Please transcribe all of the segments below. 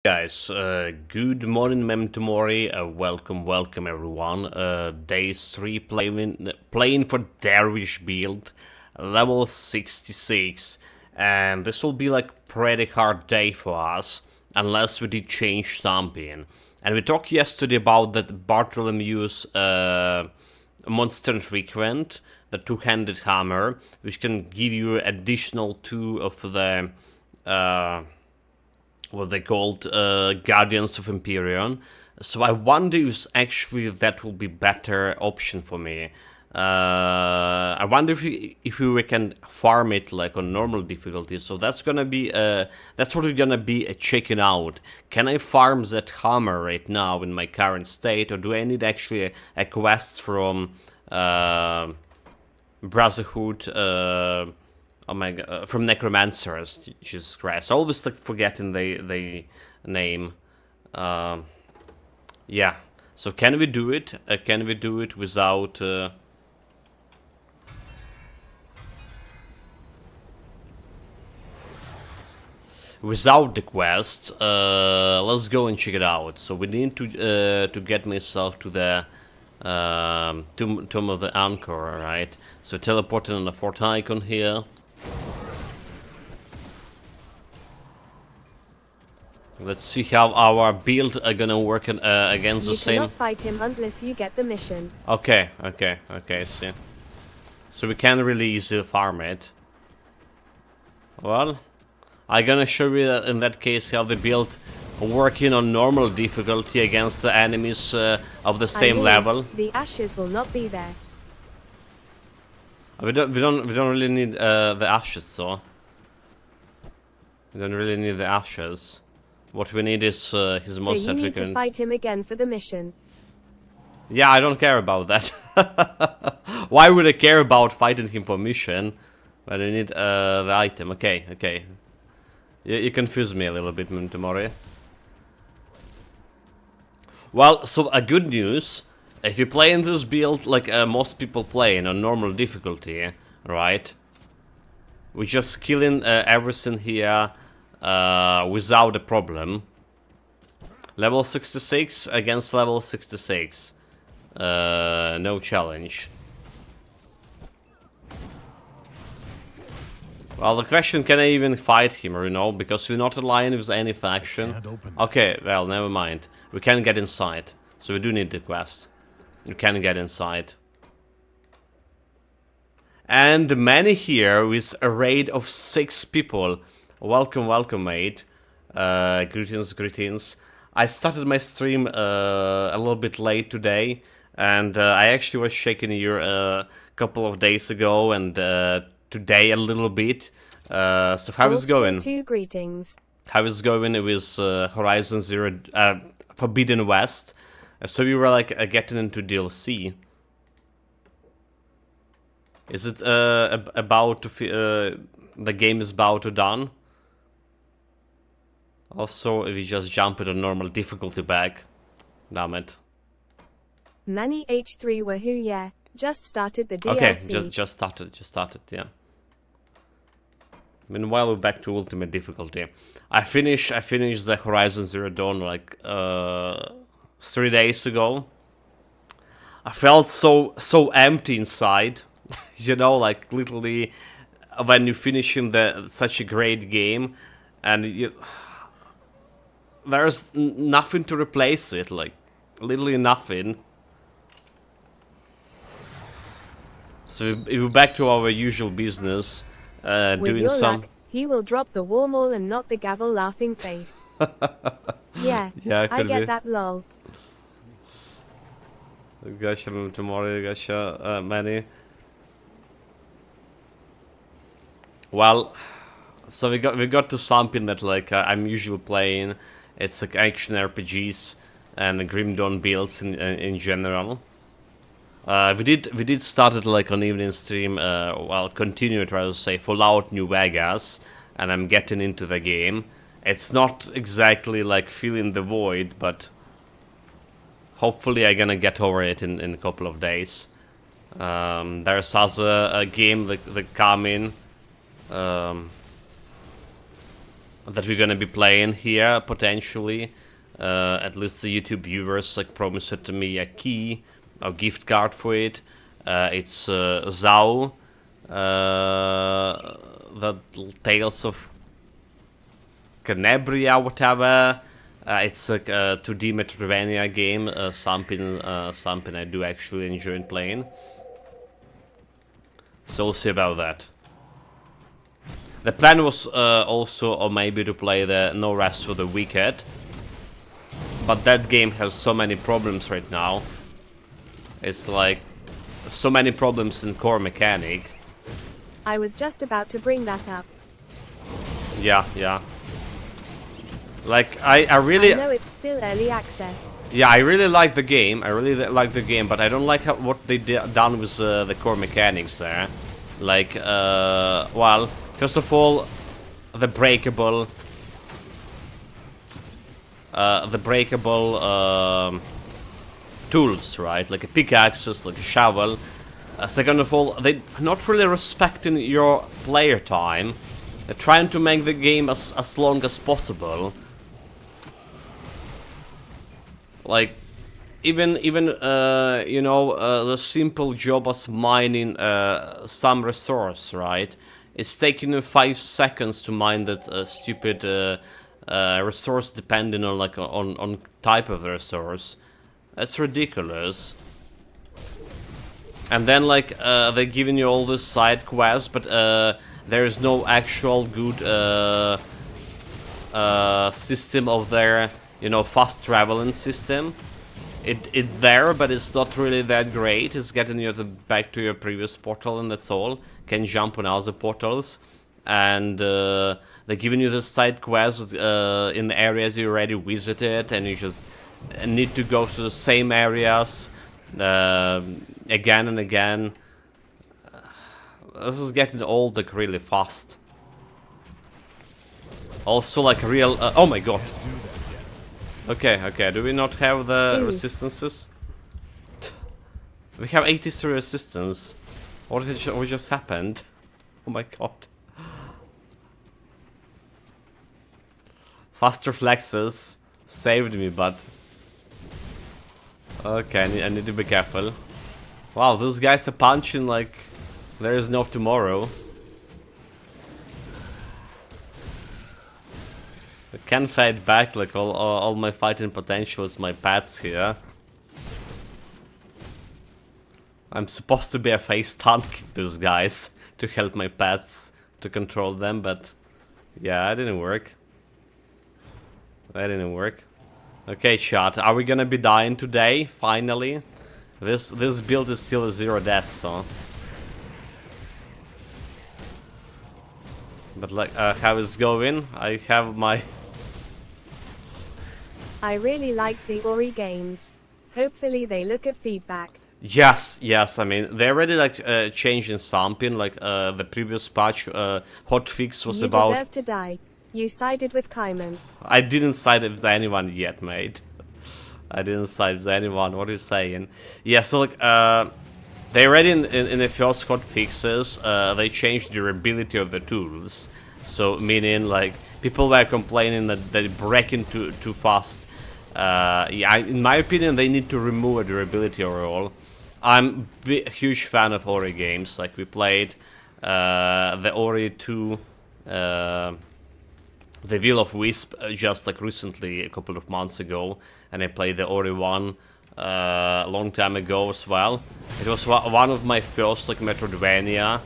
Guys, good morning, Memento Mori. Welcome everyone. Day 3 playing for Dervish build, level 66, and this will be like pretty hard day for us unless we did change something. And we talked yesterday about that Bartholomew's monster frequent, the two-handed hammer, which can give you additional 2 of the what they called Guardians of Empyrion. So I wonder if actually that will be better option for me. I wonder if we can farm it like on normal difficulty. So that's gonna be that's what we're gonna be checking out. Can I farm that hammer right now in my current state, or do I need actually a quest from Brotherhood? Oh my god, from Necromancers, Jesus Christ. I always like forgetting the name. Yeah. So can we do it? Can we do it without... without the quest? Let's go and check it out. So we need to get myself to the Tomb of the Anchor, right? So teleporting on the fourth icon here. Let's see how our build are gonna work against the same. You cannot fight him unless you get the mission. Okay, see. So we can really easily farm it. Well, I'm gonna show you in that case how the build working on normal difficulty against the enemies of the same level. The ashes will not be there. We don't really need the ashes, so we don't really need the ashes. What we need is his most So you need to fight him again for the mission. Yeah, I don't care about that. Why would I care about fighting him for mission when I need the item? Okay. You confuse me a little bit, Tomori. Well, so a good news. If you play in this build like most people play in on normal difficulty, right? We're just killing everything here without a problem. Level 66 against level 66. No challenge. Well, the question, can I even fight him, or, you know, because we're not aligned with any faction. Okay, well, never mind. We can get inside, so we do need the quest. We can get inside. And many here with a raid of 6 people. Welcome, mate. Greetings. I started my stream a little bit late today, and I actually was checking here a couple of days ago, and today a little bit. So how is it going? Greetings. How is it going with Horizon Zero Forbidden West? So we were like getting into DLC. Is it about to the game is about to done? Also, if you just jump it on normal difficulty back, damn it. Manny H3 wahoo, yeah. Just started the DLC. Okay, just started, yeah. Meanwhile, we're back to ultimate difficulty. I finished the Horizon Zero Dawn like 3 days ago. I felt so empty inside, you know, like literally when you're finishing such a great game, and there's nothing to replace it, like literally nothing. So we're back to our usual business. With doing your some. luck, he will drop the warmall and not the gavel laughing face. Yeah, I get that lol. Gotcha, tomorrow, gotcha, Manny. Well, so we got to something that like I'm usually playing. It's like action RPGs and the Grim Dawn builds in general. We did start it like on evening stream. Well, continue it, rather say, Fallout New Vegas, and I'm getting into the game. It's not exactly like filling the void, but hopefully I'm gonna get over it in a couple of days. There's also a game that coming. that we're gonna be playing here potentially. At least the YouTube viewers like promised to me a key, a gift card for it. It's Zao, the Tales of Canabria, whatever. It's like a 2D Metroidvania game, something I do actually enjoy playing. So we'll see about that. The plan was also or maybe to play the No Rest for the Wicked, but that game has so many problems right now. It's like so many problems in core mechanic. I was just about to bring that up. Yeah, yeah. Like I really. I know it's still early access. Yeah, I really like the game. I really like the game, but I don't like what they done with the core mechanics there. Like, well, first of all, the breakable tools, right? Like a pickaxe, like a shovel. Second of all, they're not really respecting your player time. They're trying to make the game as long as possible. Like, even you know, the simple job as mining some resource, right? It's taking you 5 seconds to mine that stupid resource, depending on like on type of resource. That's ridiculous. And then like they're giving you all this side quests, but there is no actual good system of their, you know, fast traveling system. It's there, but it's not really that great. It's getting you back to your previous portal, and that's all. Can jump on other portals, and they're giving you the side quests in the areas you already visited, and you just need to go to the same areas again and again. This is getting old, like, really fast. Also, like, real... oh my god. Okay, okay, do we not have the resistances? We have 83 resistance. What just happened? Oh my god. Fast reflexes saved me, but... Okay, I need to be careful. Wow, those guys are punching like there is no tomorrow. I can fight back, like all my fighting potential is my pets here. I'm supposed to be a face tank those guys to help my pets to control them, but yeah, it didn't work. That didn't work. Okay, chat, are we gonna be dying today, finally? This build is still 0 deaths, so... But like, how it's going? I have my... I really like the Ori games. Hopefully they look at feedback. Yes, yes, I mean, they already like changing something, like the previous patch hotfix was about... You deserve to die. You sided with Kaiman. I didn't side with anyone yet, mate. I didn't side with anyone, what are you saying? Yeah, so like, they already in the first hotfixes, they changed the durability of the tools. So, meaning, like, people were complaining that they're breaking too fast. Yeah, in my opinion, they need to remove a durability overall. I'm a huge fan of Ori games. Like, we played the Ori 2, the Will of Wisp just like recently, a couple of months ago, and I played the Ori 1 a long time ago as well. It was one of my first like Metroidvania,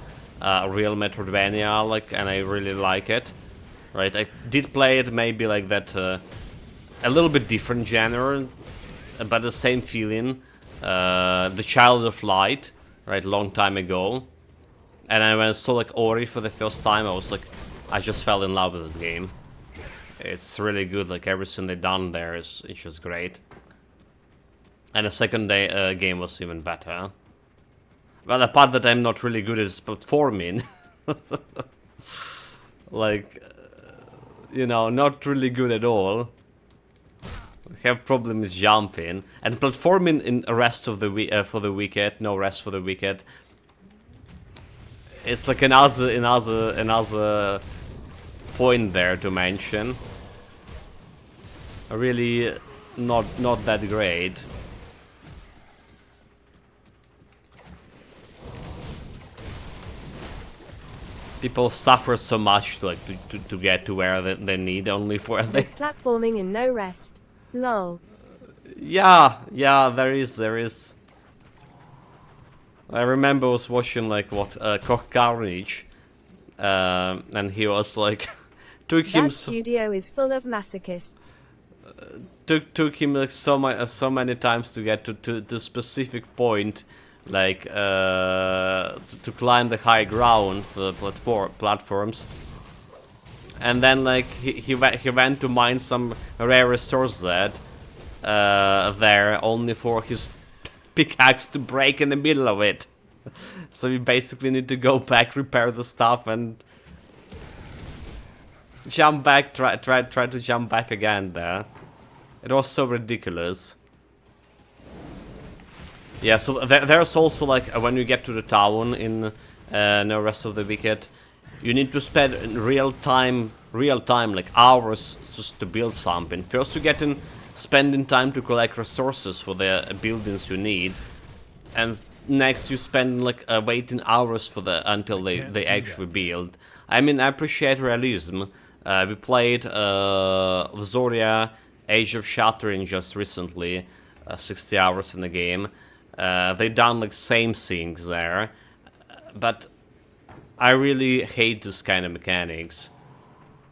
real Metroidvania, like, and I really like it. Right, I did play it maybe like that, a little bit different genre, but the same feeling. The Child of Light, right, long time ago. And when I saw like Ori for the first time, I was like, I just fell in love with the game. It's really good, like everything they done there is it's just great. And the second day game was even better. Well, the part that I'm not really good at is platforming. Like, you know, not really good at all. I have problems jumping. And platforming in Rest of the for the Wicked, no Rest for the Wicked. It's like another point there to mention. Really not that great. People suffer so much to get to where they need only for this platforming in no rest. Lol. Yeah, there is. I remember I was watching like Koch Carnage, and he was like, That studio is full of masochists. Took him like so many times to get to specific point, like to climb the high ground for the platforms, and then like he went to mine some rare resource there only for his pickaxe to break in the middle of it. So we basically need to go back, repair the stuff, and jump back. Try to jump back again there. It was so ridiculous. Yeah, so there's also like when you get to the town in No Rest of the Wicked, you need to spend real time like hours just to build something. First you get in spending time to collect resources for the buildings you need, and next you spend like waiting hours for until they actually build. I mean, I appreciate realism. We played Zoria Age of Shattering just recently, 60 hours in the game. They done like same things there, but I really hate this kind of mechanics.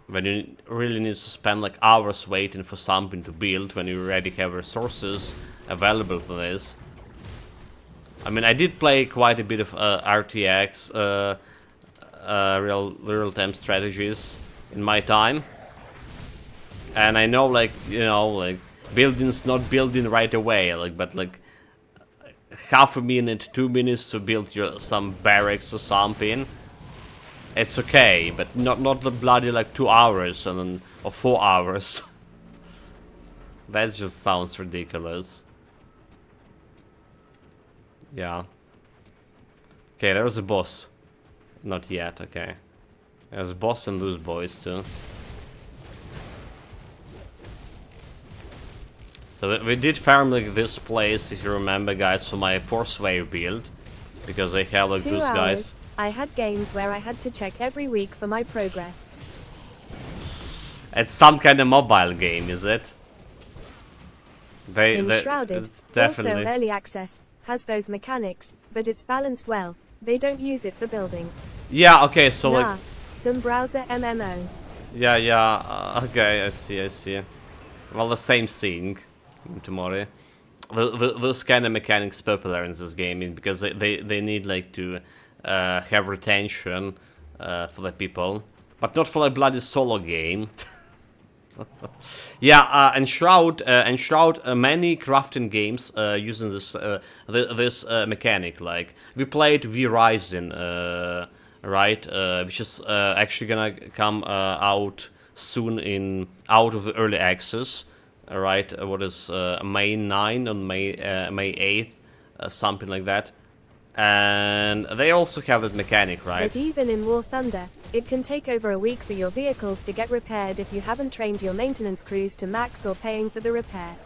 When you really need to spend like hours waiting for something to build when you already have resources available for this. I mean, I did play quite a bit of RTX, real-time strategies in my time. And I know, like, you know, like, buildings not building right away, like, but like, half a minute, 2 minutes to build some barracks or something. It's okay, but not the bloody like 2 hours or 4 hours. That just sounds ridiculous. Yeah. Okay, there's a boss. Not yet, okay. There's a boss and those boys too. So we did farm like this place, if you remember, guys, for my Force Wave build. Because they have like 2 those hours. guys. I had games where I had to check every week for my progress. It's some kind of mobile game, is it? Enshrouded, it's definitely... also early access, has those mechanics, but it's balanced well. They don't use it for building. Yeah, okay, so nah, like... some browser MMO. Yeah, okay, I see. Well, the same thing, Tomori. Those kind of mechanics popular in this game because they need like to have retention for the people, but not for a bloody solo game. Yeah, Enshroud many crafting games using this mechanic. Like we played V-Rising, right? Which is actually gonna come out soon out of the early access. Right? What is May 9 on May 8th, something like that. And they also have that mechanic, right? But even in War Thunder, it can take over a week for your vehicles to get repaired if you haven't trained your maintenance crews to max or paying for the repair.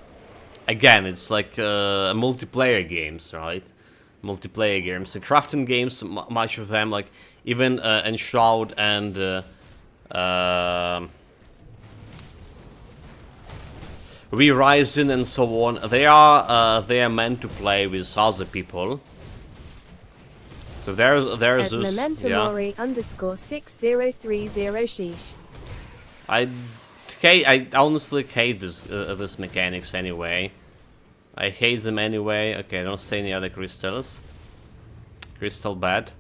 Again, it's like multiplayer games, right? Multiplayer games. The crafting games, much of them, like even Enshroud and V-Rising and so on, they are meant to play with other people. So there's At this, Mementomori _6030 sheesh. I honestly hate this mechanics anyway. I hate them anyway. Okay, don't say any other crystals. Crystal bad.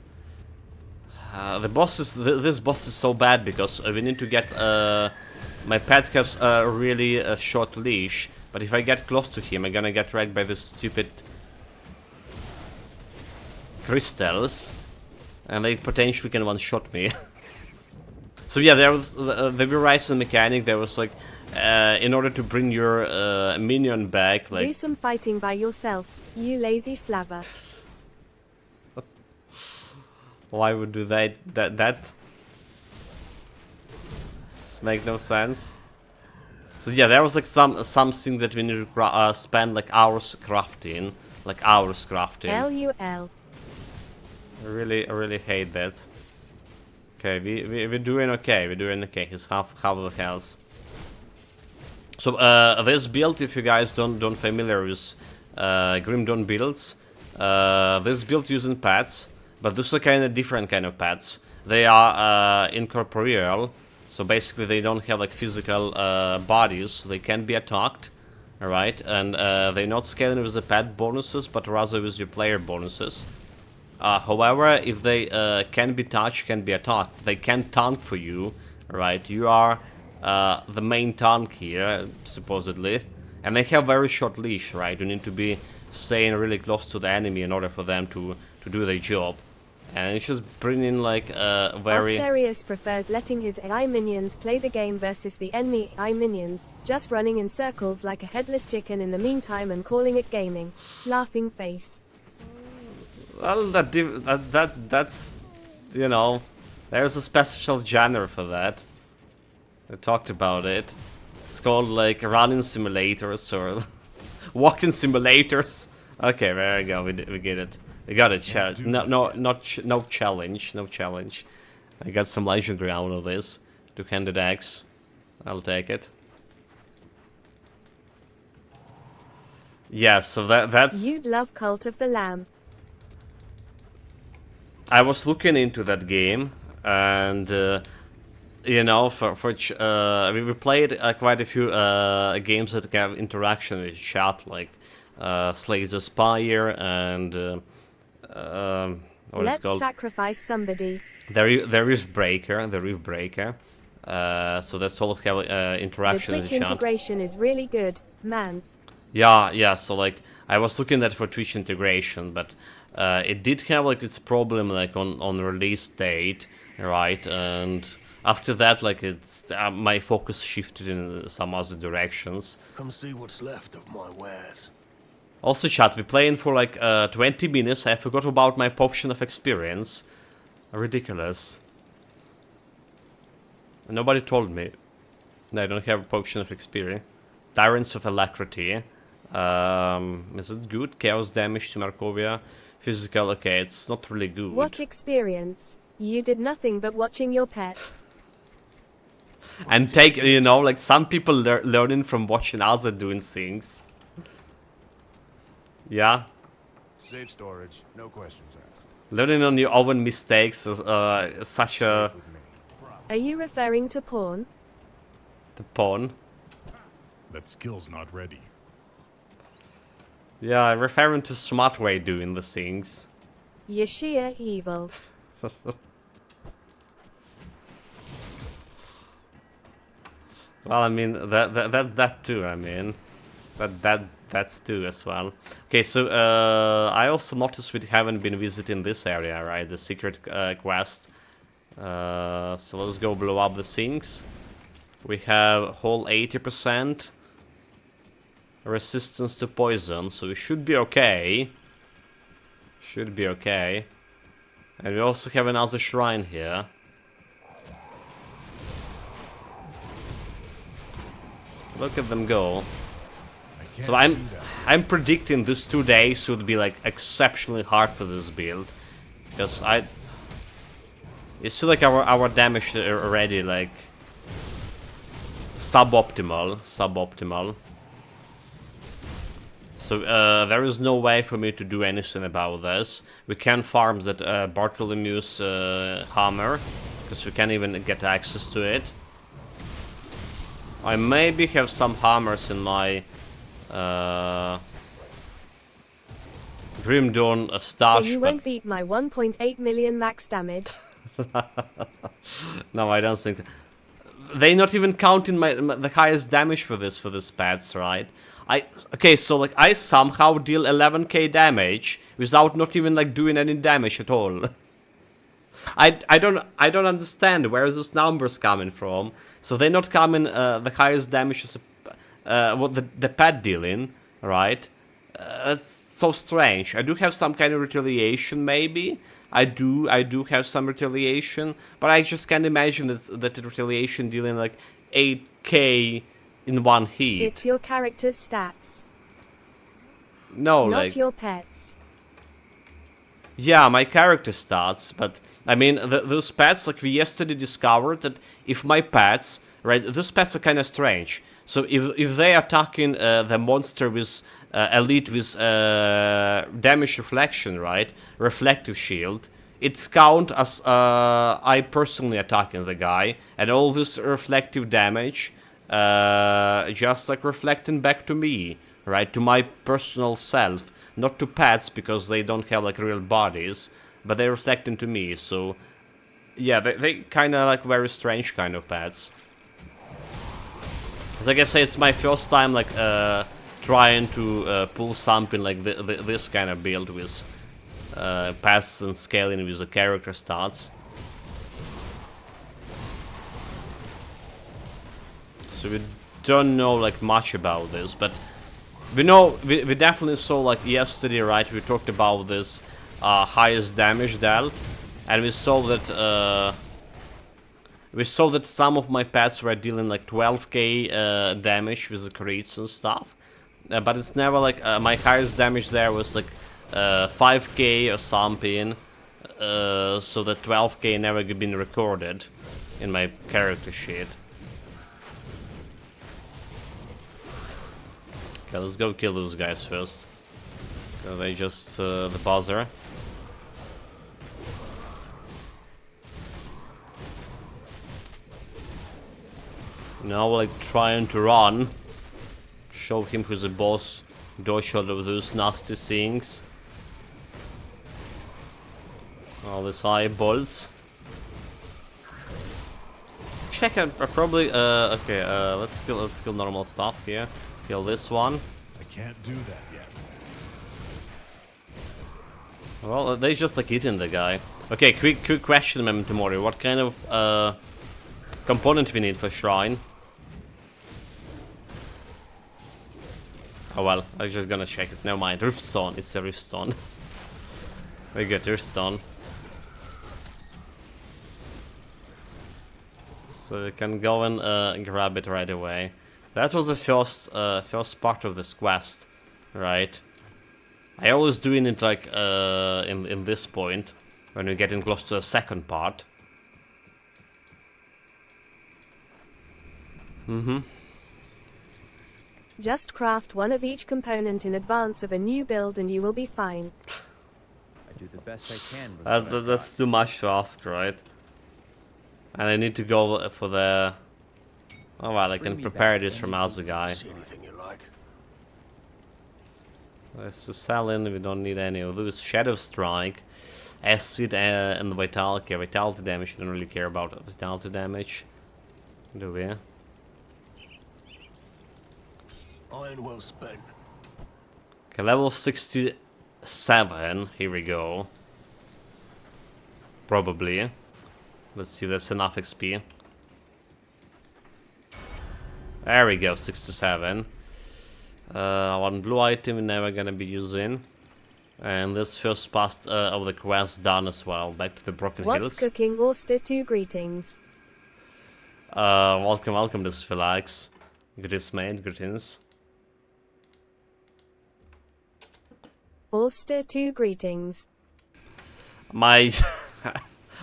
This boss is so bad because we need to get my pet has a really short leash, but if I get close to him, I'm gonna get wrecked by this stupid crystals, and they potentially can one-shot me. So yeah, there was the V-Rising mechanic. There was like, in order to bring your minion back, like do some fighting by yourself, you lazy slaver. Why would do that? This make no sense. So yeah, there was like something that we need to spend like hours crafting. LUL. I really hate that. Okay, we're doing okay. We're doing okay. He's half the health. So this build, if you guys don't familiar with Grim Dawn builds, this build using pets, but those are kind of different kind of pets. They are incorporeal, so basically they don't have like physical bodies. They can be attacked, alright, and they're not scaling with the pet bonuses, but rather with your player bonuses. However, if they can be touched, can be attacked, they can tank for you, right? You are the main tank here, supposedly, and they have very short leash, right? You need to be staying really close to the enemy in order for them to do their job. And it's just bringing like a very... Asterius prefers letting his AI minions play the game versus the enemy AI minions, just running in circles like a headless chicken in the meantime and calling it gaming. Laughing face. Well, that's, you know, there's a special genre for that. We talked about it. It's called like running simulators or walking simulators. Okay, there we go. We get it. We got it. No challenge. No challenge. I got some legendary out of this. Two-handed axe. I'll take it. Yeah, so that's... You'd love Cult of the Lamb. I was looking into that game, and you know, we played quite a few games that have interaction with chat, like Slay the Spire and what is it called? Let's sacrifice somebody. The Rift Breaker. So that's all have interaction The with Twitch chat. integration is really good, man. Yeah. So like, I was looking at for Twitch integration, but it did have like its problem like on release date, right? And after that, like it's my focus shifted in some other directions. Come see what's left of my wares. Also, chat, we're playing for like 20 minutes. I forgot about my potion of experience. Ridiculous. Nobody told me. No, I don't have a potion of experience. Tyrants of Alacrity. Is it good? Chaos damage to Markovia. Physical, okay, it's not really good. What experience? You did nothing but watching your pets. And take, you know, like some people learning from watching others doing things. Yeah. Safe storage, no questions asked. Learning on your own mistakes is such a... Are you referring to porn? The pawn. That skill's not ready. Yeah, referring to smart way doing the things. You're sheer evil. Well, I mean that too. I mean, that's too as well. Okay, so I also noticed we haven't been visiting this area, right? The secret quest. So let's go blow up the things. We have whole 80% resistance to poison, so we should be okay. Should be okay. And we also have another shrine here. Look at them go. So I'm predicting these 2 days would be like exceptionally hard for this build, because you see like our damage already like suboptimal. So there is no way for me to do anything about this. We can farm that Bartholomew's hammer, because we can't even get access to it. I maybe have some hammers in my Grim Dawn stash. So you won't beat my 1.8 million max damage? No, I don't think. They not even counting the highest damage for this pets, right? Okay, so like I somehow deal 11k damage without not even like doing any damage at all. I don't understand where those numbers coming from. So they're not coming the highest damage as what the pet dealing, right? That's so strange. I do have some kind of retaliation, maybe. I do have some retaliation, but I just can't imagine that the retaliation dealing like 8k in one hit. It's your character's stats, No, not like... your pets. Yeah, my character stats, but I mean, those pets, like we yesterday discovered that if my pets, right, those pets are kind of strange. So if they attacking the monster with elite with damage reflection, right, reflective shield, it's count as I personally attacking the guy, and all this reflective damage just like reflecting back to me, right, to my personal self. Not to pets, because they don't have, like, real bodies, but they reflect into me, so... Yeah, they kind of, like, very strange kind of pets. Like I say, it's my first time, like, trying to pull something like this kind of build with pets and scaling with the character stats. So we don't know, like, much about this, but... We know, we definitely saw, like, yesterday, right, we talked about this highest damage dealt, and we saw that some of my pets were dealing, like, 12k damage with the crits and stuff, but it's never, like, my highest damage there was, like, 5k or something, so that 12k never been recorded in my character sheet. Okay, let's go kill those guys first. They just the buzzer. Now, like, trying to run. Show him who's the boss. Dodge all of those nasty things. All these eyeballs. Check out probably. Okay. Let's kill normal stuff here. Kill this one. I can't do that yet. Well, they just, like, eating the guy. Okay, quick question, Memento Mori. What kind of component we need for shrine? Oh well, I'm just gonna check it. Never mind. Riftstone. It's a Riftstone. Very good, Riftstone. So you can go and grab it right away. That was the first part of this quest, right? I always doing it, like, in this point, when we're getting close to the second part. Just craft one of each component in advance of a new build and you will be fine. I do the best I can with what I've got. That's too much to ask, right? And I need to go for the... Oh well, I can prepare this from guy. See anything you like? Let's just sell in, we don't need any of those. Shadow Strike, Acid, and Vitality. Vitality damage, don't really care about Vitality damage. Do we? Iron well spent. Okay, level 67, here we go. Probably. Let's see if that's enough XP. There we go, 67. One blue item we're never gonna be using. And this first part of the quest done as well. Back to the Broken What's Hills. cooking, Auster? 2 greetings. Welcome, this is Philax. Greetings, mate, greetings. Auster, 2 greetings. My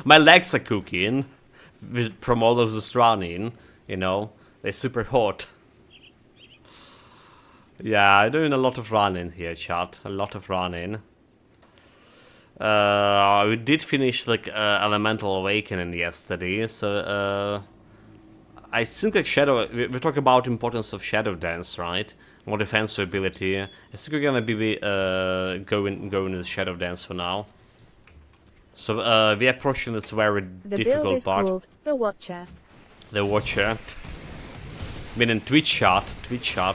my legs are cooking from all of this running, you know. They're super hot. Yeah, I'm doing a lot of running here, chat. A lot of running. We did finish, like, Elemental Awakening yesterday, so I think, like, Shadow... We talk about importance of Shadow Dance, right? More defensive ability. I think we're gonna be going with Shadow Dance for now. So we're approaching this very The difficult build is part. called The Watcher. The Watcher. Meaning Twitch shot. Twitch shot.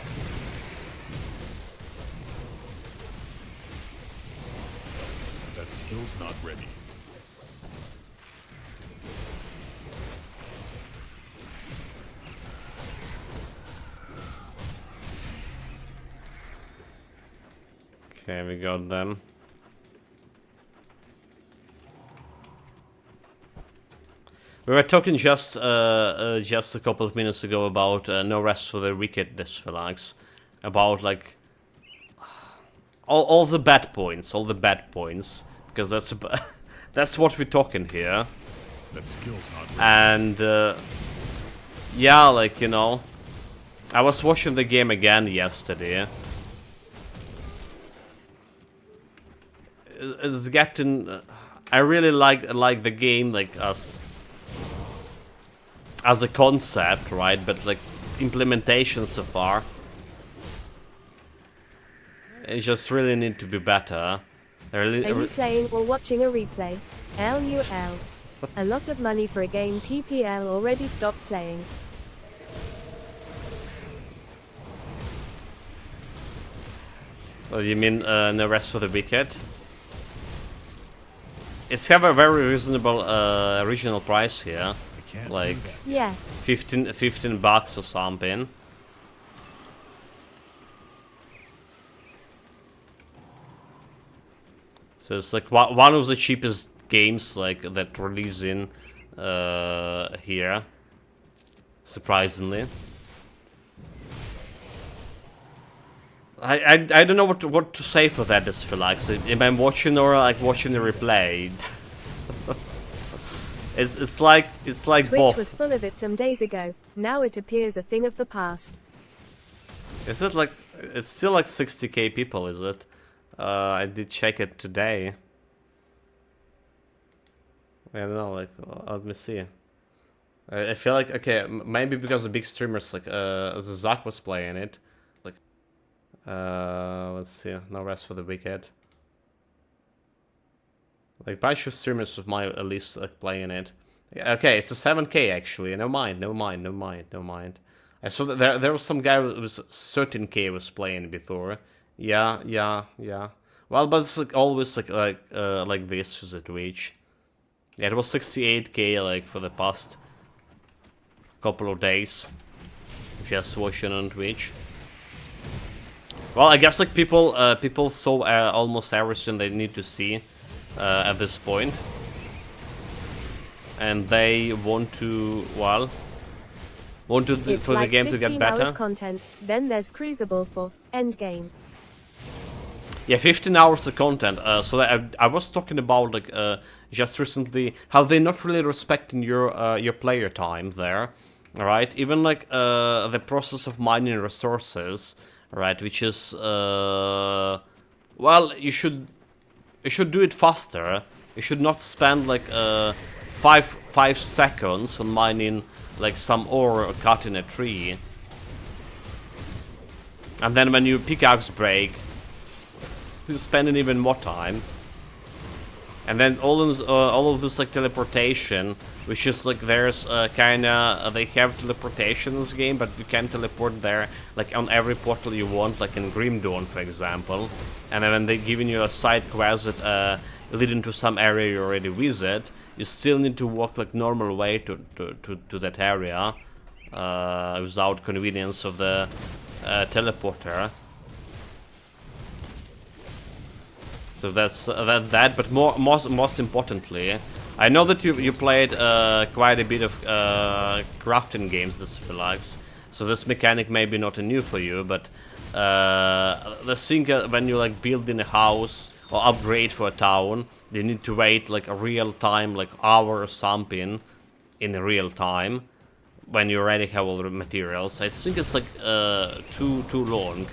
That skill's not ready. Okay, we got them. We were talking just a couple of minutes ago about No Rest for the Wicked, this Phalanx. About, like, all the bad points, because that's what we're talking here. That skill's not ready. And yeah, like, you know, I was watching the game again yesterday. It's getting, I really like the game, like, as a concept, right? But like implementation so far, it just really need to be better. Are you playing or watching a replay? LUL. A lot of money for a game PPL already stopped playing. Well, you mean No Rest for the Wicked? It's have a very reasonable original price here, I can't like do that. Yes. 15 bucks or something. So it's like one of the cheapest games like that releasing here, surprisingly. I don't know what to say for that, this Phalanx. Am I watching or like watching the replay? it's like Twitch both. was full of it some days ago. Now it appears a thing of the past. Is it like it's still like 60k people? Is it? I did check it today. I don't know. Like, let me see. I feel like okay, maybe because the big streamers like Zach was playing it. Like, let's see. No Rest for the Wicked. Like bunch of streamers of mine at least like playing it. Yeah, okay, it's a 7k actually. No mind. I saw that there was some guy who was 13k was playing before. Yeah. Well, but it's like always like this was at Twitch. Yeah, it was 68k like for the past couple of days. Just watching on Twitch. Well, I guess like people saw almost everything they need to see at this point, and they want to for the like game to get 15 better. hours content. Then there's Crucible for Endgame. Yeah, 15 hours of content. So I was talking about like just recently how they're not really respecting your player time there, right? Even like the process of mining resources, right? Which is well, you should do it faster. You should not spend like 5 seconds on mining like some ore or cutting a tree, and then when your pickaxe break, you're spending even more time. And then all of this like teleportation, which is like there's kinda they have teleportation in this game, but you can teleport there like on every portal you want, like in Grim Dawn for example. And then when they're giving you a side quest that leading to some area you already visit, you still need to walk like normal way to that area without convenience of the teleporter. So that's that. But most importantly, I know that you played quite a bit of crafting games, this Phalanx. So this mechanic may be not new for you, but the thing when you like build in a house or upgrade for a town, you need to wait like a real time, like hour or something, in real time, when you already have all the materials. I think it's like too long.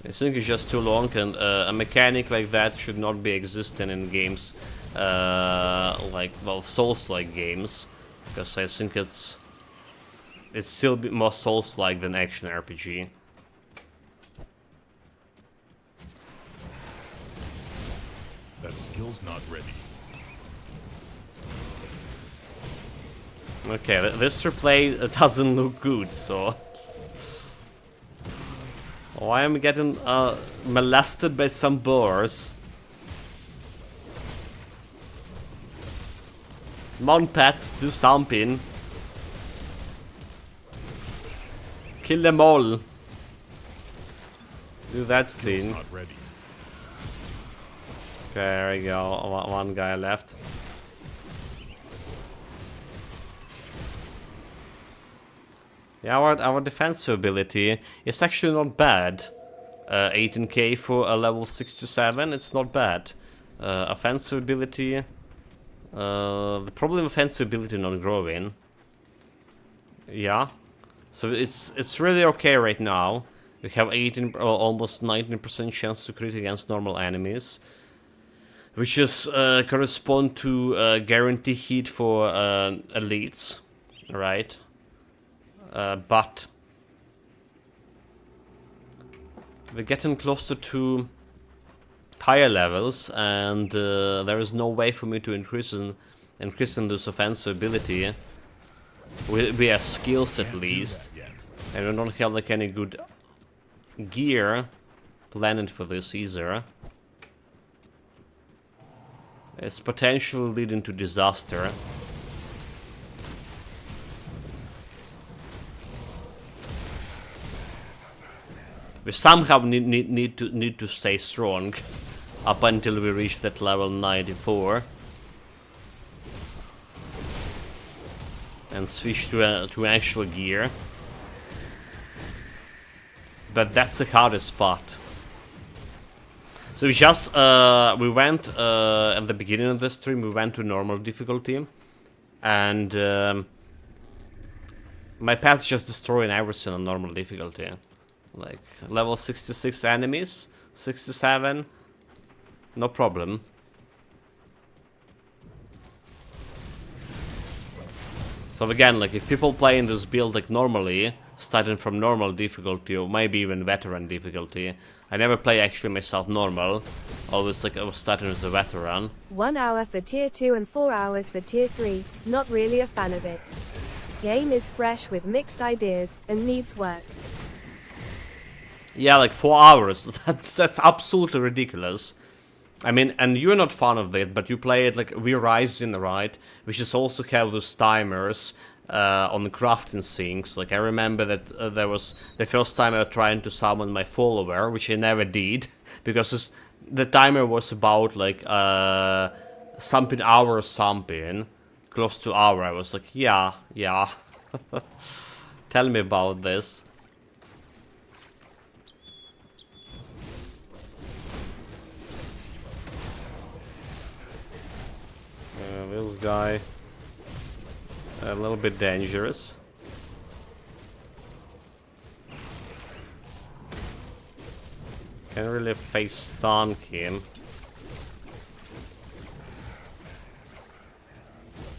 I think it's just too long, and a mechanic like that should not be existing in games like, well, Souls-like games, because I think it's still more Souls-like than action RPG. That skill's not ready. Okay, this replay doesn't look good, so... Why am I getting molested by some boars? Come on, pets, do something. Kill them all. Do that scene. Not ready. Okay, there we go. One guy left. Yeah, our defensive ability is actually not bad. 18k for a level 67, it's not bad. Offensive ability, the problem offensive ability not growing. Yeah, so it's really okay right now. We have 18, almost 19% chance to crit against normal enemies, which is correspond to guarantee hit for elites, right? But we're getting closer to higher levels, and there is no way for me to increase in this offensive ability via skills at least, and we don't have like any good gear planned for this either. It's potentially leading to disaster. We somehow need to stay strong up until we reach that level 94 and switch to actual gear. But that's the hardest part. So we just we went at the beginning of the stream. We went to normal difficulty, and my path's just destroying everything on normal difficulty. Like level 66 enemies, 67, no problem. So again, like if people playing this build like normally, starting from normal difficulty or maybe even veteran difficulty, I never play actually myself normal. Always like I was starting as a veteran. 1 hour for tier 2 and 4 hours for tier 3. Not really a fan of it. Game is fresh with mixed ideas and needs work. Yeah, like 4 hours. That's absolutely ridiculous. I mean, and you're not fan of it, but you play it like We're Rising, right? Which is also have those timers on the crafting things. Like I remember that there was the first time I was trying to summon my follower, which I never did because the timer was about like something hour or something, close to hour. I was like, yeah. Tell me about this. This guy a little bit dangerous. Can't really face tank him,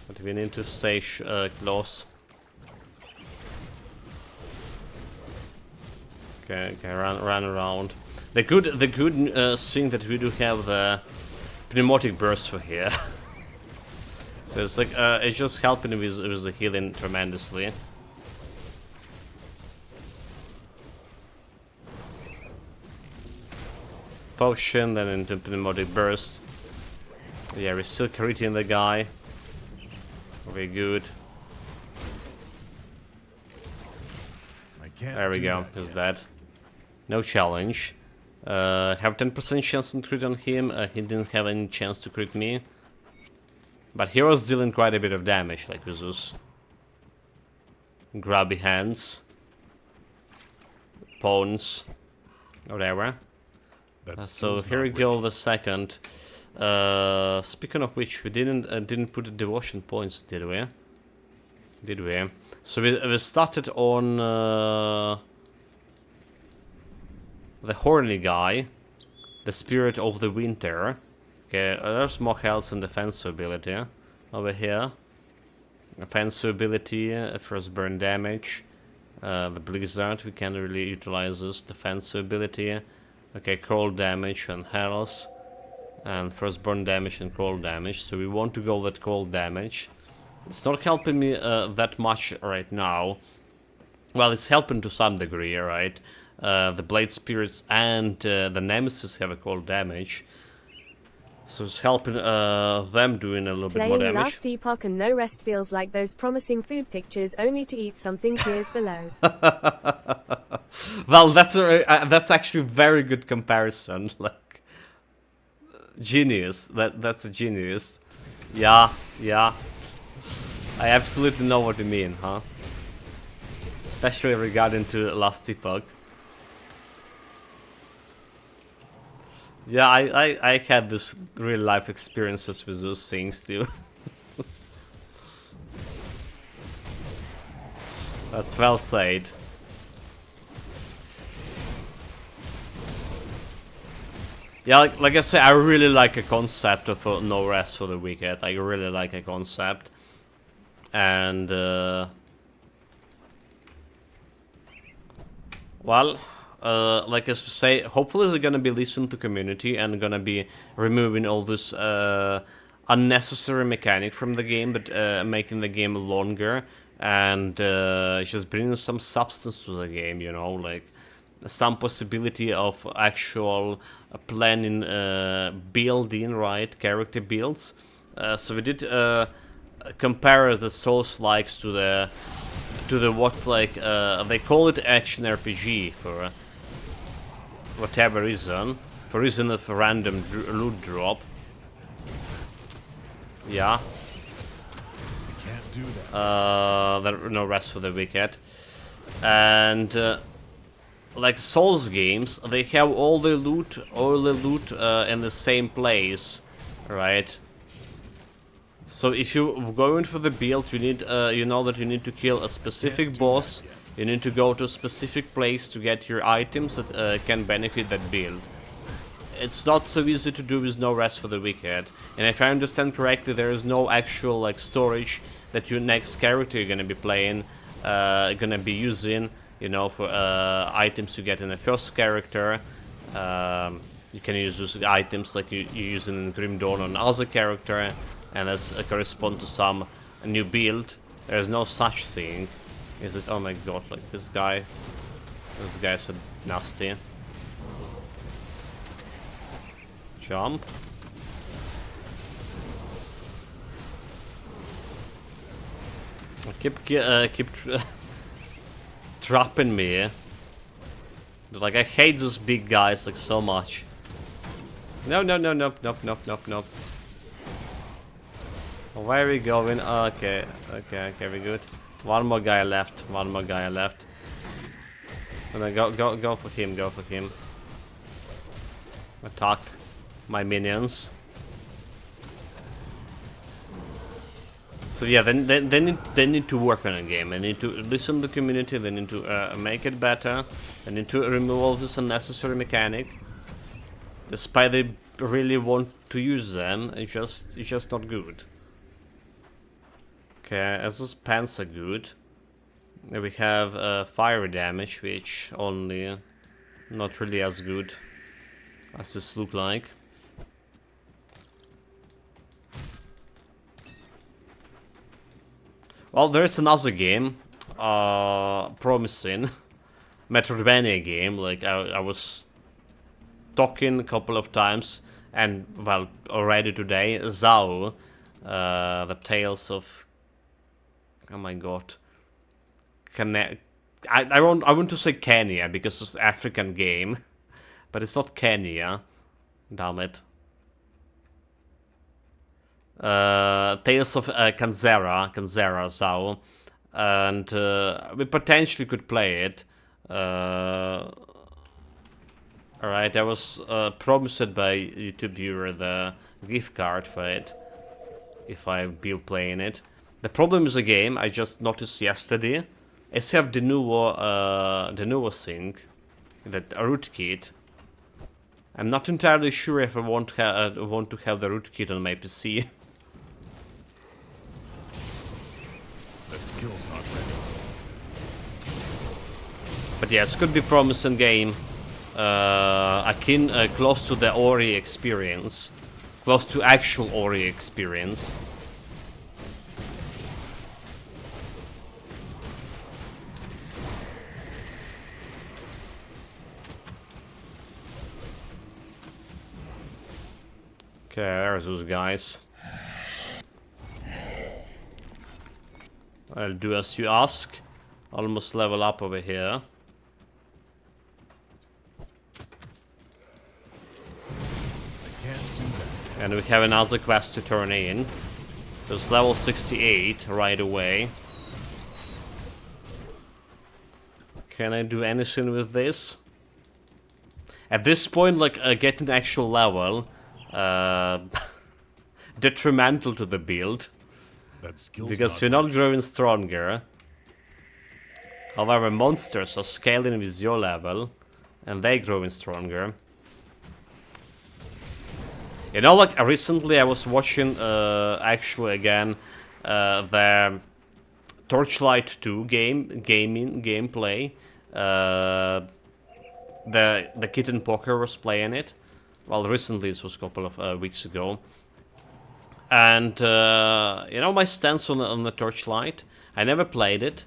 but we need to stay close. Okay, run around. The good thing that we do have the pneumatic burst for here. So it's like it's just helping with the healing tremendously. Potion, then into pneumatic burst. Yeah, we're still critting the guy. Very good. There we go. He's dead. No challenge. Have 10% chance to crit on him. He didn't have any chance to crit me. But he was dealing quite a bit of damage, like with those grubby hands, pawns, whatever. So here we go, the second. Speaking of which, we didn't put the devotion points, did we? Did we? So we started on the horny guy, the Spirit of the Winter. Okay, there's more health and defensive ability over here. Offensive ability, first burn damage. The blizzard, we can't really utilize this. Defensive ability. Okay, cold damage and health. And first burn damage and cold damage. So we want to go with cold damage. It's not helping me that much right now. Well, it's helping to some degree, right? The Blade Spirits and the Nemesis have a cold damage. So it's helping them doing a little bit more damage. Playing Last Epoch and No Rest feels like those promising food pictures only to eat something tears below. Well, that's actually a very good comparison. Like, genius. That's a genius. Yeah. I absolutely know what you mean, huh? Especially regarding to last epoch. Yeah, I had this real life experiences with those things too. That's well said. Yeah, like I say, I really like a concept of no rest for the wicked. I really like a concept. And, well, like I say, hopefully they're gonna be listening to community and gonna be removing all this unnecessary mechanic from the game, but making the game longer and just bringing some substance to the game, you know, like some possibility of actual planning, building, right, character builds. So we did compare the Souls-likes to the what's like they call it action RPG for whatever reason, for reason of random loot drop. Yeah. Can't do that. There no rest for the wicked, and like Souls games, they have all the loot in the same place, right? So if you go in for the build, you need, you know that you need to kill a specific boss. You need to go to a specific place to get your items that can benefit that build. It's not so easy to do with no rest for the wicked. And if I understand correctly, there is no actual like storage that your next character you're gonna be playing, gonna be using, you know, for items you get in the first character. You can use those items like you using in Grim Dawn on other character, and that's correspond to some new build. There is no such thing. Is it? Oh my god! Like this guy. This guy's so nasty. Jump. Keep trapping me. Like I hate those big guys like so much. No, no, no, nope, nope, nope, nope, nope. Where are we going? Okay, okay, okay, we're good. One more guy left. One more guy left. And then go for him. Go for him. Attack my minions. So yeah, they need to work on a game. They need to listen to the community. They need to make it better. They need to remove all this unnecessary mechanic. Despite they really want to use them, it's just not good. Okay, as those pants are good. We have fire damage, which only not really as good as this look like. Well, there's another game, promising, Metroidvania game. Like I was talking a couple of times, and well, already today, Zao, the Tales of. Oh my god. I want to say Kenya because it's an African game, but it's not Kenya. Damn it. Tales of Kanzera Zao, and we potentially could play it. Alright, I was promised by YouTube viewer the gift card for it, if I'll be playing it. The problem is the game, I just noticed yesterday, is have the newer thing, that rootkit. I'm not entirely sure if I want to have the rootkit on my PC. That skill's not ready. But yeah, it could be promising game. Akin, close to the Ori experience, close to actual Ori experience. Okay, there's those guys. I'll do as you ask. Almost level up over here. I can't do that. And we have another quest to turn in. So it's level 68 right away. Can I do anything with this? At this point, like, getting the actual level, detrimental to the build, That skill's because not you're not growing stronger. However, monsters are scaling with your level, and they growing stronger. You know, like, recently I was watching, actually, again, the Torchlight 2 gameplay. The Kitten Poker was playing it. Well, recently, this was a couple of weeks ago. And, you know, my stance on the Torchlight, I never played it.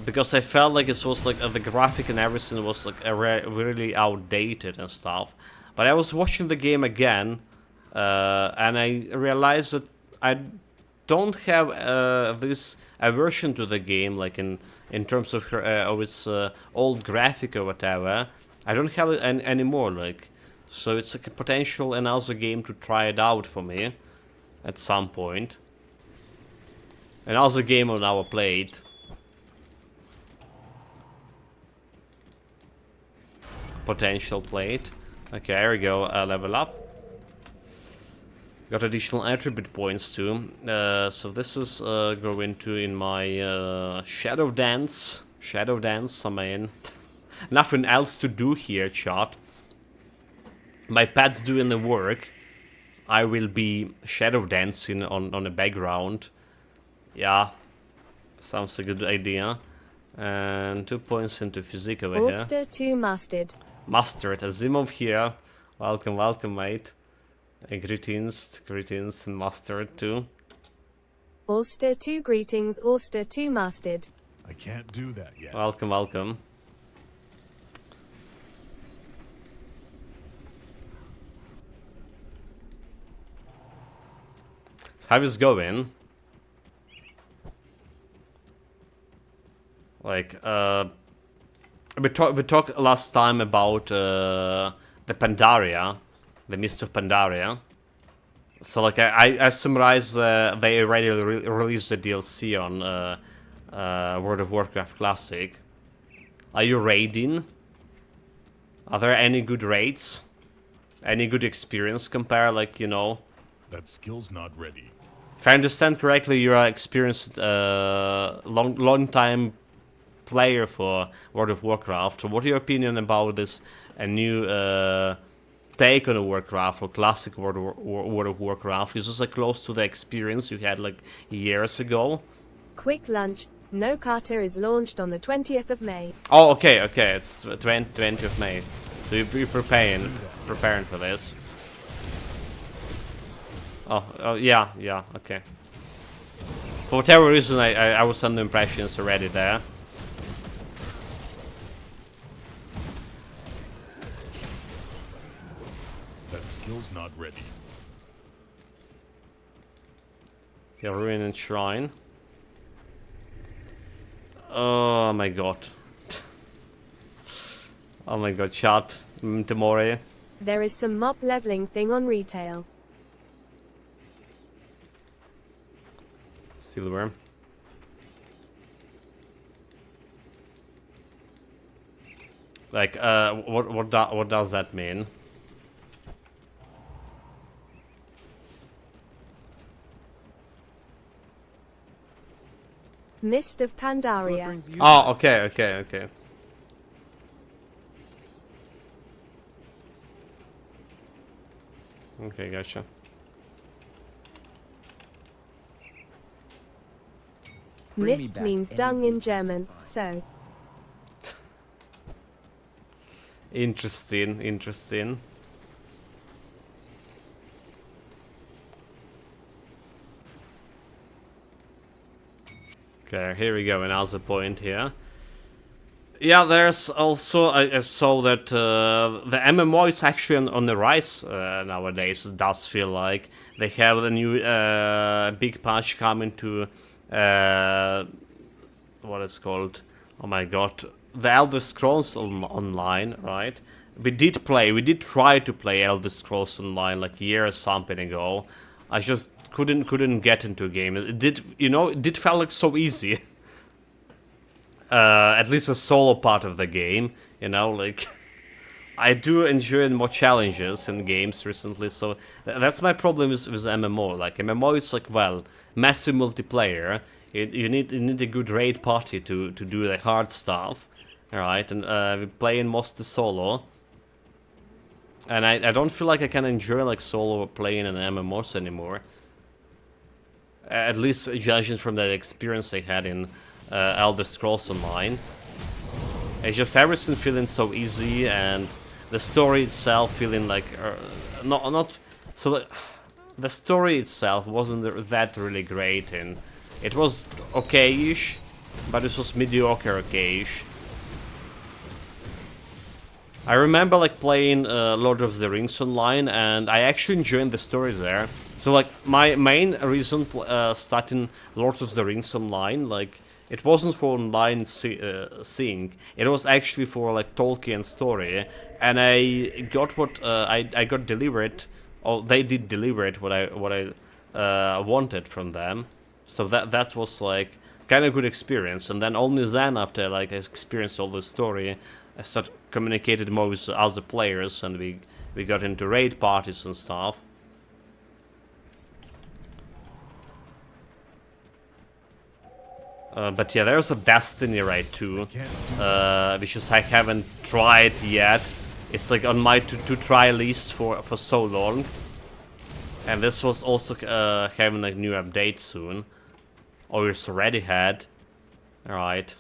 Because I felt like it was like, the graphic and everything was like really outdated and stuff. But I was watching the game again, and I realized that I don't have this aversion to the game, like in terms of its old graphic or whatever. I don't have it anymore, like. So it's like a potential another game to try it out for me at some point. Another game on our plate. Potential plate. Okay, here we go. Level up. Got additional attribute points too. So this is going to in my Shadow Dance. Shadow Dance, I mean. Nothing else to do here, chat. My pet's doing the work. I will be shadow dancing on the background. Yeah. Sounds a good idea. And 2 points into physique over here. Ulster 2 Mustard. Mustard, Azimov here. Welcome, welcome, mate. Greetings, greetings, and Mustard too. Ulster 2 Greetings, Ulster 2 Mustard. I can't do that yet. Welcome, welcome. How is going? Like, we talked last time about the Pandaria, the Mist of Pandaria. So, like, I summarize they already released the DLC on World of Warcraft Classic. Are you raiding? Are there any good raids? Any good experience compare, like, you know? That skill's not ready. If I understand correctly, you're an experienced, long time player for World of Warcraft. So what are your opinion about this new take on Warcraft or classic World of Warcraft? Is this like close to the experience you had like years ago? Quick lunch. No Carter is launched on the 20th of May. Oh, okay, okay. It's 20th of May. So you're preparing for this. Oh, yeah, okay. For whatever reason, I was under impression it's already there. That skill's not ready. The Ruin and Shrine. Oh my god. Oh my god, chat. Temore. There is some mop leveling thing on retail. Silver. Like, what does that mean? Mist of Pandaria. Oh, okay. Okay, gotcha. Mist means dung in German, so. Interesting. Okay, here we go, another point here. Yeah, there's also, I saw that the MMO is actually on the rise nowadays, it does feel like. They have the new big patch coming to, what is called, oh my god, the Elder Scrolls Online, right? We did try to play Elder Scrolls Online like a year or something ago. I just couldn't get into a game. It did, you know, it did feel like so easy. at least a solo part of the game, you know, like I do enjoy more challenges in games recently, so that's my problem with MMO. Like MMO is like, well, massive multiplayer. You need a good raid party to do the hard stuff, alright? And we're playing mostly solo, and I don't feel like I can enjoy like solo playing in MMOs anymore. At least judging from that experience I had in Elder Scrolls Online. It's just everything feeling so easy, and the story itself feeling like not so. The story itself wasn't that really great, and it was okay-ish, but it was mediocre okay-ish. I remember like playing Lord of the Rings Online, and I actually enjoyed the story there. So like my main reason starting Lord of the Rings Online, like it wasn't for online seeing, it was actually for like Tolkien's story, and I got what I got delivered, or they did deliver it what I wanted from them. So that was like kind of good experience, and then only then after like I experienced all the story, I started communicated more with other players, and we got into raid parties and stuff. But yeah, there's a Destiny raid too, which is I haven't tried yet. It's like on my to-try list for so long. And this was also having a new update soon. Or it's already had. Alright.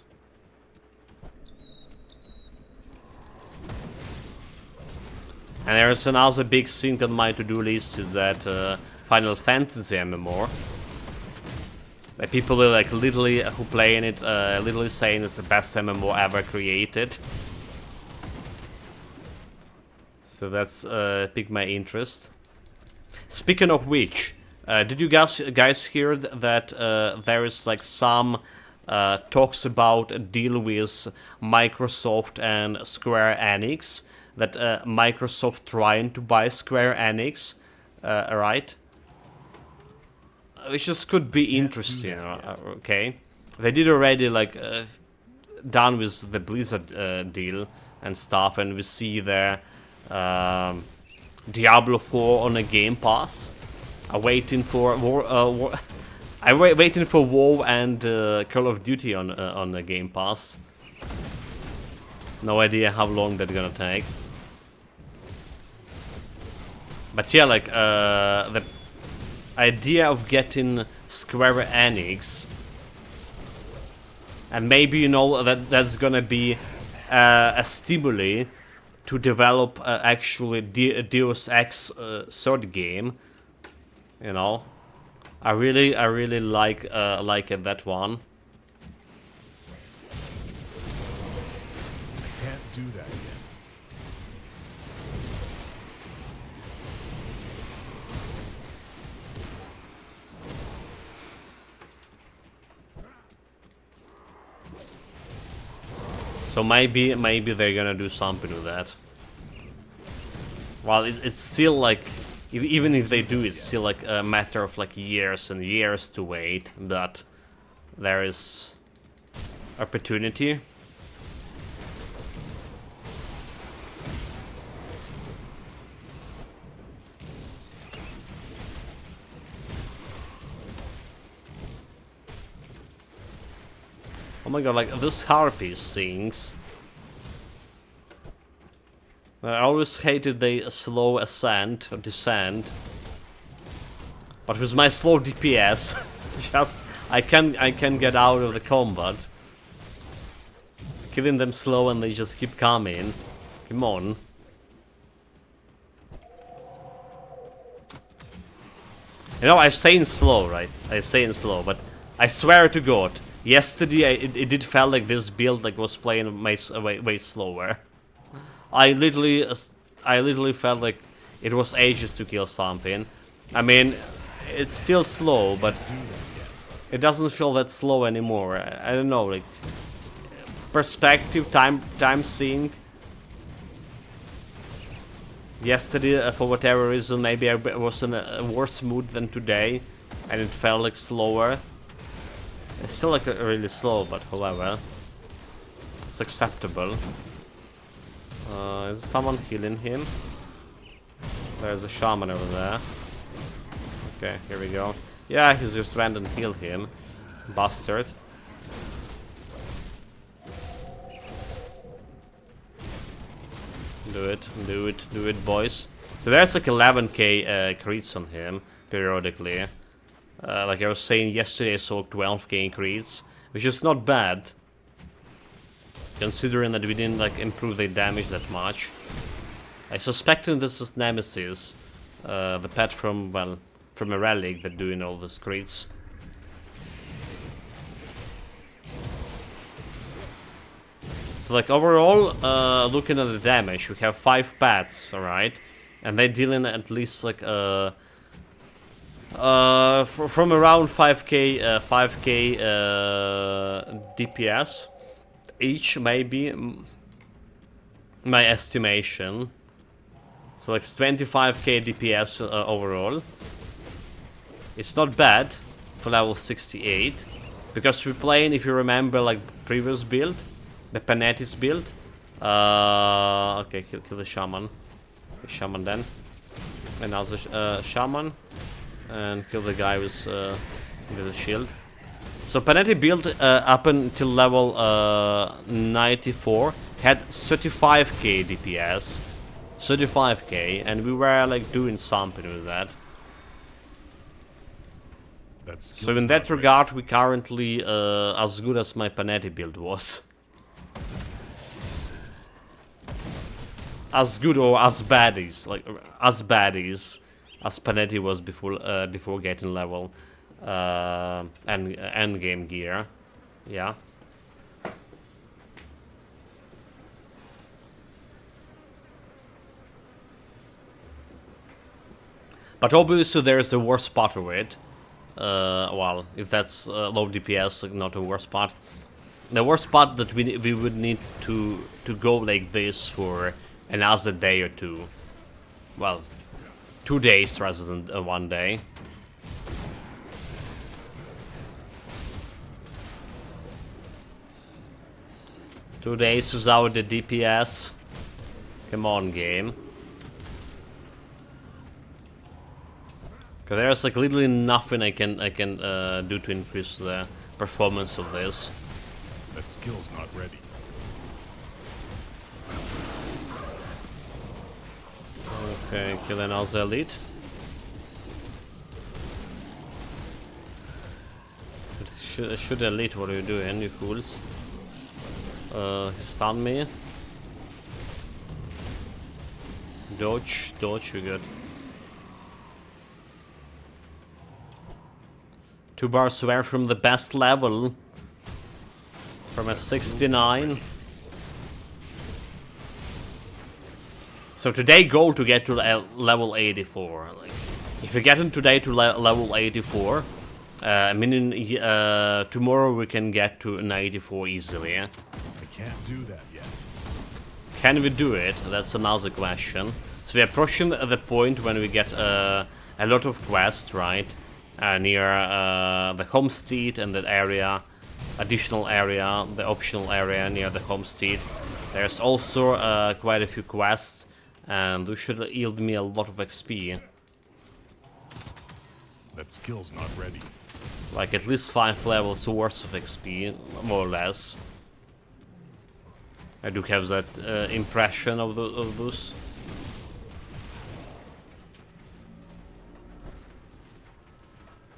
And there's another big thing on my to-do list, is that Final Fantasy MMO. Like people are like literally who play in it, literally saying it's the best MMO ever created. So that's piqued my interest. Speaking of which, did you guys hear that there is like some talks about a deal with Microsoft and Square Enix? That Microsoft trying to buy Square Enix, right? Which just could be interesting, okay? They did already like done with the Blizzard deal and stuff, and we see there Diablo 4 on a Game Pass. I'm waiting for waiting for WoW and Call of Duty on the Game Pass. No idea how long that's gonna take. But yeah, like the idea of getting Square Enix, and maybe, you know, that's gonna be a stimuli to develop actually Deus Ex third game. You know, I really like it, that one. I can't do that yet. So maybe they're gonna do something with that. Well, it's still like, even if they do, it's still like a matter of like years and years to wait, but there is opportunity. Oh my god, like those harpies things. I always hated the slow ascent or descent. But with my slow DPS, just I can get out of the combat. Just killing them slow and they just keep coming. Come on. You know, I'm saying slow, right? I'm saying slow, but I swear to God, yesterday it did feel like this build like was playing way slower. I literally felt like it was ages to kill something. I mean, it's still slow, but it doesn't feel that slow anymore. I don't know, like perspective, time seeing. Yesterday, for whatever reason, maybe I was in a worse mood than today, and it felt like slower. It's still like really slow, but however. It's acceptable. Is someone healing him? There's a shaman over there. Okay, here we go. Yeah, he's just random heal him. Bastard. Do it, boys. So there's like 11k creeds on him, periodically. Like I was saying yesterday, I saw 12k creeds, which is not bad. Considering that we didn't like improve the damage that much. I suspected this is Nemesis, the pet from, well, from a relic that doing all the creeds. So like overall, looking at the damage, we have 5 pets, alright? And they're dealing at least like from around 5k DPS each, maybe, my estimation. So like 25k DPS overall. It's not bad for level 68, because we're playing, if you remember, like previous build, the Panetti's build. Okay, kill the shaman. The shaman then. Another shaman. And kill the guy with a shield. So Panetti build up until level 94 had 35k DPS. 35k, and we were like doing something with that. So in that regard, we currently as good as my Panetti build was. As good or as bad is, like as bad is as Panetti was before getting level and end game gear. Yeah. But obviously there is a worse part of it. Well, if that's low DPS, like, not a worse part. The worst part that we would need to go like this for another day or two. Well, 2 days rather than 1 day. Two days without the DPS. Come on, game. Cause there's like literally nothing I can do to increase the performance of this. That skill's not ready. Okay, kill another elite. Shoot elite, what are you doing, you fools? He stunned me. Dodge, you good. 2 bars away from the best level. From a 69. So today goal to get to level 84. Like, if we get in today to level 84, meaning tomorrow we can get to an 84 easily. Yeah? I can't do that yet. Can we do it? That's another question. So we're approaching the point when we get a lot of quests, right? Near the homestead and that area, additional area, the optional area near the homestead. There's also quite a few quests, and this should yield me a lot of XP. That skill's not ready. Like at least 5 levels worth of XP, more or less. I do have that impression of those.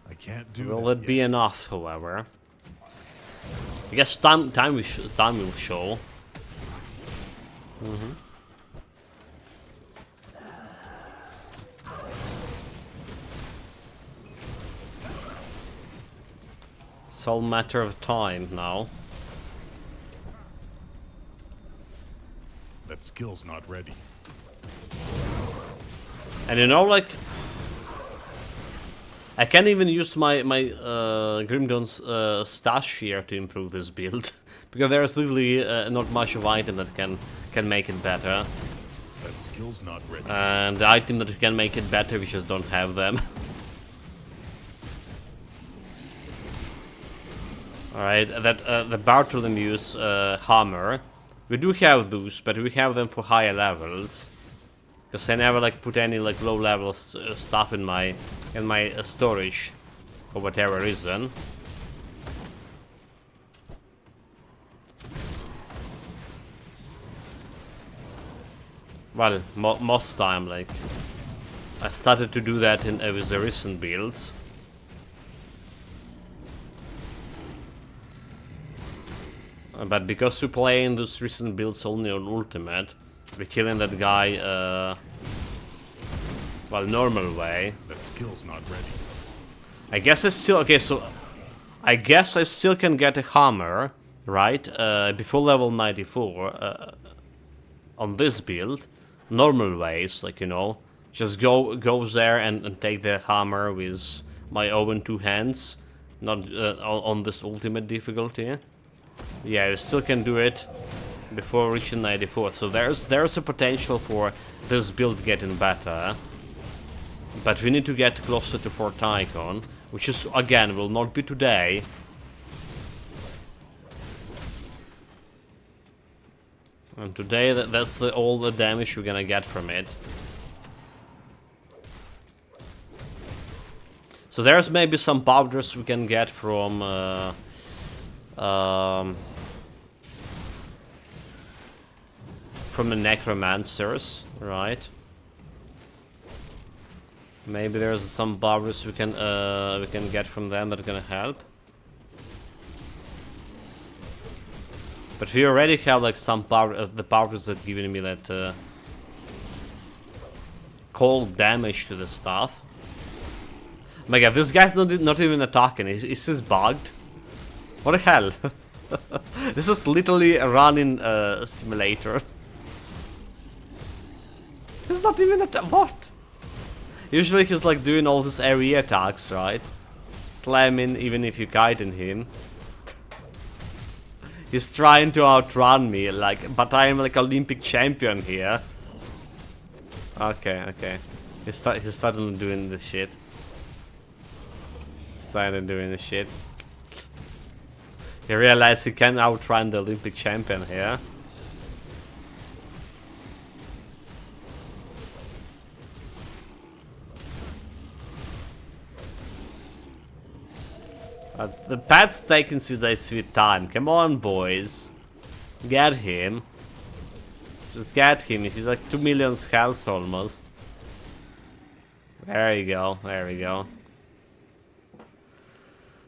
I can't do Will that it be yet. enough, however? I guess time will show. It's all a matter of time now. That skill's not ready. And you know, like, I can't even use my Grimdawn's stash here to improve this build, because there's literally not much of item that can make it better. That skill's not ready. And the item that can make it better, we just don't have them. Alright, that the Bartholomews hammer. We do have those, but we have them for higher levels. Because I never like put any like low level stuff in my storage for whatever reason. Well, most time like I started to do that in with the recent builds. But because we're playing those recent builds only on ultimate, we're killing that guy, well, normal way. That skill's not ready. I guess I still... Okay, so... I guess I still can get a hammer, right? Before level 94, on this build. Normal ways, like, you know. Just go there and take the hammer with my own two hands. Not on this ultimate difficulty. Yeah, you still can do it before reaching 94, so there's a potential for this build getting better. But we need to get closer to 4th icon, which is, again, will not be today. And today, that's all the damage we're gonna get from it. So there's maybe some powders we can get from... from the necromancers, right? Maybe there's some powders we can get from them that are gonna help. But we already have like some power, the powders that giving me that cold damage to the stuff. My god, this guy's not even attacking. Is this bugged? What the hell? This is literally a running simulator. He's not even what? Usually he's like doing all these area attacks, right? Slamming even if you're guiding him. He's trying to outrun me, like, but I am like Olympic champion here. Okay. He's starting doing the shit. Started doing the shit. He realized he can outrun the Olympic champion here. The pet's taking his sweet time. Come on, boys. Get him. Just get him. He's like 2 million health almost. There you go. There we go.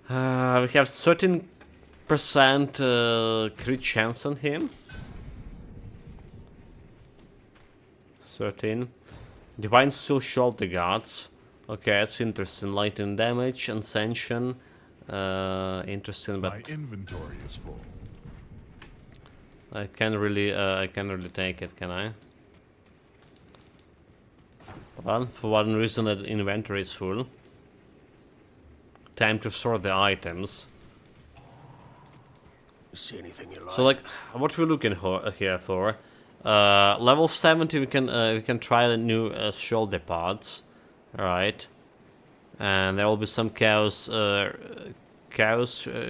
We have 13% crit chance on him. 13. Divine Steel Shoulder Guards. Okay, that's interesting. Lightning damage, Ascension. Interesting, but My inventory is full. I can't really take it, can I? Well, for one reason, that inventory is full. Time to sort the items. You see anything you like? So, like, what we're looking here for? Level 70, we can try the new shoulder pads. All right, and there will be some chaos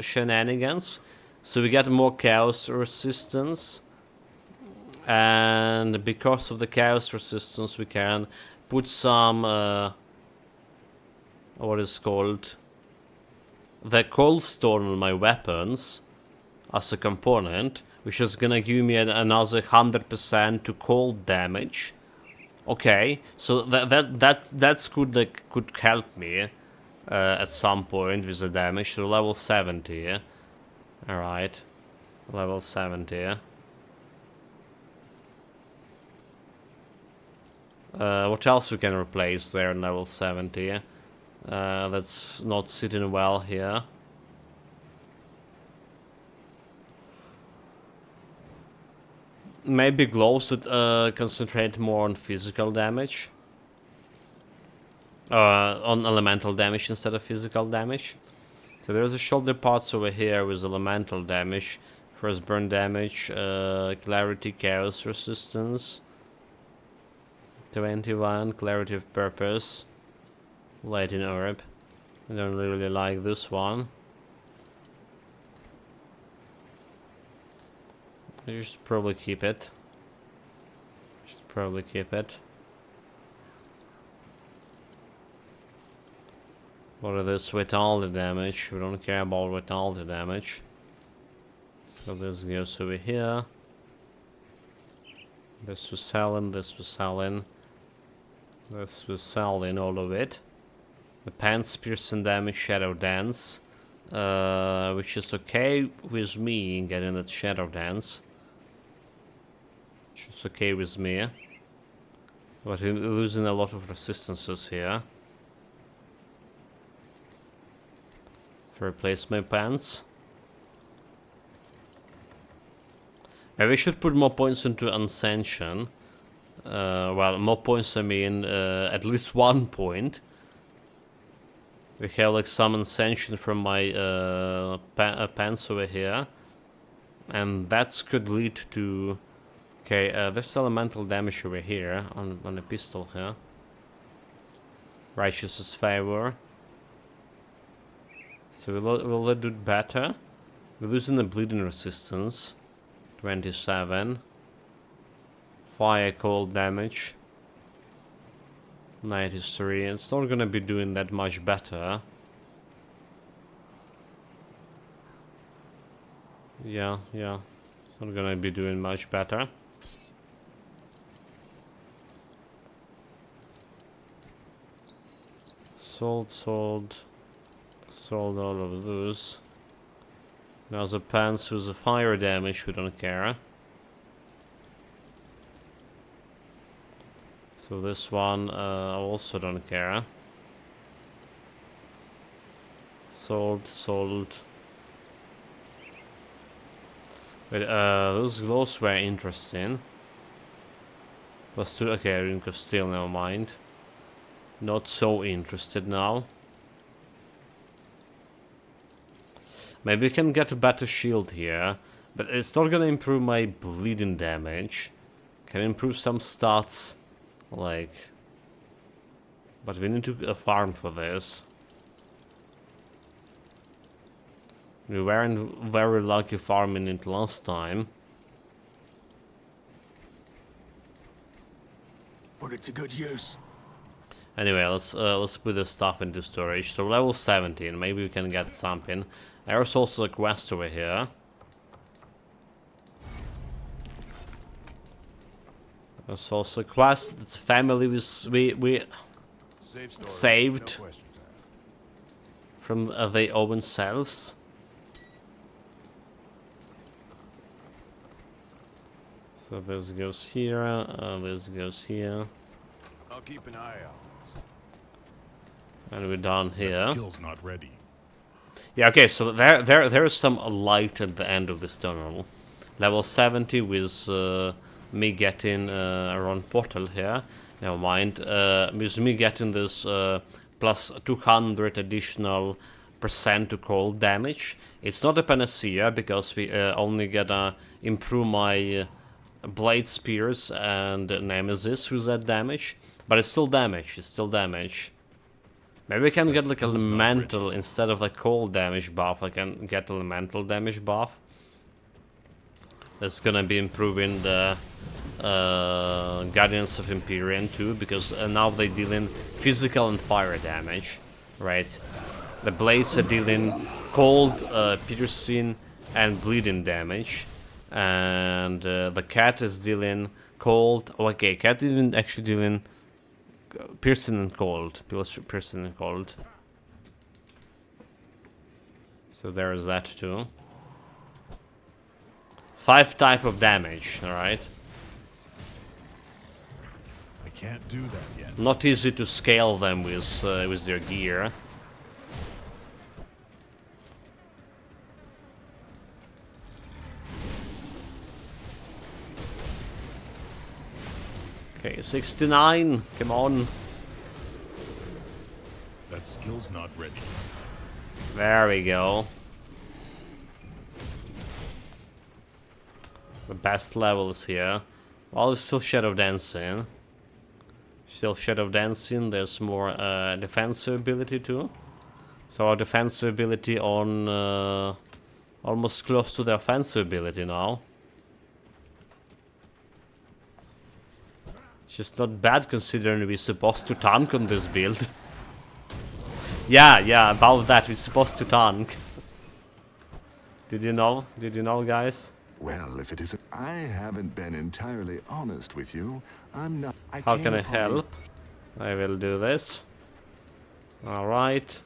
shenanigans. So we get more chaos resistance, and because of the chaos resistance, we can put some what is called the cold stone on my weapons as a component, which is gonna give me another 100% to cold damage. Okay, so that's good. Like, could help me at some point with the damage to level 70. All right, level 70. What else we can replace there in level 70? That's not sitting well here. Maybe gloves that concentrate more on physical damage. On elemental damage instead of physical damage. So there's a shoulder parts over here with elemental damage. First burn damage, clarity, chaos resistance. 21, clarity of purpose. Light in orb. I don't really like this one. You should probably keep it. Should probably keep it. What are this vitality damage? We don't care about vitality damage. So this goes over here. This was selling, this was selling. This was selling all of it. The pants piercing damage, shadow dance. Which is okay with me getting that shadow dance. Which is okay with me. But we're losing a lot of resistances here. Replace my pants. Maybe we should put more points into Unsanction. Well, more points, I mean, at least 1 point. We have like some Unsanction from my pants over here. And that could lead to... Okay, there's elemental damage over here on the pistol here. Righteous's Favor. So will that do better? We're losing the bleeding resistance. 27. Fire cold damage. 93. It's not gonna be doing that much better. Yeah. It's not gonna be doing much better. Sold all of those. Now the pants with the fire damage, we don't care. So this one, I also don't care. Sold. Wait, those glows were interesting. +2, okay, Rune of Steel, never mind. Not so interested now. Maybe we can get a better shield here, but it's not gonna improve my bleeding damage. Can improve some stats, like... But we need to farm for this. We weren't very lucky farming it last time. Put it to good use. Anyway, let's put the stuff into storage. So level 17, maybe we can get something. There's also a quest over here. There's also a quest that family was we saved No questions asked. from their own selves. So this goes here, this goes here, I'll keep an eye out. and we're down That here. skill's not ready. Yeah, okay, so there is some light at the end of this tunnel. Level 70 with me getting around portal here. Never mind. With me getting this plus 200 additional % to cold damage. It's not a panacea because we only gonna improve my blade spears and nemesis with that damage. But it's still damage. It's still damage. Maybe we can get like elemental instead of like cold damage buff. I can get elemental damage buff. That's gonna be improving the Guardians of Empyrion too, because now they deal in physical and fire damage, right? The blades are dealing cold, piercing, and bleeding damage, and the cat is dealing cold. Oh, okay, cat isn't actually dealing piercing and cold. Piercing and cold. So there is that too. 5 type of damage, alright? I can't do that yet. Not easy to scale them with their gear. Okay, 69, come on. That skill's not ready. There we go. The best levels here. Well, it's still Shadow Dancing. Still Shadow Dancing, there's more defensive ability too. So our defensive ability on almost close to the offensive ability now. Just not bad considering we're supposed to tank on this build. Yeah, about that, we're supposed to tank. Did you know? Did you know, guys? Well, if it isn't, I haven't been entirely honest with you. I'm not. How can I help? I will do this. Alright.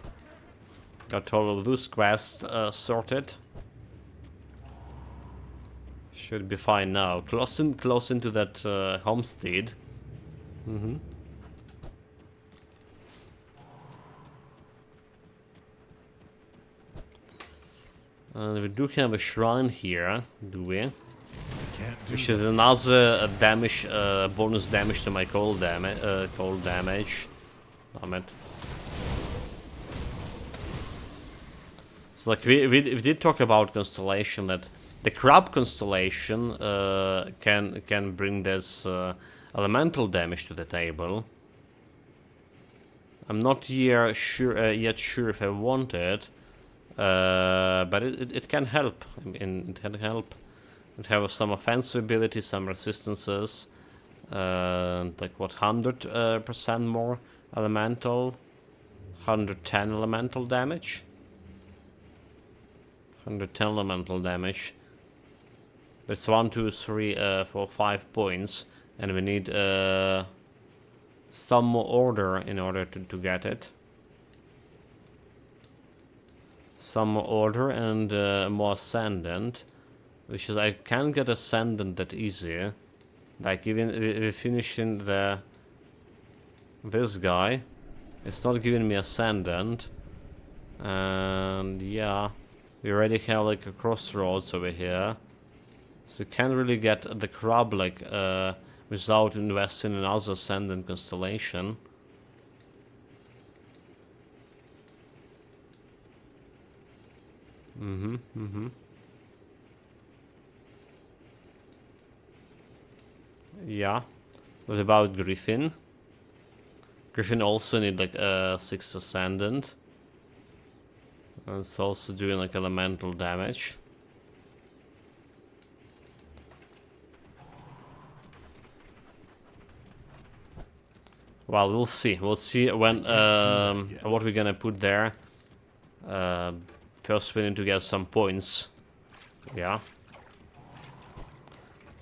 Got all of those quests sorted. Should be fine now. Close into that homestead. And we do have a shrine here, do we? Can't do Which is another damage, bonus damage to my cold damage. Damn it. So like we did talk about constellation, that the crab constellation can bring this elemental damage to the table. I'm not yet sure if I want it. But it can help. I mean, it can help. It has some offensive ability, some resistances, like what, 100% more elemental, 110 elemental damage, 110 elemental damage. But it's 1, 2, 3, 4, 5 points, and we need some more order in order to get it. Some more order and more ascendant, which is I can't get ascendant that easy. Like even we finishing this guy, it's not giving me ascendant, and yeah, we already have like a crossroads over here, so you can't really get the crab like without investing in another ascendant constellation. Yeah. What about Griffin? Griffin also need like 6 ascendant. And it's also doing like elemental damage. Well, we'll see. We'll see when what we're gonna put there. First we need to get some points. Yeah.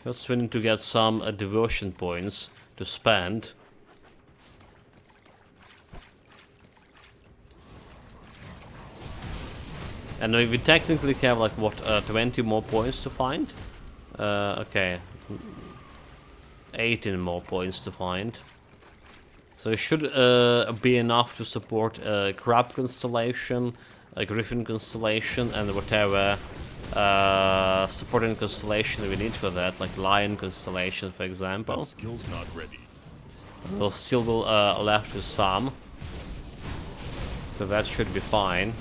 First we need to get some devotion points to spend. And we technically have like what, 20 more points to find? Okay. 18 more points to find. So it should be enough to support Crab Constellation, a Griffin Constellation, and whatever supporting constellation we need for that, like Lion Constellation, for example. That skill's not ready. We'll still be left with some, so that should be fine.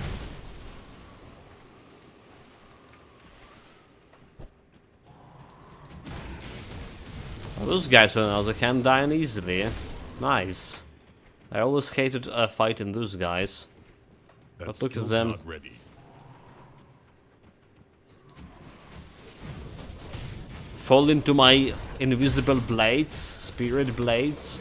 Well, those guys on the other hand dying easily. Nice. I always hated fighting those guys. That But look at skill's them. not ready. Fall into my invisible blades, spirit blades.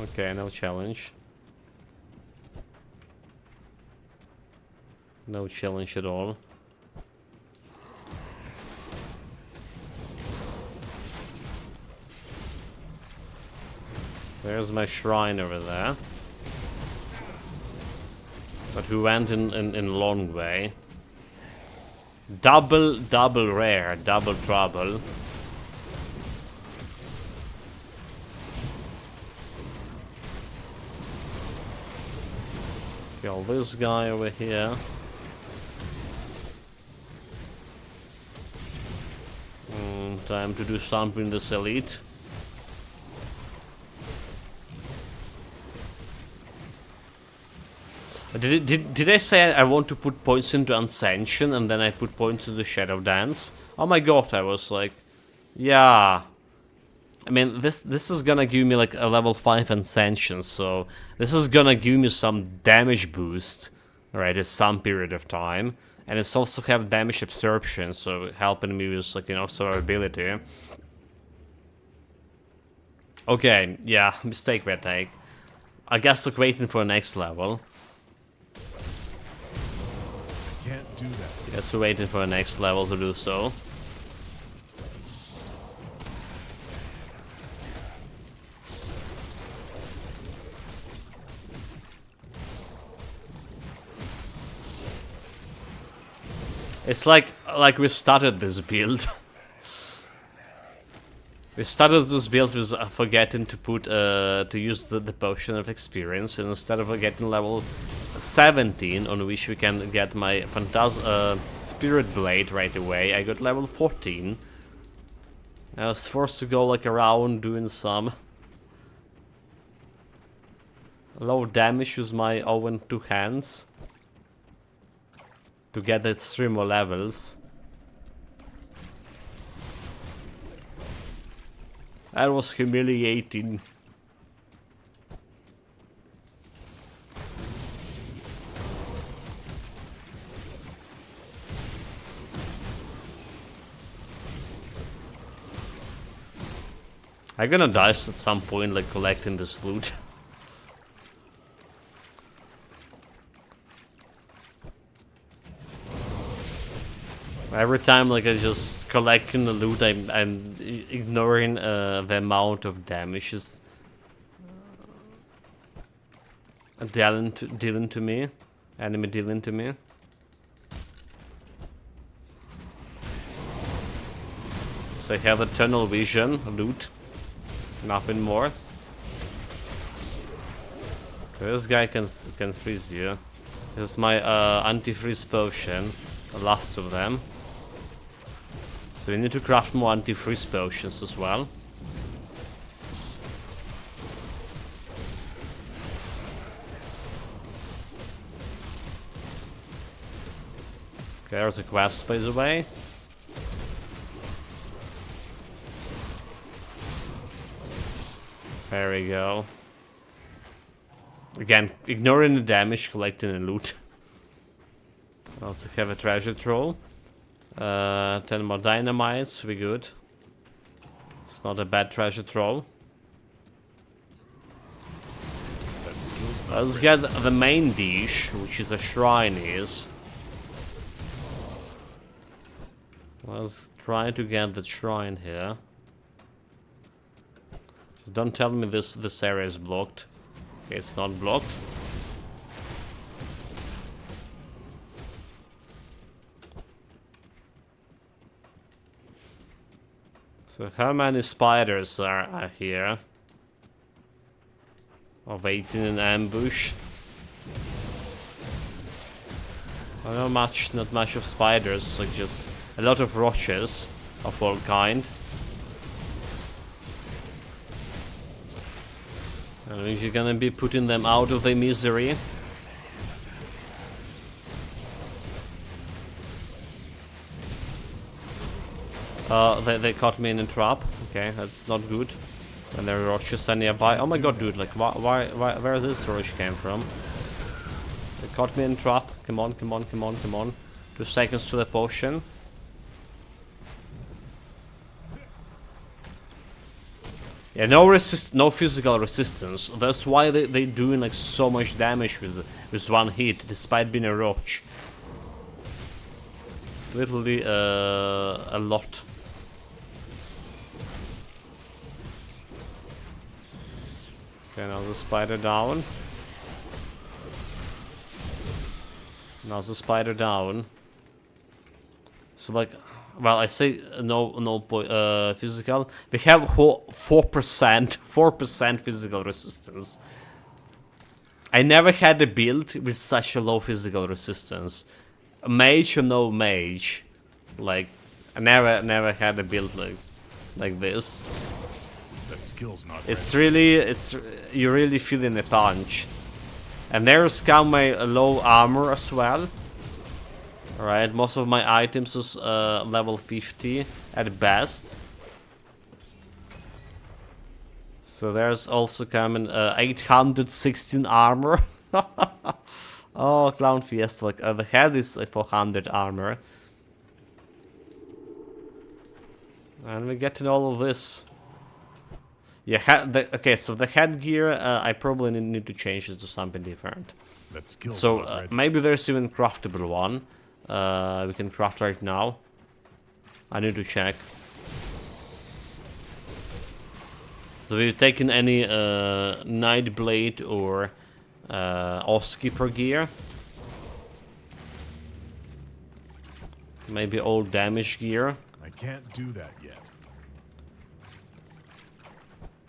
Okay, no challenge. No challenge at all. There's my shrine over there. But we went in long way. Double rare, double trouble. Kill this guy over here. Time to do something with this elite. Did I say I want to put points into Ascension and then I put points into Shadow Dance? Oh my god, I was like, yeah. I mean, this is gonna give me like a level 5 Ascension, so this is gonna give me some damage boost, right, at some period of time. and it's also have damage absorption, so helping me with like, you know, survivability. Okay, yeah, mistake we take. I guess like waiting for the next level. Can't do that. Guess we're waiting for the next level to do so. It's like we started this build. We started this build with forgetting to put to use the potion of experience, and instead of getting level 17, on which we can get my Spirit Blade right away, I got level 14. I was forced to go like around doing some low damage with my own 2 hands to get that 3 more levels. That was humiliating. I'm gonna die at some point, like collecting this loot. Every time, like, I just collecting the loot, I'm ignoring the amount of damage is dealing to me, enemy dealing to me. So I have a tunnel vision, loot, nothing more. Okay, this guy can freeze you. This is my anti-freeze potion, the last of them. So we need to craft more anti-freeze potions as well. Okay, there's a quest by the way. There we go. Again, ignoring the damage, collecting the loot. I also have a treasure troll. 10 more dynamites, we good. It's not a bad treasure troll. That skill's not Let's ready. get the main dish, which is a shrine is. Let's try to get the shrine here. Just don't tell me this area is blocked. Okay, it's not blocked. So how many spiders are here? Or waiting in ambush? Not much of spiders, like just a lot of roaches of all kind. And you're gonna be putting them out of their misery. They caught me in a trap. Okay, that's not good. And there are roaches are nearby. Oh my god, dude! Like, where this roach came from? They caught me in a trap. Come on, come on, come on, come on! 2 seconds to the potion. Yeah, no physical resistance. That's why they doing like so much damage with one hit, despite being a roach. It's literally a lot. Okay, now the spider down. Now the spider down. So like, well, I say no physical. We have 4% physical resistance. I never had a build with such a low physical resistance. Mage or no mage, like I never had a build like this. That skill's not It's ready. really, you're really feeling the punch. And there's come my low armor as well. Alright, most of my items is level 50 at best. So there's also coming 816 armor. Oh, Clown Fiesta, like the head is like 400 armor. And we get in all of this. Yeah, okay, so the headgear, I probably need to change it to something different. That skill's So not ready. maybe there's even craftable one. We can craft right now. I need to check. So we've taken any Nightblade or Oathkeeper gear. Maybe all damage gear. I can't do that yet.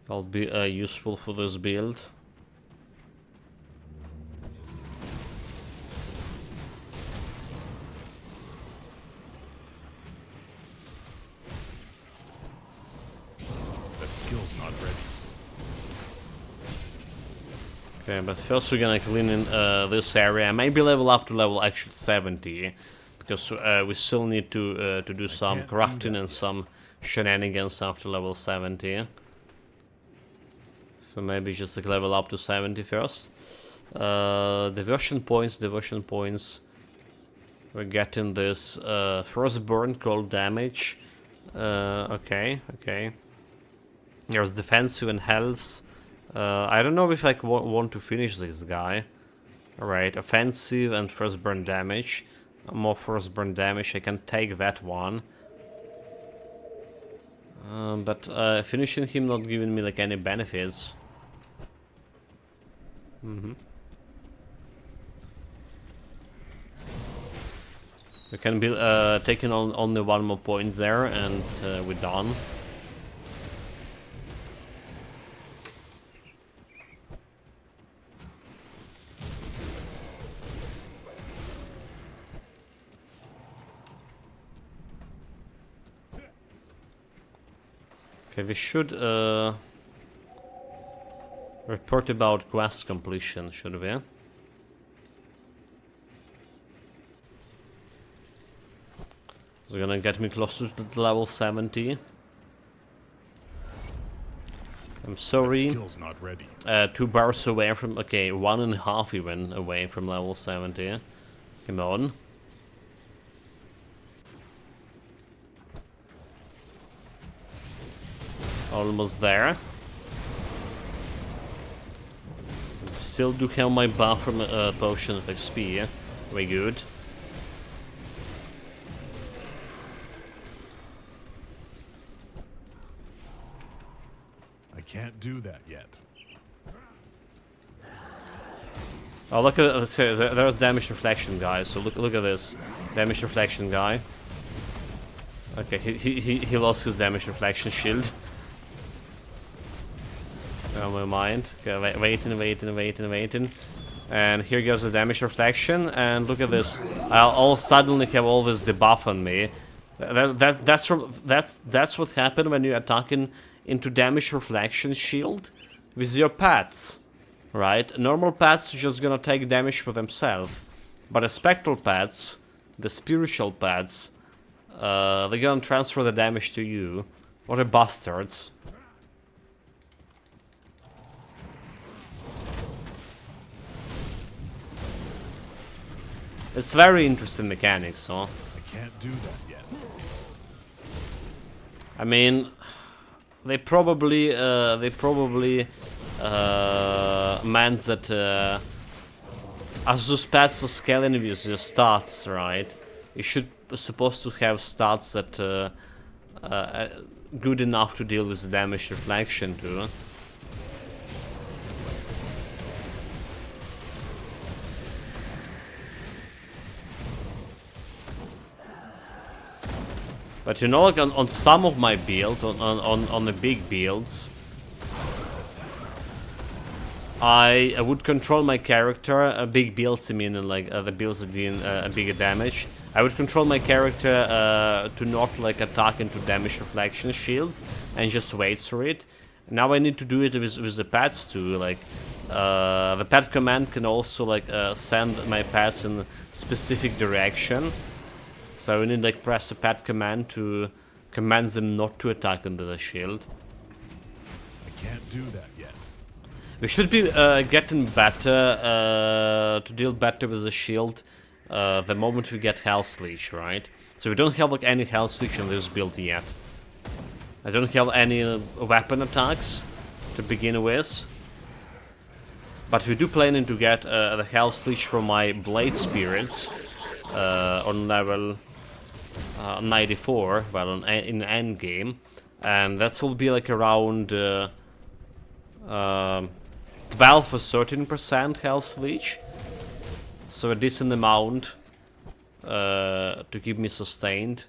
That'll be useful for this build. That skill's not ready. Okay, but first we're gonna clean in this area. Maybe level up to level actually 70, because we still need to do some can't do crafting that and yet. some shenanigans after level 70. So maybe just like level up to 70 first. Devotion points. We're getting this Frostburn cold damage. Okay. There's defensive and health. I don't know if I want to finish this guy. Alright, offensive and Frostburn damage. More Frostburn damage, I can take that one. But finishing him not giving me like any benefits. We can be taking on only one more point there, and we're done. Okay, we should report about quest completion, should we? It's gonna get me closer to the level 70. I'm That sorry. skill's not ready. 2 bars away from... Okay, 1.5 even away from level 70. Come on. Almost there. Still do have my buff from potion of XP. Very good. I can't do that yet. Oh, look at there's damage reflection, guys. So look at this damage reflection guy. Okay, he lost his damage reflection shield. Oh my mind. Okay, waiting. And here goes the damage reflection. And look at this. I'll suddenly have all this debuff on me. That's what happened when you're attacking into damage reflection shield with your pets. Right? Normal pets are just gonna take damage for themselves. But the spectral pets, the spiritual pets, they're gonna transfer the damage to you. What a bastards. It's very interesting mechanics, huh? I can't do that yet. I mean, they probably meant that as those pets are scaling with your stats, right? You should supposed to have stats that good enough to deal with the damage reflection too. But you know, like on some of my build, on the big builds, I would control my character, big builds, I mean, like the builds that deal bigger damage. I would control my character to not like attack into damage reflection shield and just wait for it. Now I need to do it with the pets too. Like the pet command can also like send my pets in a specific direction. So we need like press a pet command to command them not to attack under the shield. I can't do that yet. We should be getting better to deal better with the shield the moment we get Health Leech, right? So we don't have like any Health Leech in this build yet. I don't have any weapon attacks to begin with. But we do planning to get the Health Leech from my Blade Spirits on level 94, well, in endgame. And that will be like around 12 or 13% Health Leech. So a decent amount to keep me sustained.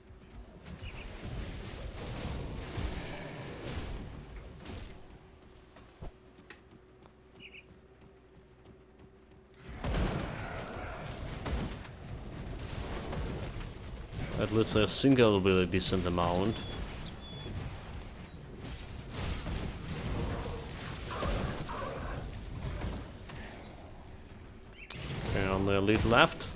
At least a single will be a decent amount. Okay, on the elite left.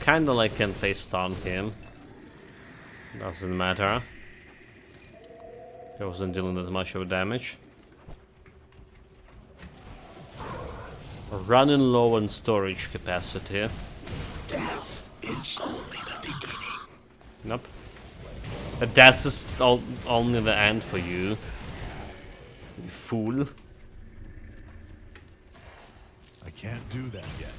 Kinda like can face stun him. Doesn't matter. He wasn't dealing that much of damage. Running low on storage capacity. Death is only the beginning. Nope. But death is only the end for you. You fool. I can't do that yet.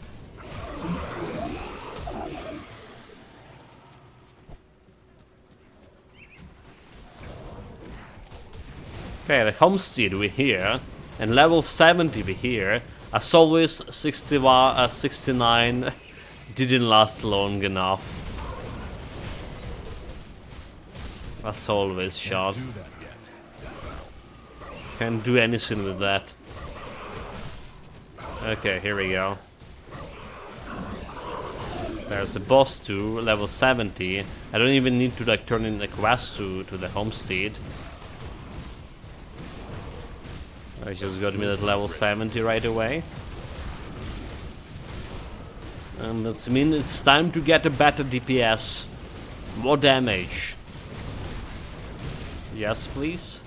Okay, the homestead we here, and level 70 we here. As always, 69 didn't last long enough. As always, shot. Do that yet. Can't do anything with that. Okay, here we go. There's a boss too, level 70. I don't even need to like turn in a quest to the homestead. I just got me that level 70 right away. And that means it's time to get a better DPS. More damage. Yes, please.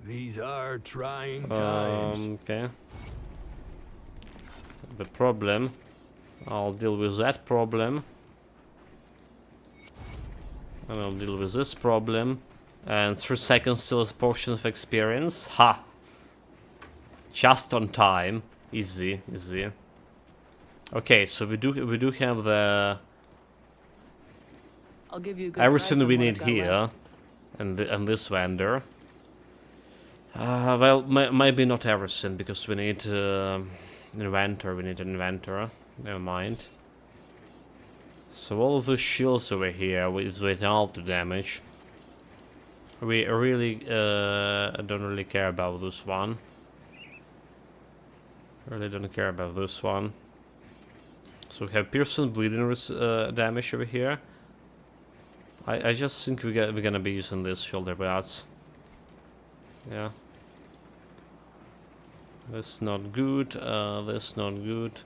These are trying times. Okay. The problem. I'll deal with that problem. And I'll deal with this problem. And 3 seconds still is portion of experience. Ha! Just on time. Easy, easy. Okay, so we do have the I'll give you a good everything price we on what need I've got here, left. and this vendor. Well, maybe not everything because we need inventor. We need an inventor. Never mind. So all of the shields over here with auto damage. We really don't really care about this one. Really don't care about this one. So we have piercing bleeding damage over here. I just think we're gonna be using this shoulder pads. Yeah. That's not good. That's not good.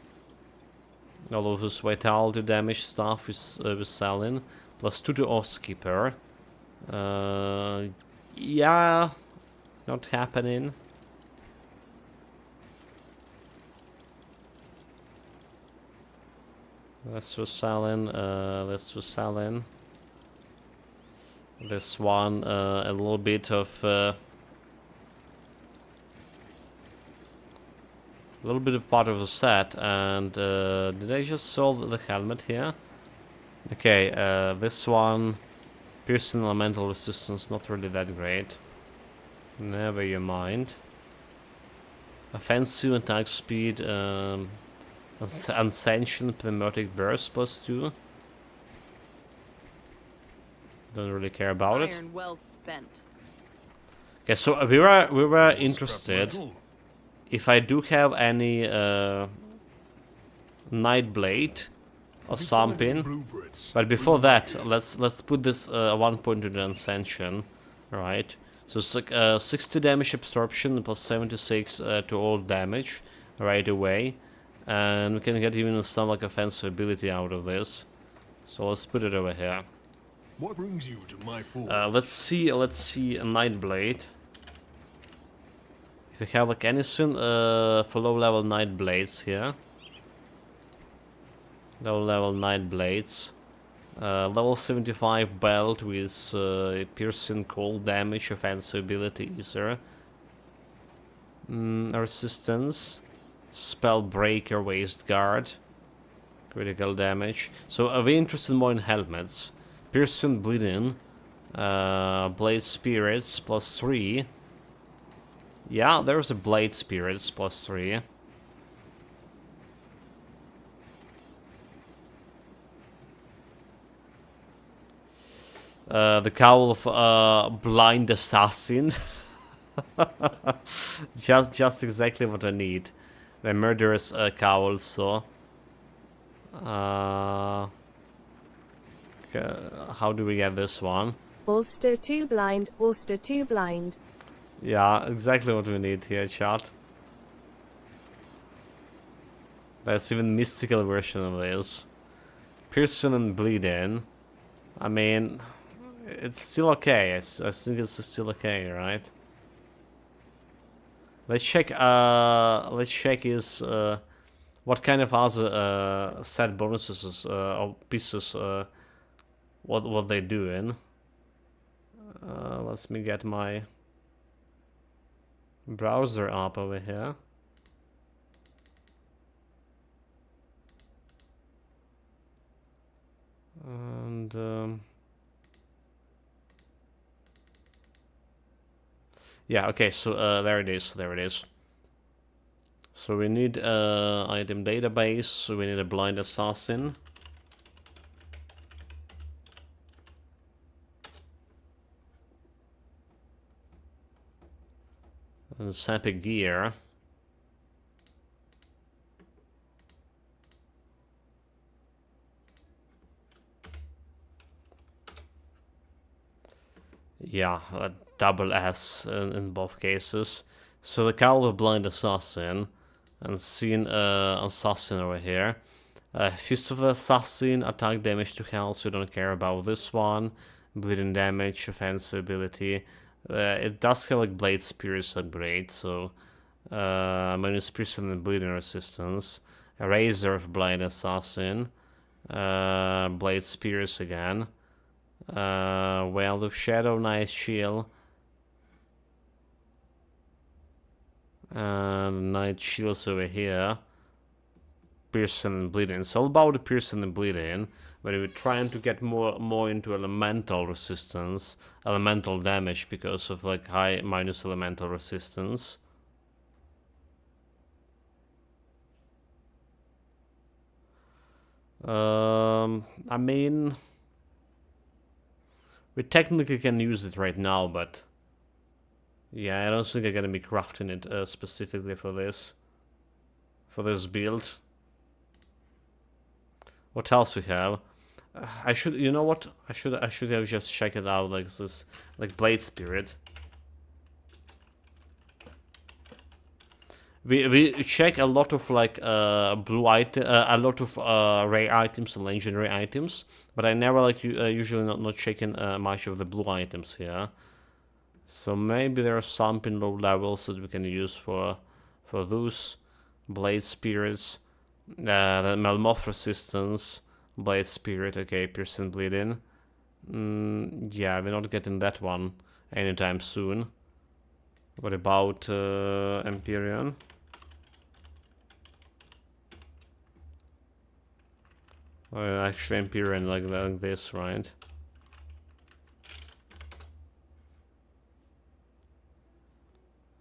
All of this vitality damage stuff is selling. Plus 2 to Oathkeeper. Yeah. Not happening. This was selling. This was selling. This one, a little bit of. A little bit of part of the set, and did I just solve the helmet here? Okay, this one, piercing elemental resistance, not really that great. Never you mind. Offensive attack speed, unsanctioned pneumatic burst +2. Don't really care about it. Iron well spent. Okay, so we were interested. If I do have any Nightblade or something, but before that, let's put this 1 point to the Ascension, right? So it's like 60 damage absorption plus 76 to all damage, right away. And we can get even some like offensive ability out of this. So let's put it over here. What brings you to my fort? Let's see a Nightblade. If we have like anything for low level Nightblades here. Low level Nightblades. Level 75 belt with piercing cold damage, offensive ability is there. Resistance. Spellbreaker, waist guard. Critical damage. So are we interested more in helmets? Piercing bleeding. Blade spirits +3. Yeah, there's a blade spirits +3. The cowl of blind assassin. just exactly what I need. The murderous cowl, so how do we get this one? Ulster 2 blind, Ulster 2 blind. Yeah, exactly what we need here, chat. That's even mystical version of this. Piercing and bleeding. I mean, it's still okay. I think it's still okay, right? Let's check. Let's check is what kind of other set bonuses or pieces what they doing. Let me get my browser up over here. And yeah, okay, so there it is, So we need item database, so we need a blind assassin. And sappy gear. Yeah, a double S in both cases. So the cowl of blind assassin and seen assassin over here. Fist of the assassin, attack damage to health, so we don't care about this one. Bleeding damage, offensive ability. It does have like blade spirits upgrade, so minus piercing and bleeding resistance. A razor of blind assassin. Blade spears again. Well, of shadow, nice shield. And night shields over here. Piercing and bleeding. It's all about the piercing and bleeding. But we're trying to get more into elemental resistance, elemental damage because of like high minus elemental resistance. I mean, we technically can use it right now, but yeah, I don't think I'm gonna be crafting it specifically for this build. What else we have? I should, you know what? I should have just checked it out, like this, like Blade Spirit. We check a lot of like blue item, a lot of rare items and legendary items, but I never like usually not checking much of the blue items here. So maybe there are some in low levels that we can use for those blade spirits. The Melmoth resistance, blade spirit. Okay, piercing bleeding. Yeah, we're not getting that one anytime soon. What about Empyrion? Actually, Empyrion like this, right?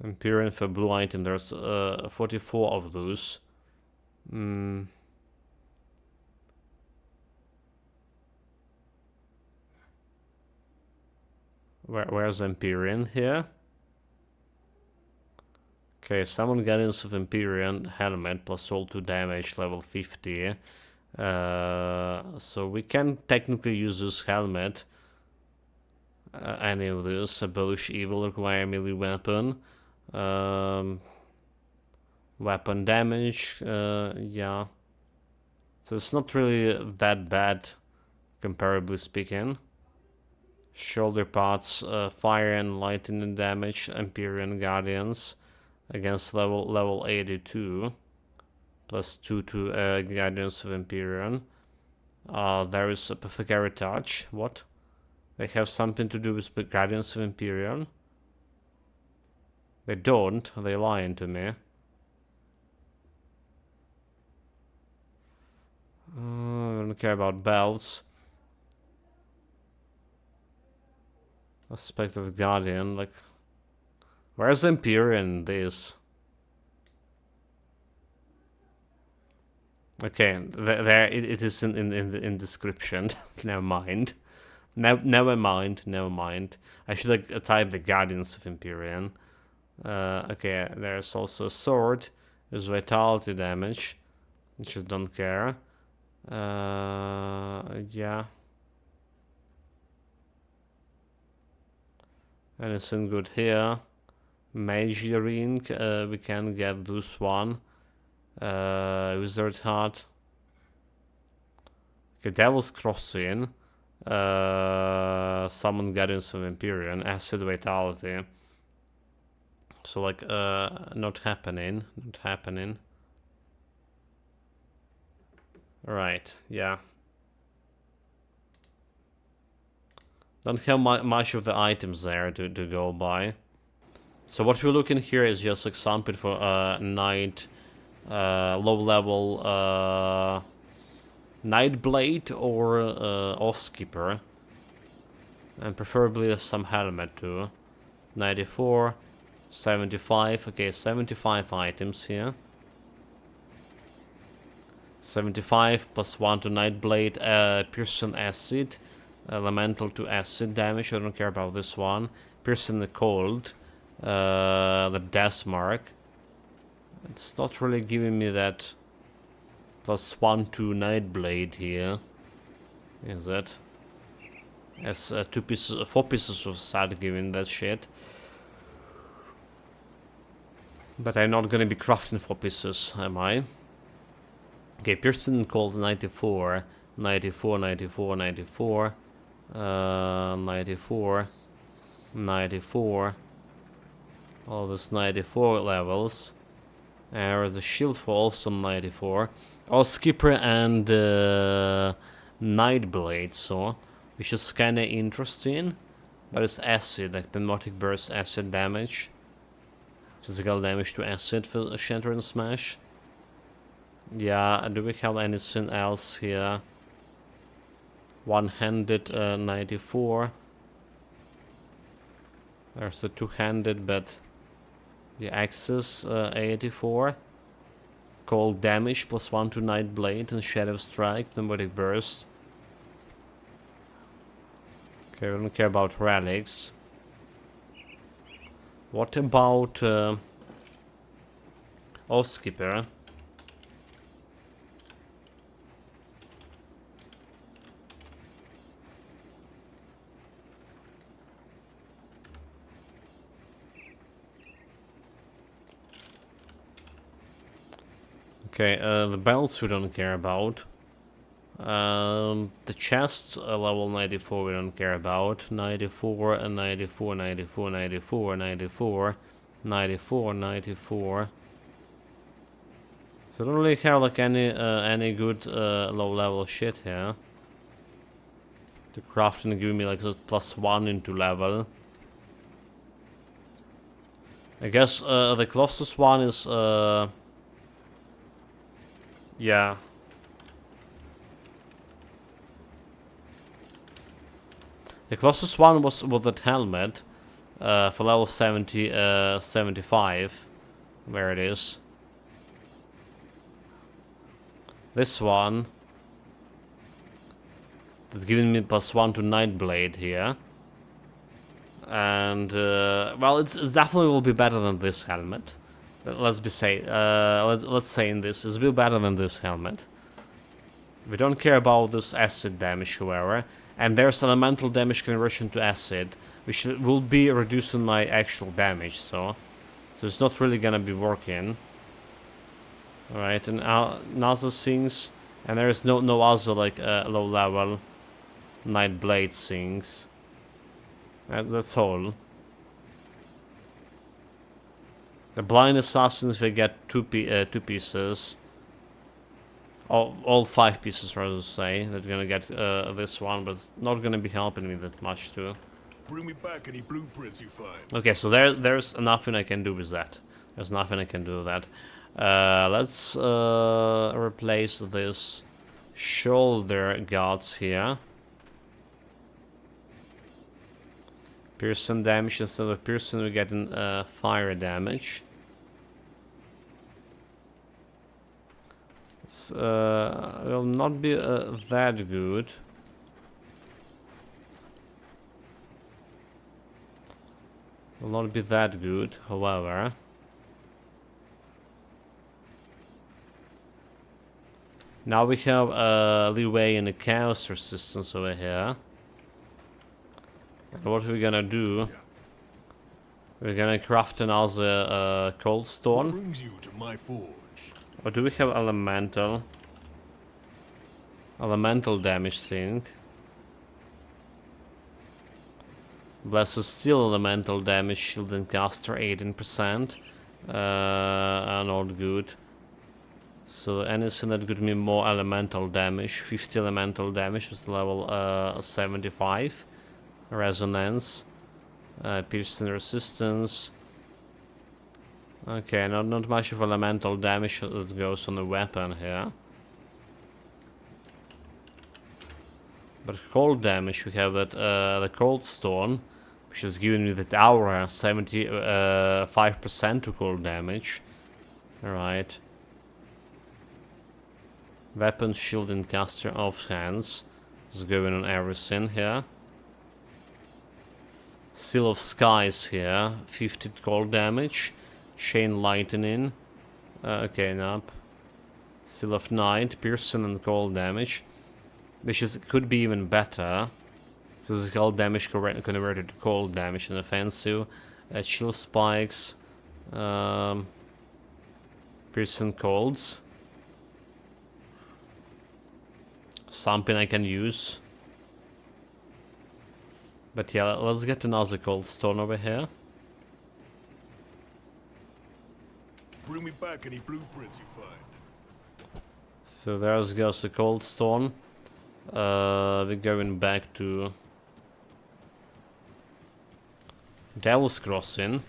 Empyrean for blue item, there's 44 of those. Where's Empyrean here? Okay, summon Guardians of Empyrean helmet plus all 2 damage, level 50. So we can technically use this helmet. Any of this. Abolish evil, require melee weapon. Weapon damage, yeah. So it's not really that bad, comparably speaking. Shoulder parts, fire and lightning damage, Empyrion Guardians against level 82. Plus 2 to Guardians of Empyrion. There is a Apothecary Touch. What? They have something to do with the Guardians of Empyrion? They don't. They're lying to me. I don't care about belts. Aspect of Guardian, like... Where's Empyrion this? Okay, there it is in description. Never mind. Never mind. I should like type the Guardians of Empyrion. Okay, there's also a sword. There's vitality damage. I just don't care. Yeah. Anything good here? Mage ring. We can get this one. Wizard Heart. Okay, Devil's Crossing. Summon Guardians of Empyrion. Acid Vitality. So like, not happening. Right, yeah. Don't have much of the items there to go by. So what we're looking here is just like something for Knight, low level Nightblade or Skipper. And preferably some helmet too. 94, 75, okay, 75 items here. 75 plus 1 to Nightblade, Piercing Acid, Elemental to Acid damage, I don't care about this one. Piercing the Cold, the Death Mark. It's not really giving me that plus 1 to Nightblade here, is it? As 4 pieces of sad giving that shit. But I'm not gonna be crafting 4 pieces, am I? Okay, Piercing Cold 94, 94, 94, 94, 94, 94. All those 94 levels. There's a shield for also 94. Oh, Skipper and Nightblade, so which is kinda interesting. But it's acid, like Pneumatic Burst acid damage. Physical damage to acid for Shatter and Smash. Yeah, do we have anything else here? One-handed 94. There's a two-handed, but the axis 84. Cold damage plus 1 to Nightblade and Shadow Strike, Pneumatic Burst. Okay, we don't care about relics. What about Skipper? Okay, the belts we don't care about. The chests level 94 we don't care about. 94 and 94, 94, 94, 94, 94, 94. So I don't really have like any good low level shit here. The crafting give me like just plus 1 into level. I guess the closest one is yeah. The closest one was with that helmet for level 75, where it is. This one that's giving me plus 1 to Nightblade here. And well, it's definitely will be better than this helmet. Let's say in this is will better than this helmet. We don't care about this acid damage, however, and there's elemental damage conversion to acid, which will be reducing my actual damage. So it's not really gonna be working. Alright, and other things, and there is no other like low level Night Blade things. That's all. The Blind Assassins, we get two pieces. All 5 pieces, rather to say. They're gonna get this one, but it's not gonna be helping me that much too. Bring me back any blueprints you find. Okay, so there's nothing I can do with that. There's nothing I can do with that. Let's replace this shoulder guards here. Piercing damage instead of piercing, we're getting fire damage. It's, will not be that good. Will not be that good, however. Now we have leeway in the chaos resistance over here. And what we're gonna do? We're gonna craft another cold What stone. brings you to my forge? Or do we have elemental damage thing? Blessed Steel elemental damage, shield and caster 18%. Not good. So anything that gives me more elemental damage, 50 elemental damage is level 75. Resonance, piercing resistance. Okay, not much of elemental damage that goes on the weapon here. But cold damage, we have that the cold stone, which is giving me that aura 75% to cold damage. Alright. Weapon, shield, and caster off hands is going on everything here. Seal of Skies here, 50 cold damage. Chain Lightning. Okay, nope. Seal of Night, piercing and cold damage. Which could be even better. Physical damage converted to cold damage and offensive. Chill Spikes. Piercing colds. Something I can use. But yeah, let's get another cold stone over here. Bring me back any blueprints you find. So there goes the cold stone. We're going back to Devil's Crossing.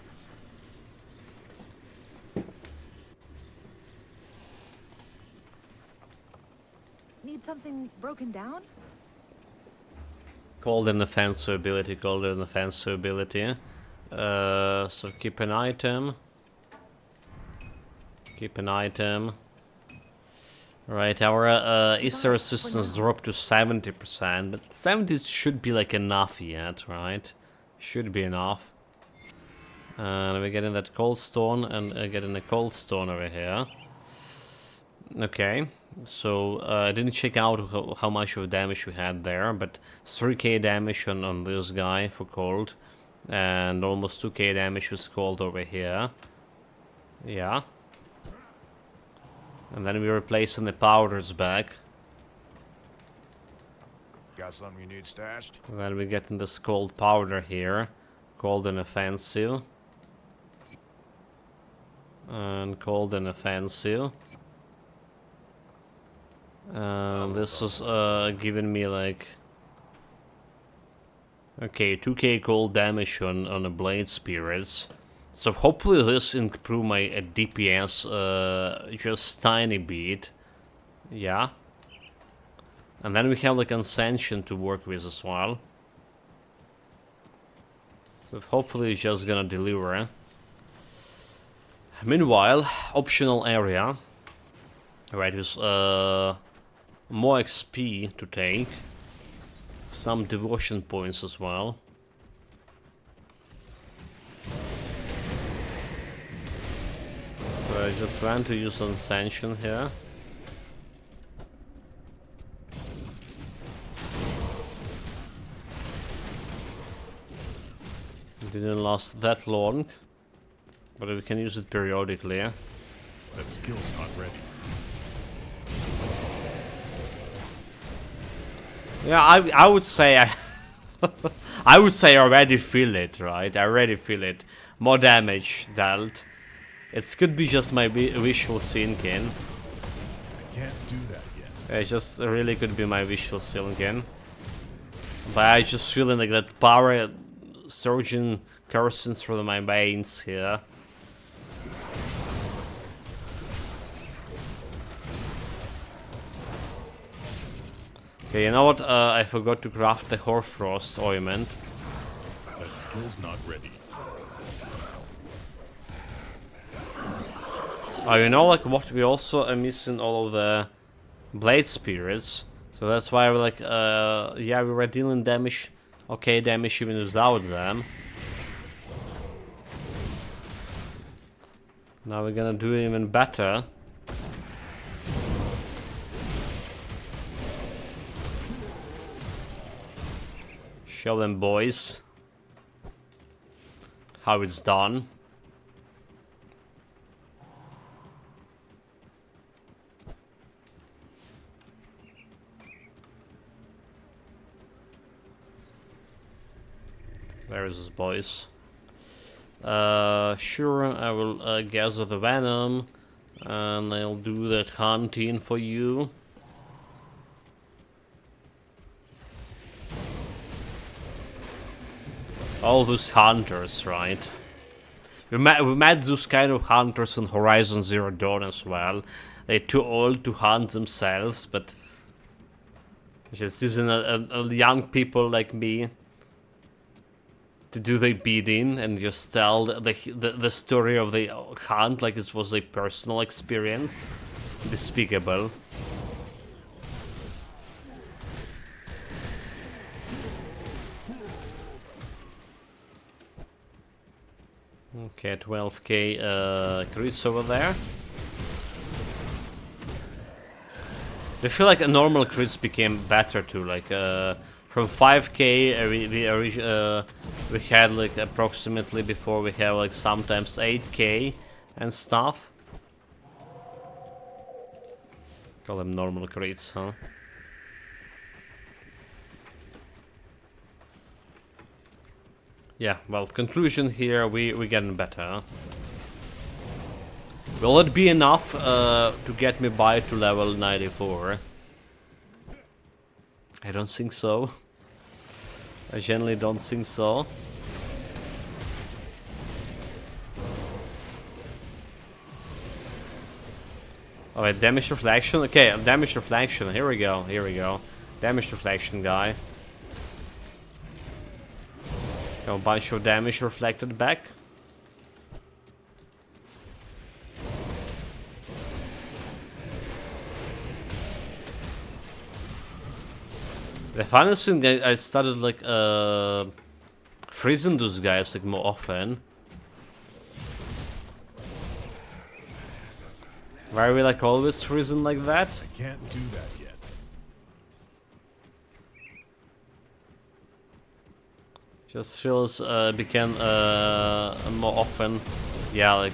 Need something broken down? Cold and offensive ability, cold and offensive ability. So keep an item. Keep an item. Right, our Easter resistance dropped to 70%, but 70 should be like enough yet, right? Should be enough. And we're getting that cold stone and getting a cold stone over here. Okay, so I didn't check out how much of damage we had there, but 3k damage on this guy for cold, and almost 2k damage with cold over here. Yeah. And then we're replacing the powders back. Got something you need stashed? And then we're getting this cold powder here. Cold and offensive. And cold and offensive. This is giving me like... Okay, 2k cold damage on the blade spirits. So hopefully this improve my DPS just tiny bit. Yeah. And then we have like Ascension to work with as well. So hopefully it's just gonna deliver. Meanwhile, optional area. Right, with more XP to take. Some devotion points as well. So I just want to use Ascension here. Didn't last that long, but we can use it periodically. That skill's not ready. Yeah, I would say I would say I already feel it, right? I already feel it. More damage dealt. It could be just my visual thinking. I can't do that yet. It just really could be my visual thinking. But I just feeling like that power surging coursing through my veins here. Okay, you know what? I forgot to craft the Hoarfrost ointment. That skill's not ready. Oh, you know, like what we also are missing all of the blade spirits, so that's why we're like, yeah, we were dealing damage, okay, damage even without them. Now we're gonna do even better. Show them, boys, how it's done. Where is this, boys? Sure, I will gather the venom, and I'll do that hunting for you. All those hunters, right? We met those kind of hunters on Horizon Zero Dawn as well. They're too old to hunt themselves, but just using a young people like me to do the bidding and just tell the story of the hunt like this was a personal experience. Despicable. Okay, 12k crits over there. I feel like a normal crits became better too, like from 5k we had like approximately before we have like sometimes 8k and stuff. Call them normal crits, huh? Yeah, well, conclusion here, we're getting better. Will it be enough to get me by to level 94? I don't think so. I generally don't think so. Oh wait, damage reflection? Okay, damage reflection, here we go, here we go. Damage reflection guy. A bunch of damage reflected back. The funniest thing, I started like freezing those guys like more often. Why are we like always freezing like that? I can't do that yet. Just feels became more often, yeah, like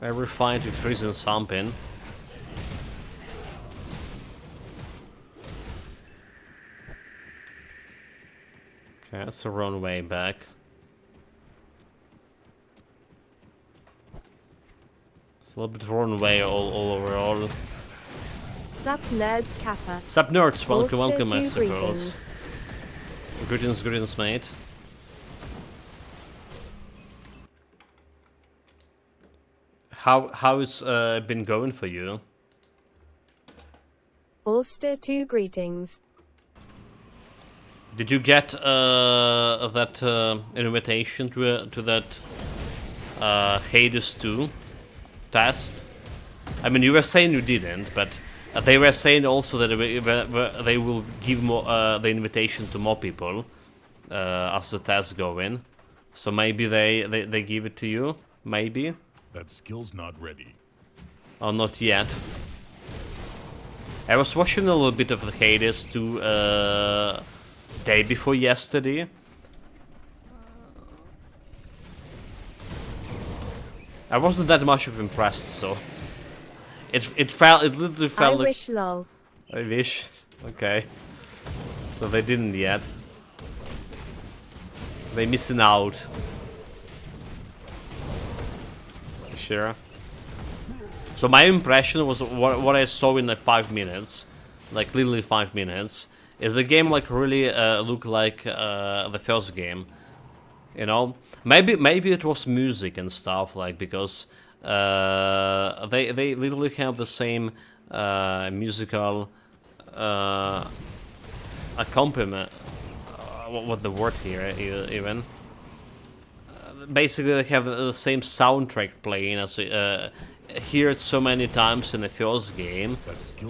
every fight we freezing something. Okay, that's the wrong way back. It's a little bit wrong way all overall. Sup nerds Kappa. Sup nerds, welcome, Bolster welcome, to Master Greetings, greetings, mate. How's been going for you? Ulster 2 greetings. Did you get that invitation to that Hades 2 test? I mean, you were saying you didn't, but they were saying also that they will give more the invitation to more people as the tests go in. So maybe they give it to you. Maybe. That skill's not ready. Oh, not yet. I was watching a little bit of the Hades 2 day before yesterday. I wasn't that much of impressed, so It literally I felt like. wish lol. I wish. Okay. So they didn't yet. They missing out. Sure. So my impression was what I saw in like 5 minutes, like literally 5 minutes, is the game like really looked like the first game, you know. Maybe it was music and stuff, like, because they literally have the same musical accompaniment. What the word here even? Basically, they have the same soundtrack playing as hear it so many times in the first game,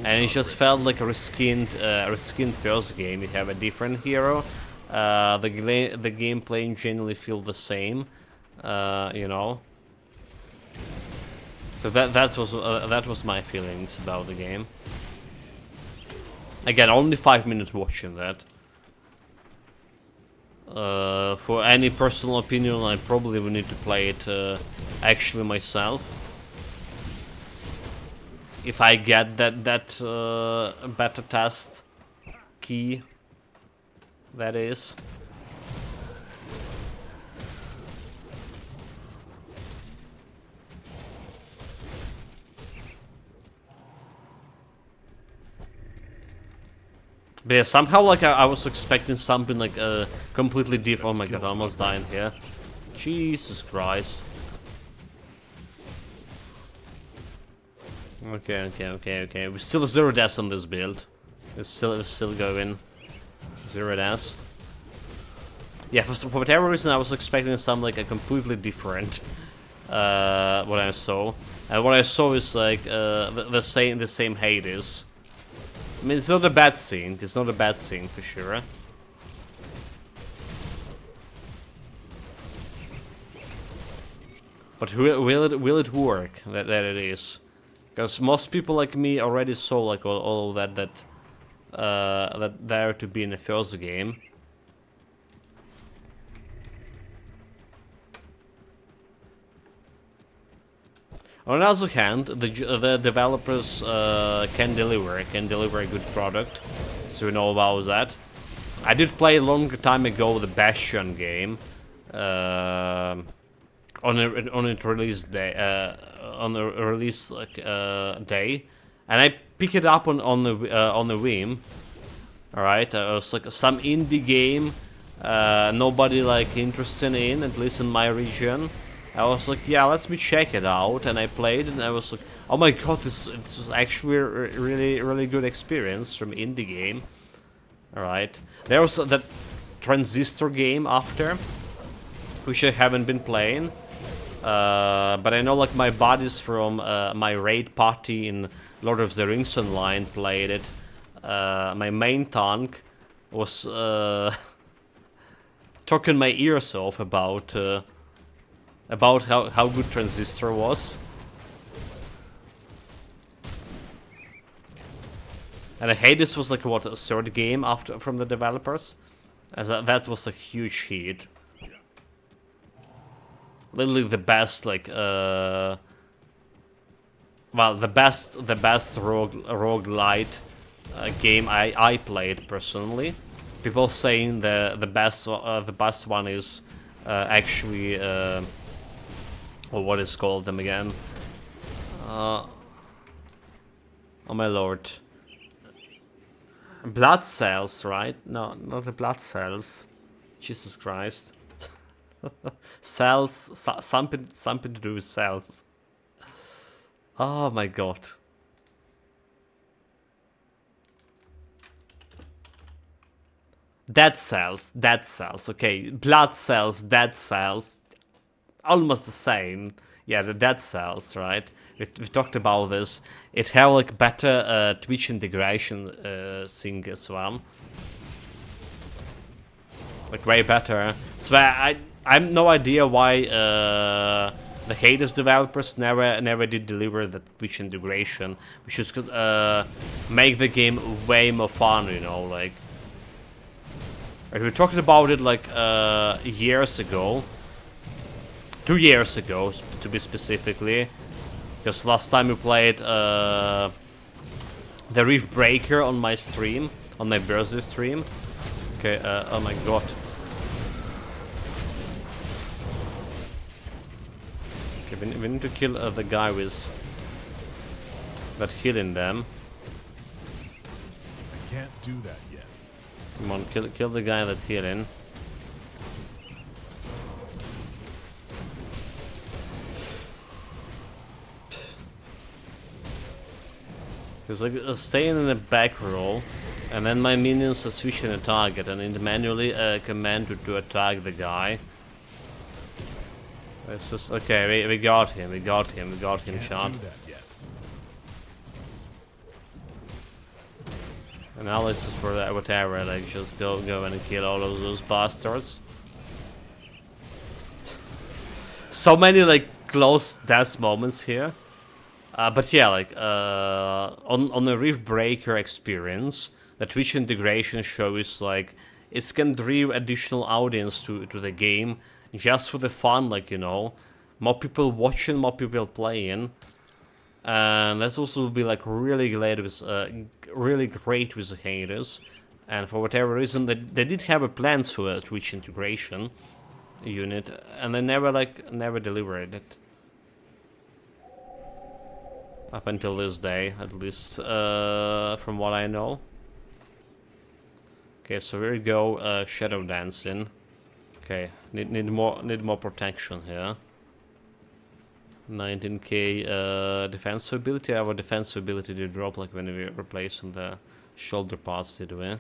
and it just felt like a reskinned first game. You have a different hero. The gameplay in generally feel the same, you know. So that was my feelings about the game. Again, only 5 minutes watching that. For any personal opinion, I probably will need to play it actually myself. If I get that beta test key, that is. But yeah, somehow like I was expecting something like completely different. Oh my god, I almost dying here. Jesus Christ. Okay. We're still 0 deaths on this build. It's still going 0 deaths. Yeah, for whatever reason I was expecting something like a completely different what I saw. And what I saw is like the same Hades. I mean, it's not a bad scene. It's not a bad scene for sure. But will it work? That it is, because most people like me already saw like all of that there to be in the first game. On the other hand, the developers can deliver a good product, so we know about that. I did play a long time ago the Bastion game on its release day, day, and I picked it up on the Wii. All right, it was like some indie game, nobody like interested in, at least in my region. I was like, yeah, let me check it out, and I played, and I was like, oh my god, this was actually a really good experience from indie game. All right, there was that Transistor game after, which I haven't been playing, but I know like my buddies from my raid party in Lord of the Rings Online played it. My main tank was talking my ears off about how good Transistor was. And Hades was like what, a third game after from the developers, and that was a huge hit. Literally the best like well, the best roguelite game I played personally. People saying the best one is actually or what is called them again? Oh my lord. Blood cells, right? No, not the blood cells. Jesus Christ. Cells, something to do with cells. Oh my god. Dead cells, okay. Blood cells, dead cells. Almost the same. Yeah, the dead cells, right? We talked about this. It had like better Twitch integration thing as well. Like way better. So I have no idea why the Hades developers never did deliver the Twitch integration, which could make the game way more fun, you know, like. We talked about it like years ago. 2 years ago, to be specifically. Because last time we played the Reef Breaker on my stream, on my birthday stream. Okay, oh my god. Okay, we need to kill the guy with that healing them. I can't do that yet. Come on, kill the guy that healing. It's like staying in the back row, and then my minions are switching a target, and it manually command to attack the guy. It's just okay. We got him. We got him shot. Do that yet. Analysis for that, whatever. Like just go and kill all of those bastards. So many like close death moments here. But yeah, like on the Reef Breaker experience, the Twitch integration shows like it's can drive additional audience to the game just for the fun, like, you know, more people watching, more people playing, and that's also be like really great with the haters. And for whatever reason, they did have a plans for a Twitch integration unit, and they never delivered it. Up until this day, at least from what I know. Okay, so here we go, shadow dancing. Okay, need more protection here. 19k defense ability. Our defense ability did drop like when we replacing the shoulder parts, did we?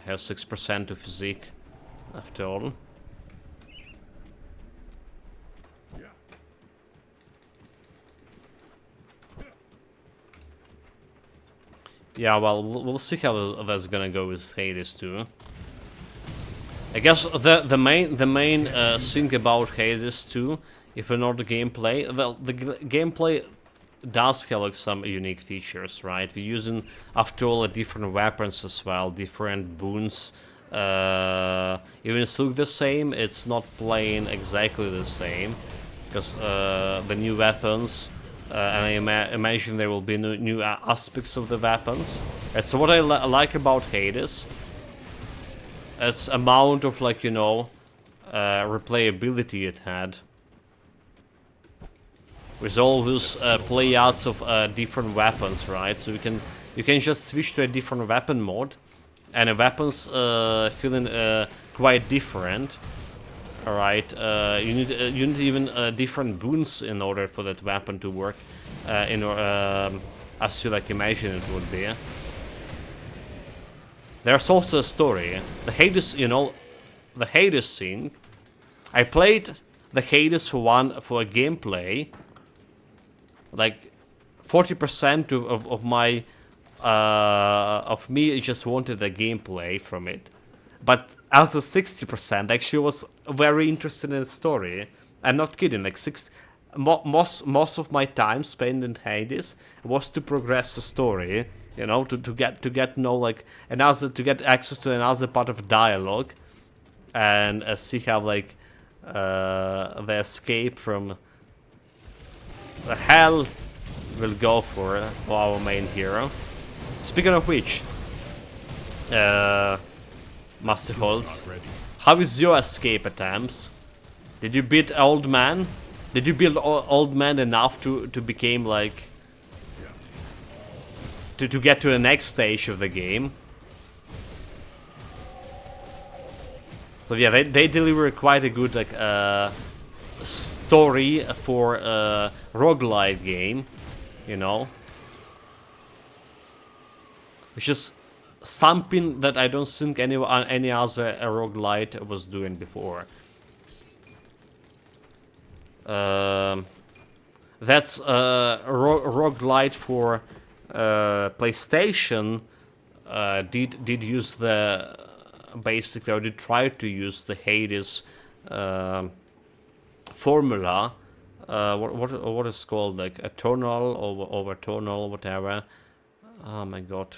Have 6% to physique after all. Yeah, well, we'll see how that's gonna go with Hades too. I guess the main thing about Hades too, if we're not the gameplay, well, the gameplay does have like some unique features, right? We're using, after all, different weapons as well, different boons. Even if it looks the same, it's not playing exactly the same, because the new weapons. And I imagine there will be new aspects of the weapons. And so what I like about Hades, it's amount of, like, you know, replayability it had. With all those playouts of different weapons, right? So you can just switch to a different weapon mode, and the weapons feeling quite different. Alright, you need even different boons in order for that weapon to work, as you like imagine it would be. There's also a story. The Hades, you know, the Hades thing. I played the Hades for a gameplay. Like 40% of my of me just wanted the gameplay from it. But as a 60% actually was very interested in the story. I'm not kidding, like most of my time spent in Hades was to progress the story, you know, to get know like to get access to another part of dialogue, and see how like the escape from the hell will go for our main hero. Speaking of which, Master Holz, how is your escape attempts? Did you beat Old Man? Did you build Old Man enough to become like to get to the next stage of the game? So yeah, they deliver quite a good like story for a roguelite game, you know, which is something that I don't think any other roguelite was doing before. That's roguelite for PlayStation. Did use the basically, or did try to use the Hades formula. What is called like Eternal or Overtonal, whatever. Oh my god.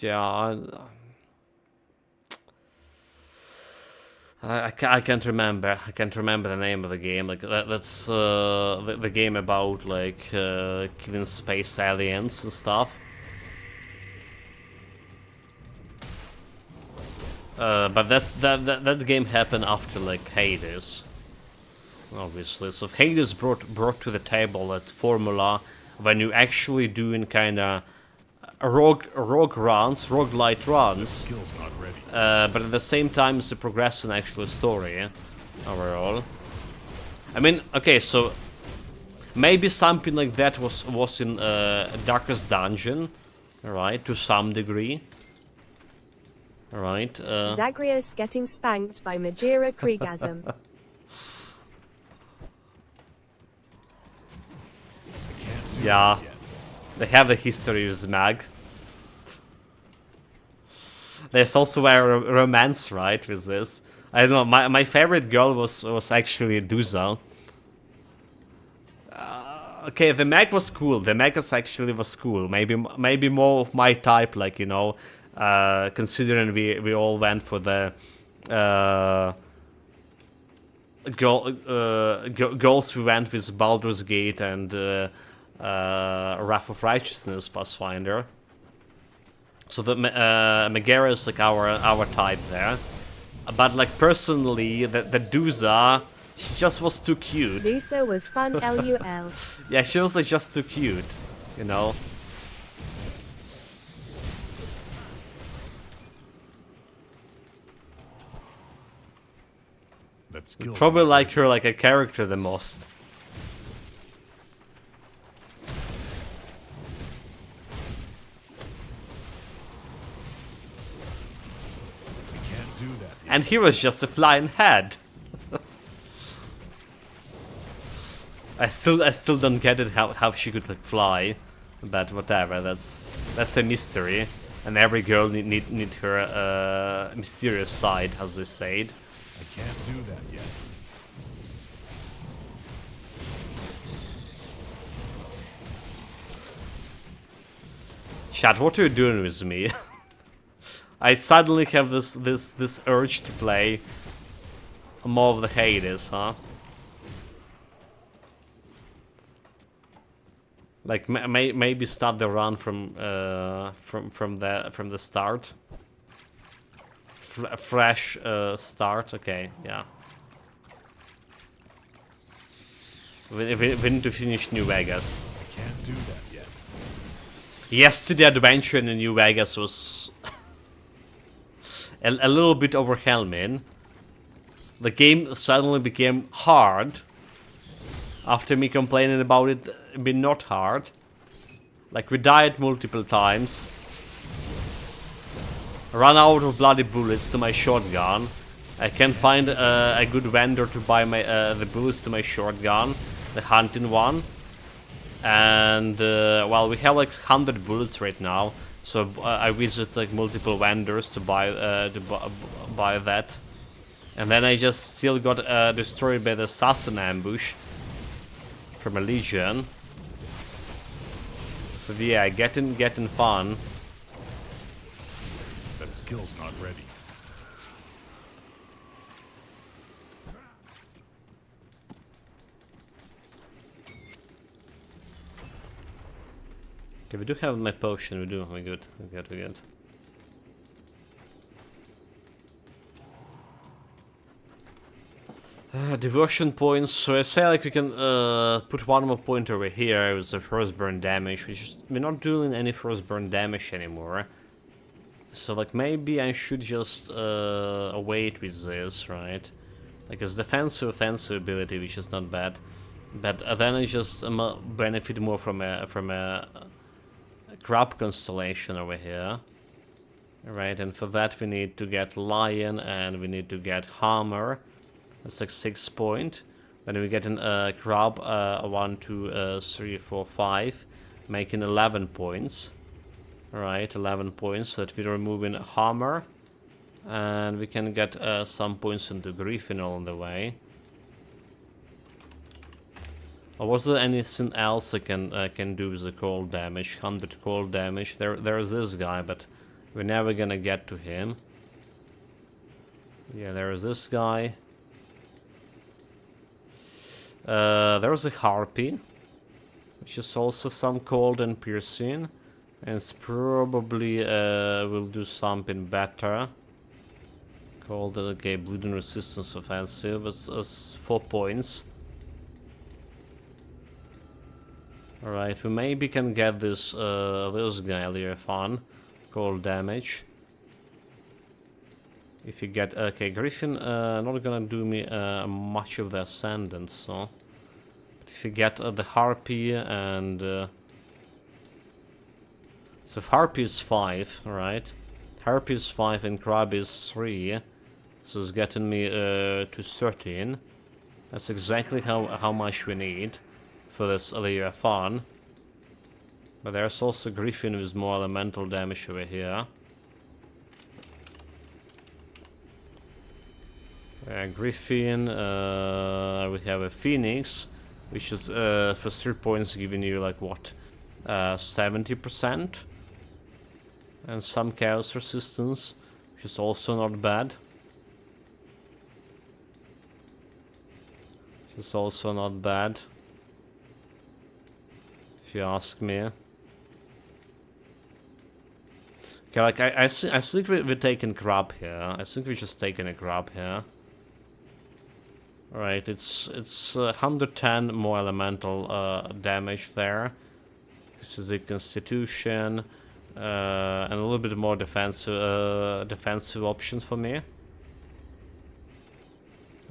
Yeah, I can't remember. I can't remember the name of the game. Like that's the game about like killing space aliens and stuff. But that game happened after like Hades, obviously. So Hades brought to the table that formula when you actually doing kind of roguelite runs. Skill's not ready. But at the same time, it's a progressing actual story overall. I mean, okay, so maybe something like that was in Darkest Dungeon, right? To some degree, right? Zagreus getting spanked by Majira Kriegasm. Yeah, they have a history with Mag. There's also a romance, right, with this. I don't know, my favorite girl was actually Duza. Okay, the Mag was cool. The Mag actually was cool. Maybe more of my type, like, you know, considering we all went for the girls who went with Baldur's Gate and Wrath of Righteousness Pathfinder. So the Megara is like our type there, but like personally, the Duza, she just was too cute. Lisa was fun, LUL. Yeah, she was like just too cute, you know. That skill's Probably not like her like a character the most. Can't do that yet. And he was just a flying head. I still don't get it how she could like fly, but whatever. That's a mystery, and every girl need her mysterious side, as they said. I can't do that yet. Chat, what are you doing with me? I suddenly have this urge to play more of the Hades, huh? Like maybe start the run from the start. Fresh start. Okay, yeah. We need to finish New Vegas. I can't do that yet. Yesterday adventure in New Vegas was a little bit overwhelming. The game suddenly became hard after me complaining about it being not hard. Like, we died multiple times. Run out of bloody bullets to my shotgun. I can't find a good vendor to buy my the bullets to my shotgun, the hunting one. And well, we have like 100 bullets right now, so I visit like multiple vendors to buy that. And then I just still got destroyed by the assassin ambush from a legion. So yeah, getting fun. That skill's not ready. Okay, we do have my potion. We do. We're good. We're good. Devotion points. So I say like we can put one more point over here with the first burn damage. We're not doing any first burn damage anymore. So like maybe I should just wait with this, right? Like it's defensive offensive ability, which is not bad. But then I just benefit more from a crab constellation over here. Right, and for that we need to get lion and we need to get hammer. That's like 6 point. Then we get an crab 1, 2, 3, 4, 5, making 11 points. Alright, 11 points. So that we're removing hammer, and we can get some points into Griffin on the way. Or was there anything else I can do with the cold damage? 100 cold damage. There's this guy, but we're never gonna get to him. Yeah, there is this guy. There's a Harpy, which is also some cold and piercing. And it's probably will do something better. Called okay, bleeding resistance offensive. It's 4 points. Alright, we maybe can get this this guy Leviathan. Cold damage. If you get okay, Griffin not gonna do me much of the ascendant, so but if you get the Harpy and so Harpy is 5, right? Harpy is 5 and Crab is 3, so it's getting me to 13. That's exactly how much we need for this Leviathan. But there's also Griffin with more elemental damage over here. Griffin, we have a Phoenix, which is for 3 points giving you like what, 70%, and some chaos resistance, which is also not bad. Which is also not bad, if you ask me. Okay, like I think we're taking grab here. I think we're just taking a grab here. Alright, it's 110 more elemental damage there. This is the Constitution, and a little bit more defensive option for me.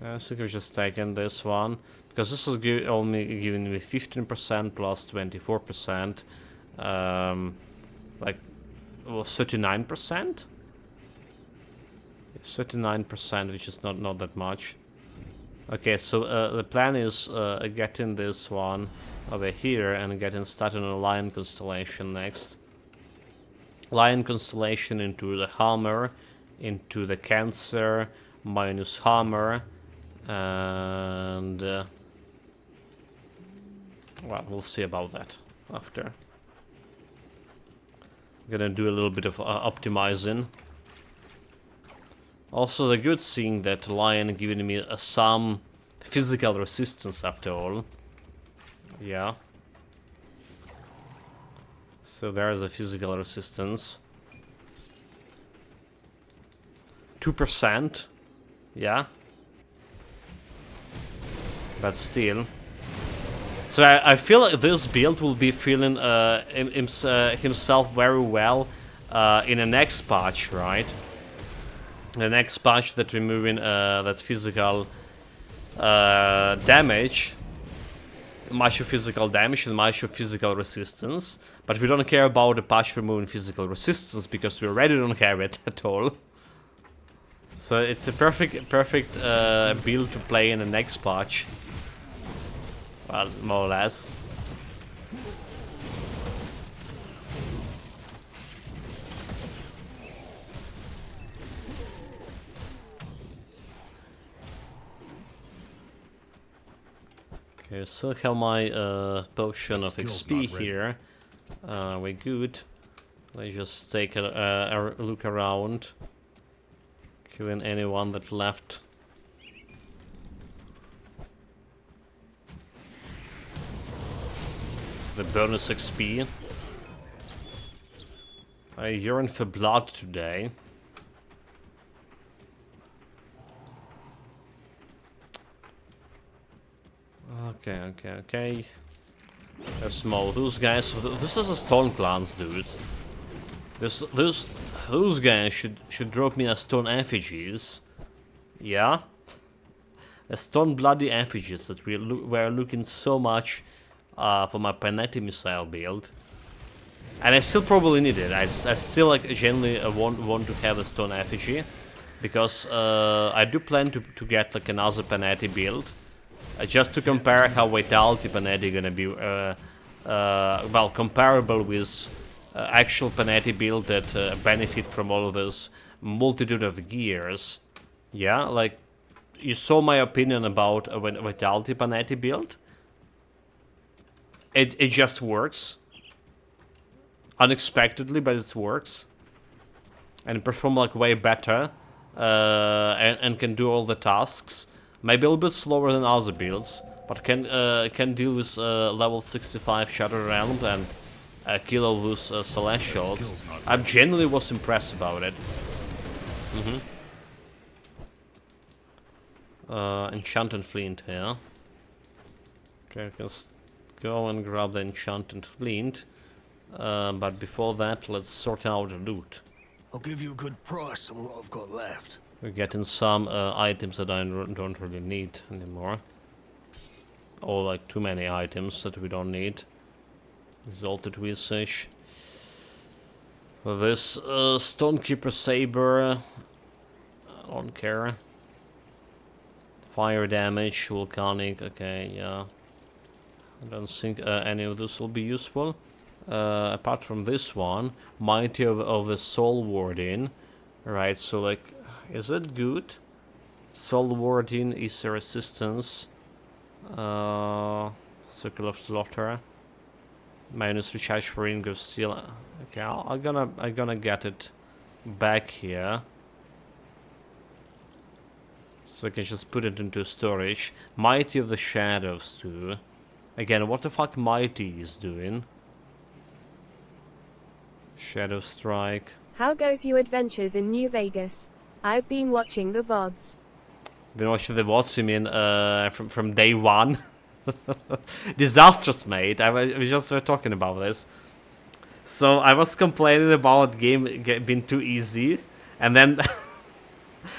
I think we're just taking this one because this is only giving me 15% plus 24%, like well 39%. 39%, which is not that much. Okay, so the plan is getting this one over here and getting started on a Lion Constellation next. Lion Constellation into the Hammer, into the Cancer, minus Hammer, and well, we'll see about that after. I'm gonna do a little bit of optimizing. Also, the good seeing that Lion giving me some physical resistance after all. Yeah. So there's a physical resistance. 2%. Yeah. But still. So I feel like this build will be feeling himself very well in the next patch, right? The next patch that removing that physical damage, much of physical damage and much of physical resistance, but we don't care about the patch removing physical resistance because we already don't have it at all. So it's a perfect build to play in the next patch. Well, more or less. Okay, still have my potion of XP here. We're good. Let's just take a look around, killing anyone that left. The bonus XP. I yearn for blood today. Okay. There's more. Those guys. This is a stone clans, dude. Those guys should drop me a stone effigies. Yeah. A stone bloody effigies that were looking so much for my Panetti missile build, and I still probably need it. I still like genuinely want to have a stone effigy because I do plan to get like another Panetti build. Just to compare how Vitality Panetti gonna be, well, comparable with actual Panetti build that benefit from all of this multitude of gears. Yeah, like, you saw my opinion about a Vitality Panetti build. It just works. Unexpectedly, but it works. And it performs like way better and can do all the tasks. Maybe a little bit slower than other builds, but can deal with level 65 Shadow Realm and kill all those Celestials. I genuinely was impressed about it. Enchanted Flint here. Okay, I can go and grab the Enchanted Flint. But before that, let's sort out the loot. I'll give you a good price on what I've got left. We're getting some items that I don't really need anymore. Or like too many items that we don't need. Exalted Visage. This Stonekeeper Saber. I don't care. Fire damage, volcanic, okay, yeah. I don't think any of this will be useful. Apart from this one, Mighty of the Soul Warden. Right, so like, is it good? Soul Warden is a resistance. Circle of Slaughter. Minus recharge for Ring of Steel. Okay, I'm gonna get it back here. So I can just put it into storage. Mighty of the Shadows too. Again, what the fuck Mighty is doing? Shadow Strike. How goes your adventures in New Vegas? I've been watching the VODs. Been watching the VODs, you mean, from day one? Disastrous, mate. We just were talking about this. So I was complaining about game being too easy, and then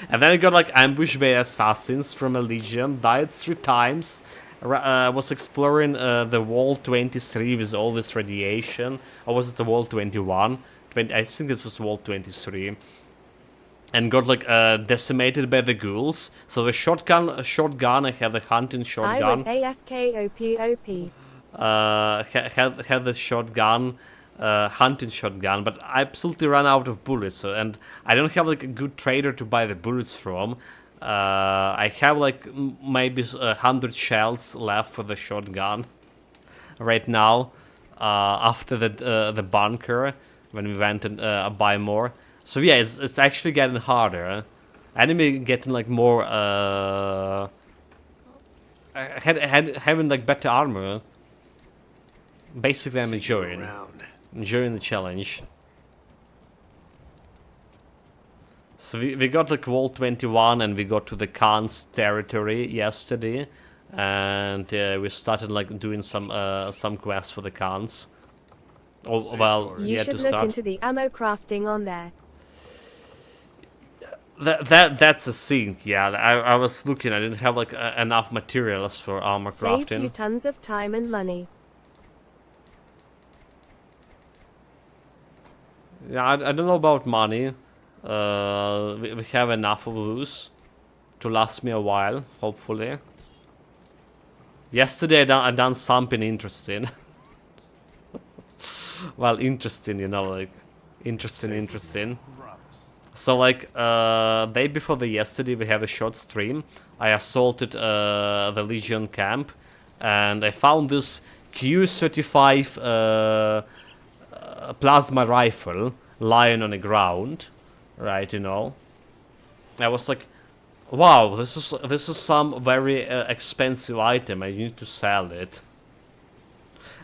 and then I got like ambushed by assassins from a legion, died 3 times. Was exploring the wall 23 with all this radiation, or was it the wall 21? I think it was wall 23. And got like decimated by the ghouls. So the shotgun, I have the hunting shotgun. I was AFK OP. Had the shotgun, hunting shotgun, but I absolutely ran out of bullets, and I don't have like a good trader to buy the bullets from. I have like maybe 100 shells left for the shotgun right now. After the bunker, when we went and buy more. So yeah, it's actually getting harder. Enemy getting like more having like better armor. Basically, I'm enjoying the challenge. So we got like wall 21 and we got to the Khan's territory yesterday, and we started like doing some quests for the Khans. Oh well, you yeah, should to look start. into the ammo crafting on there. That's a thing, yeah. I was looking. I didn't have like enough materials for armor crafting. Saves you tons of time and money. Yeah, I don't know about money. We have enough of those to last me a while, hopefully. Yesterday I done something interesting. Well, interesting, you know, like interesting. So like day before the yesterday we have a short stream. I assaulted the Legion camp, and I found this Q35 plasma rifle lying on the ground, right? You know, I was like, wow, this is some very expensive item. I need to sell it.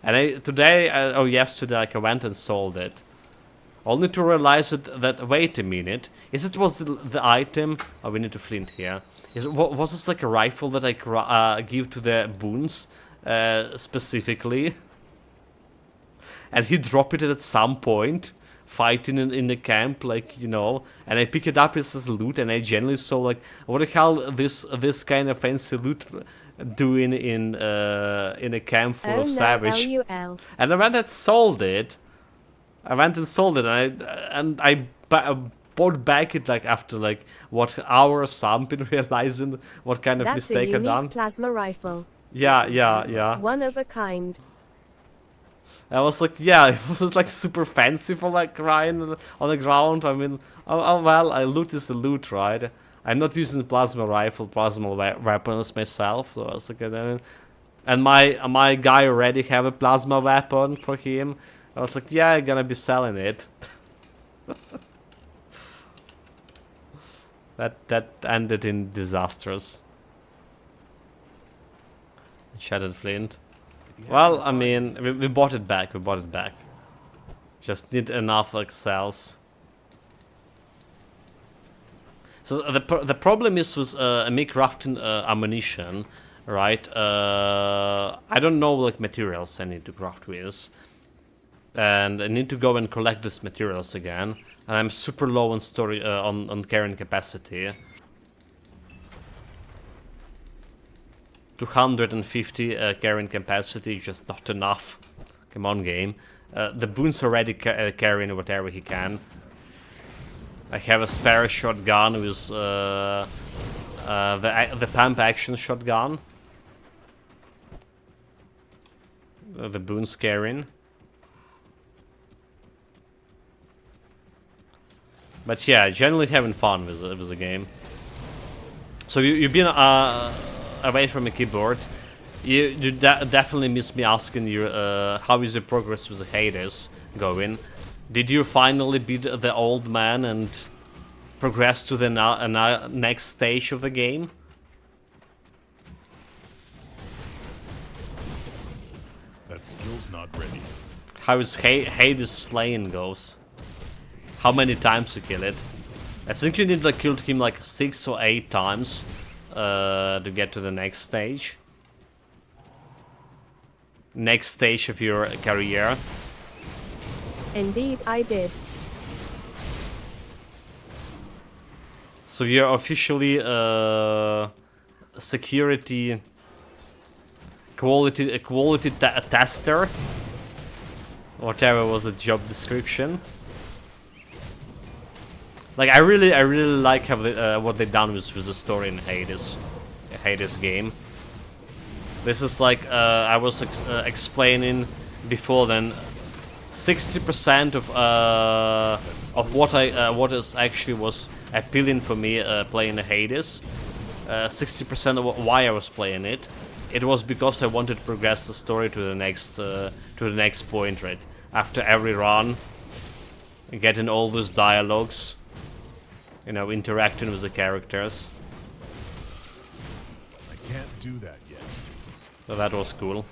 And yesterday, like, I went and sold it, only to realize that wait a minute, was the item? Oh, we need to flint here. Was this like a rifle that I give to the boons specifically? And he dropped it at some point, fighting in the camp, like, you know. And I pick it up as loot, and I generally saw like, what the hell this kind of fancy loot doing in a camp full of savage. LUL. And I went and sold it. And I bought back it like after like what hour or something, realizing what kind of mistake I done. That's a unique plasma rifle. Yeah. One of a kind. I was like, yeah, it was like super fancy for like crying on the ground. I mean, oh well, loot is the loot, right? I'm not using plasma weapons myself, so I was like, and my guy already have a plasma weapon for him. I was like, yeah, I'm gonna be selling it. That ended in disasters. Shattered flint. Well, I mean, we bought it back. We bought it back. Just need enough like cells. So the problem is with me crafting ammunition, right? I don't know like materials I need to craft with, and I need to go and collect these materials again. And I'm super low on storage on carrying capacity. 250 carrying capacity, just not enough. Come on, game. The Boon's already carrying whatever he can. I have a spare shotgun with the pump action shotgun. The Boon's carrying. But yeah, generally having fun with the game. So you've been away from a keyboard. You definitely miss me asking you how is your progress with the Hades going? Did you finally beat the old man and progress to the next stage of the game? That skill's not ready. How is Hades slaying goes? How many times you kill it? I think you need to kill him like 6 or 8 times to get to the next stage. Next stage of your career. Indeed, I did. So you're officially security quality tester. Whatever was the job description. Like I really like how what they've done with the story in Hades game. This is like I was explaining before. Then 60% of what is actually was appealing for me playing Hades. 60% of why I was playing it. It was because I wanted to progress the story to the next point, right? After every run, getting all those dialogues. You know, interacting with the characters. I can't do that yet. So that was cool.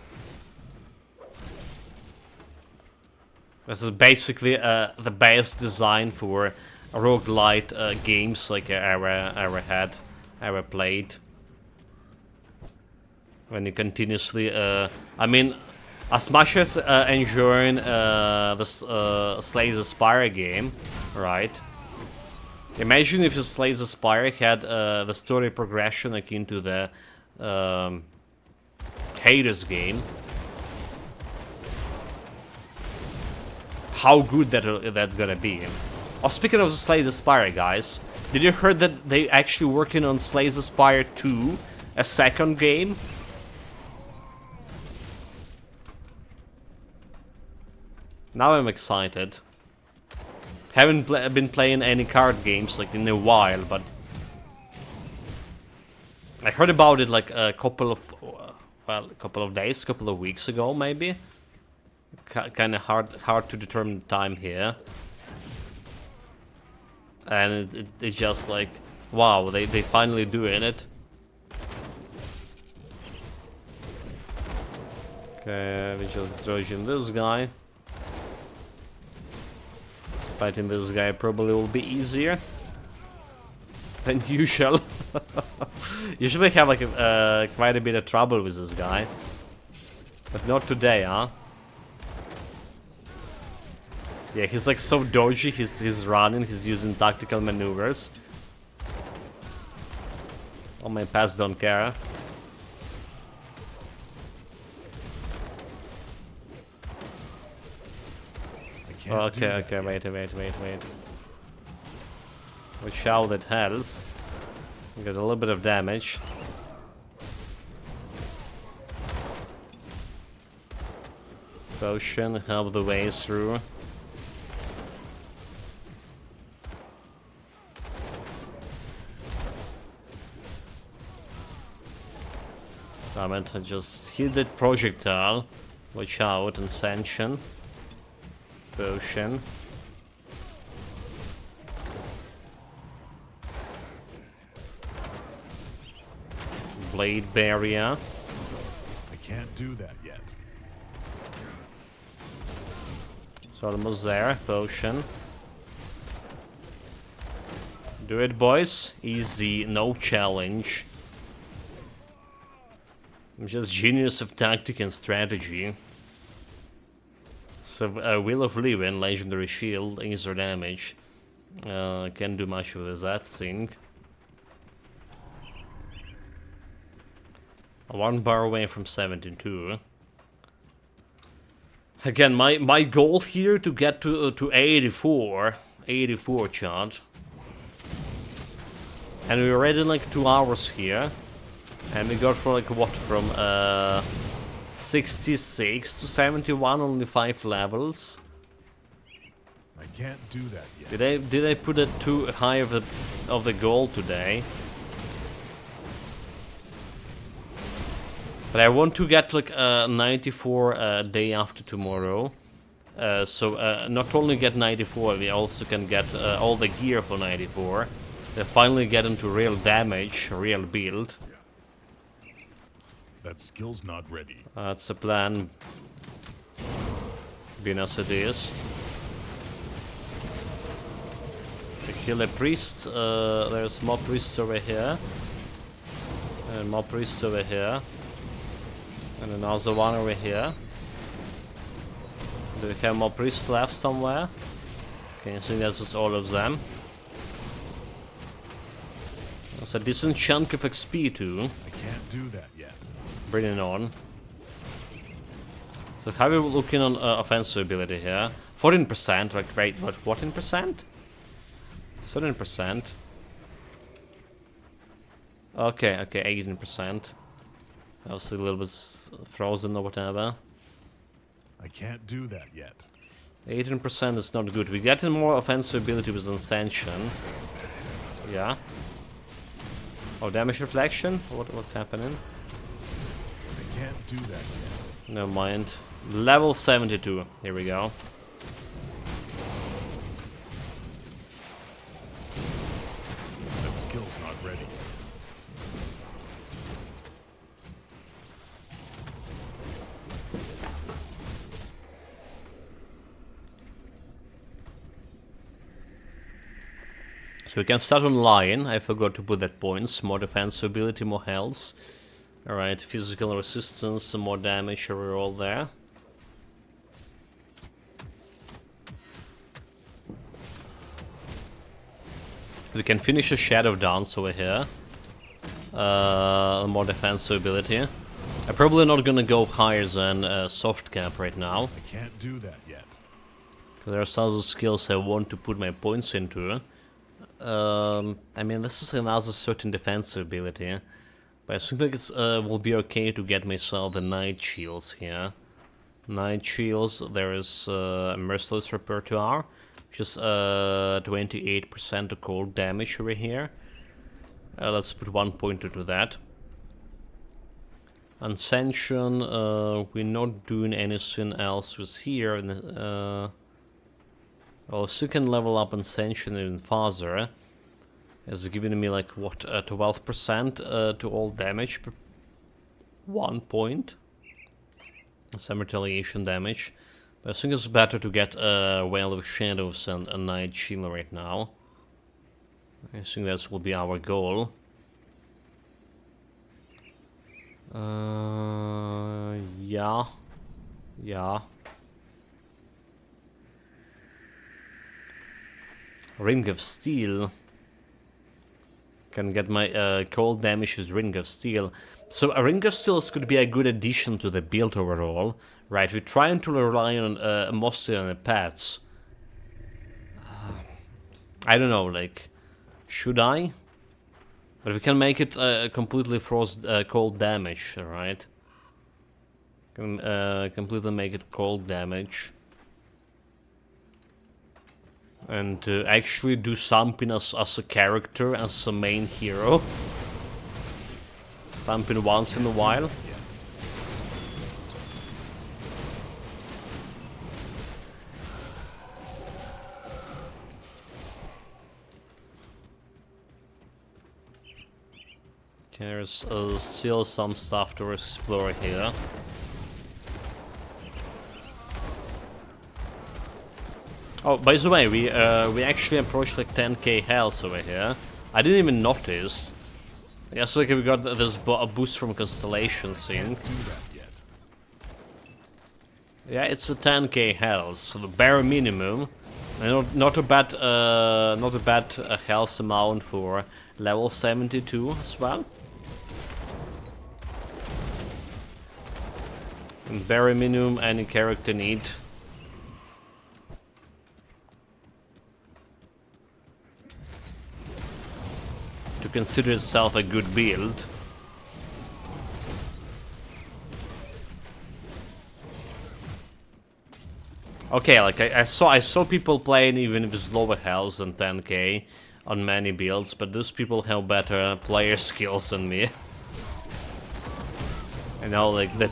This is basically the best design for roguelite games like I ever played. When you continuously, I mean, as much as enjoying this Slay the Spire game, right? Imagine if Slay the Spire had the story progression akin to the Hades game. How good that gonna be? Oh, speaking of Slay the Spire, guys, did you heard that they actually working on Slay the Spire 2, a second game? Now I'm excited. Haven't been playing any card games like in a while, but I heard about it like a couple of days, couple of weeks ago, maybe. Kind of hard to determine the time here, and it's just like, wow, they finally doing it. Okay, we just dodging this guy. Fighting this guy probably will be easier than usual. Usually have like quite a bit of trouble with this guy, but not today, huh? Yeah, he's like so dodgy. He's running. He's using tactical maneuvers. All my pets don't care. Okay, wait. Watch out, that heals. We got a little bit of damage. Potion, help the way through. Damn it, I just hit that projectile. Watch out, and Ascension. Potion. Blade barrier. I can't do that yet. It's almost there. Potion. Do it, boys. Easy, no challenge. I'm just genius of tactic and strategy. So, Will of Living, Legendary Shield, Laser Damage. Can't do much with that thing. 1 bar away from 72. Again, my goal here to get to 84 chart. And we're already like 2 hours here. And we got from like what, from 66 to 71, only 5 levels. I can't do that yet. Did I put it too high of the goal today? But I want to get like 94 day after tomorrow. So not only get 94, we also can get all the gear for 94. Then finally get into real damage, real build. That skill's not ready. That's the plan. Being as it is. To kill a priest, there's more priests over here. And more priests over here. And another one over here. Do we have more priests left somewhere? Okay, I think that's just all of them. That's a decent chunk of XP too. I can't do that yet. Bring it on. So how are we looking on offensive ability here? 14%, like, wait, what, 14%? 13%. Okay, 18%. I was a little bit frozen or whatever. I can't do that yet. 18% is not good. We get more offensive ability with Ascension. Yeah. Oh, damage reflection? What's happening? I can't do that yet. Never mind. Level 72. Here we go. That skill's not ready. So we can start on Lion. I forgot to put that points. More defensive ability, more health. Alright, physical resistance, some more damage, we're all there. We can finish a Shadow Dance over here. More defensive ability. I'm probably not gonna go higher than Soft Cap right now. I can't do that yet. There are some other skills I want to put my points into. I mean, this is another certain defensive ability. But I think like it will be okay to get myself the Night Shields here. Night Shields, there is Merciless Repertoire, which is 28% of cold damage over here. Let's put 1 pointer to that. Ascension, we're not doing anything else with here. Well, so you can level up Ascension even farther. It's giving me like what, 12% to all damage per 1 point. Some retaliation damage. But I think it's better to get Veil of Shadows and a Night Shield right now. I think that will be our goal. Yeah. Ring of Steel. Can get my cold damage with Ring of Steel. So a Ring of Steel could be a good addition to the build overall. Right, we're trying to rely on mostly on the pets. I don't know, like, should I? But we can make it completely cold damage, right? Can completely make it cold damage. And actually do something as a character, as a main hero. Something once in a while. There's still some stuff to explore here. Oh, by the way, we actually approached like 10k health over here. I didn't even notice. Yeah, so like we got this a boost from Constellation Sync. Do that yet. Yeah, it's a 10k health, so the bare minimum. And not a bad health amount for level 72 as well. And bare minimum any character need. To consider itself a good build. Okay, like I saw people playing even with lower health than 10k on many builds, but those people have better player skills than me. You know, like the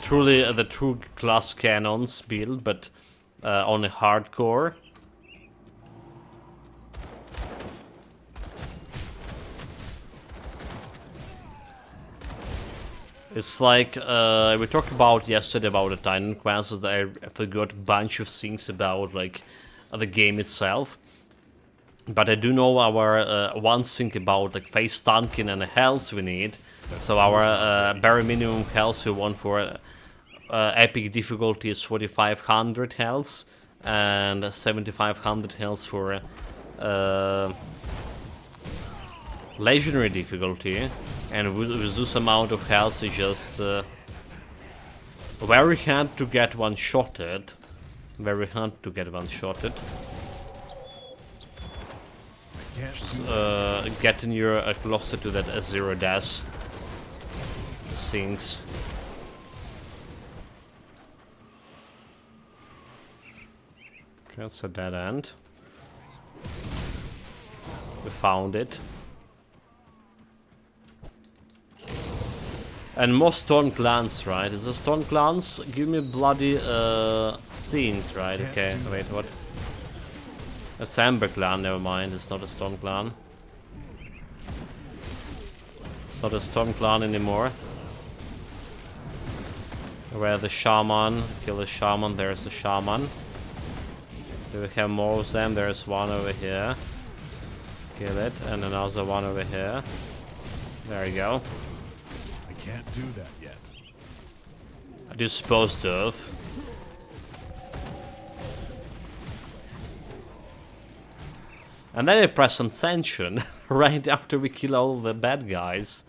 true class cannons build, but on a hardcore. It's like, we talked about yesterday about the Titan quests, that I forgot a bunch of things about, like, the game itself. But I do know our, one thing about, like, face tanking and the health we need. So our bare minimum health we want for epic difficulty is 4500 health, and 7500 health for legendary difficulty. And with this amount of health, it's just very hard to get one-shotted. Very hard to get one-shotted. Getting you closer to that zero death things. Okay, that's a dead end. We found it. And more stone clans, right? Is the stone clans? Give me bloody scene, right? Okay, wait, what? That's Amber clan, never mind, it's not a stone clan. It's not a stone clan anymore. Where the shaman, kill the shaman, there's the shaman. Do we have more of them? There's one over here. Kill it, and another one over here. There you go. Can't do that yet. I disposed of. And then I press Ascension right after we kill all the bad guys.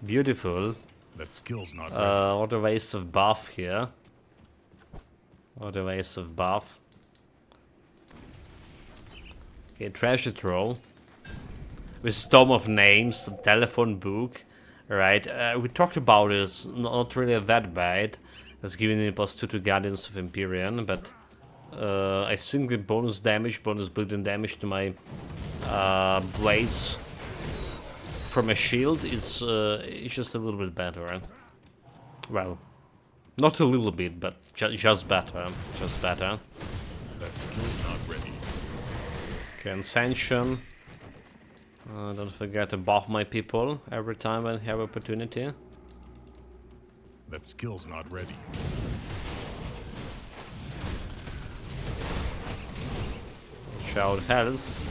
Beautiful. That skill's not ready. What a waste of buff here. What a waste of buff. Okay, treasure trove. With Tome of Names, a telephone book. Right, we talked about it, it's not really that bad. It's giving me +2 to Guardians of Empyrion, but I think the bonus building damage to my blades from a shield is just a little bit better. Well, not a little bit, but just better. Just better. That skill's not ready. Okay, Ascension. Don't forget to buff my people every time I have opportunity. That skill's not ready. Shout health.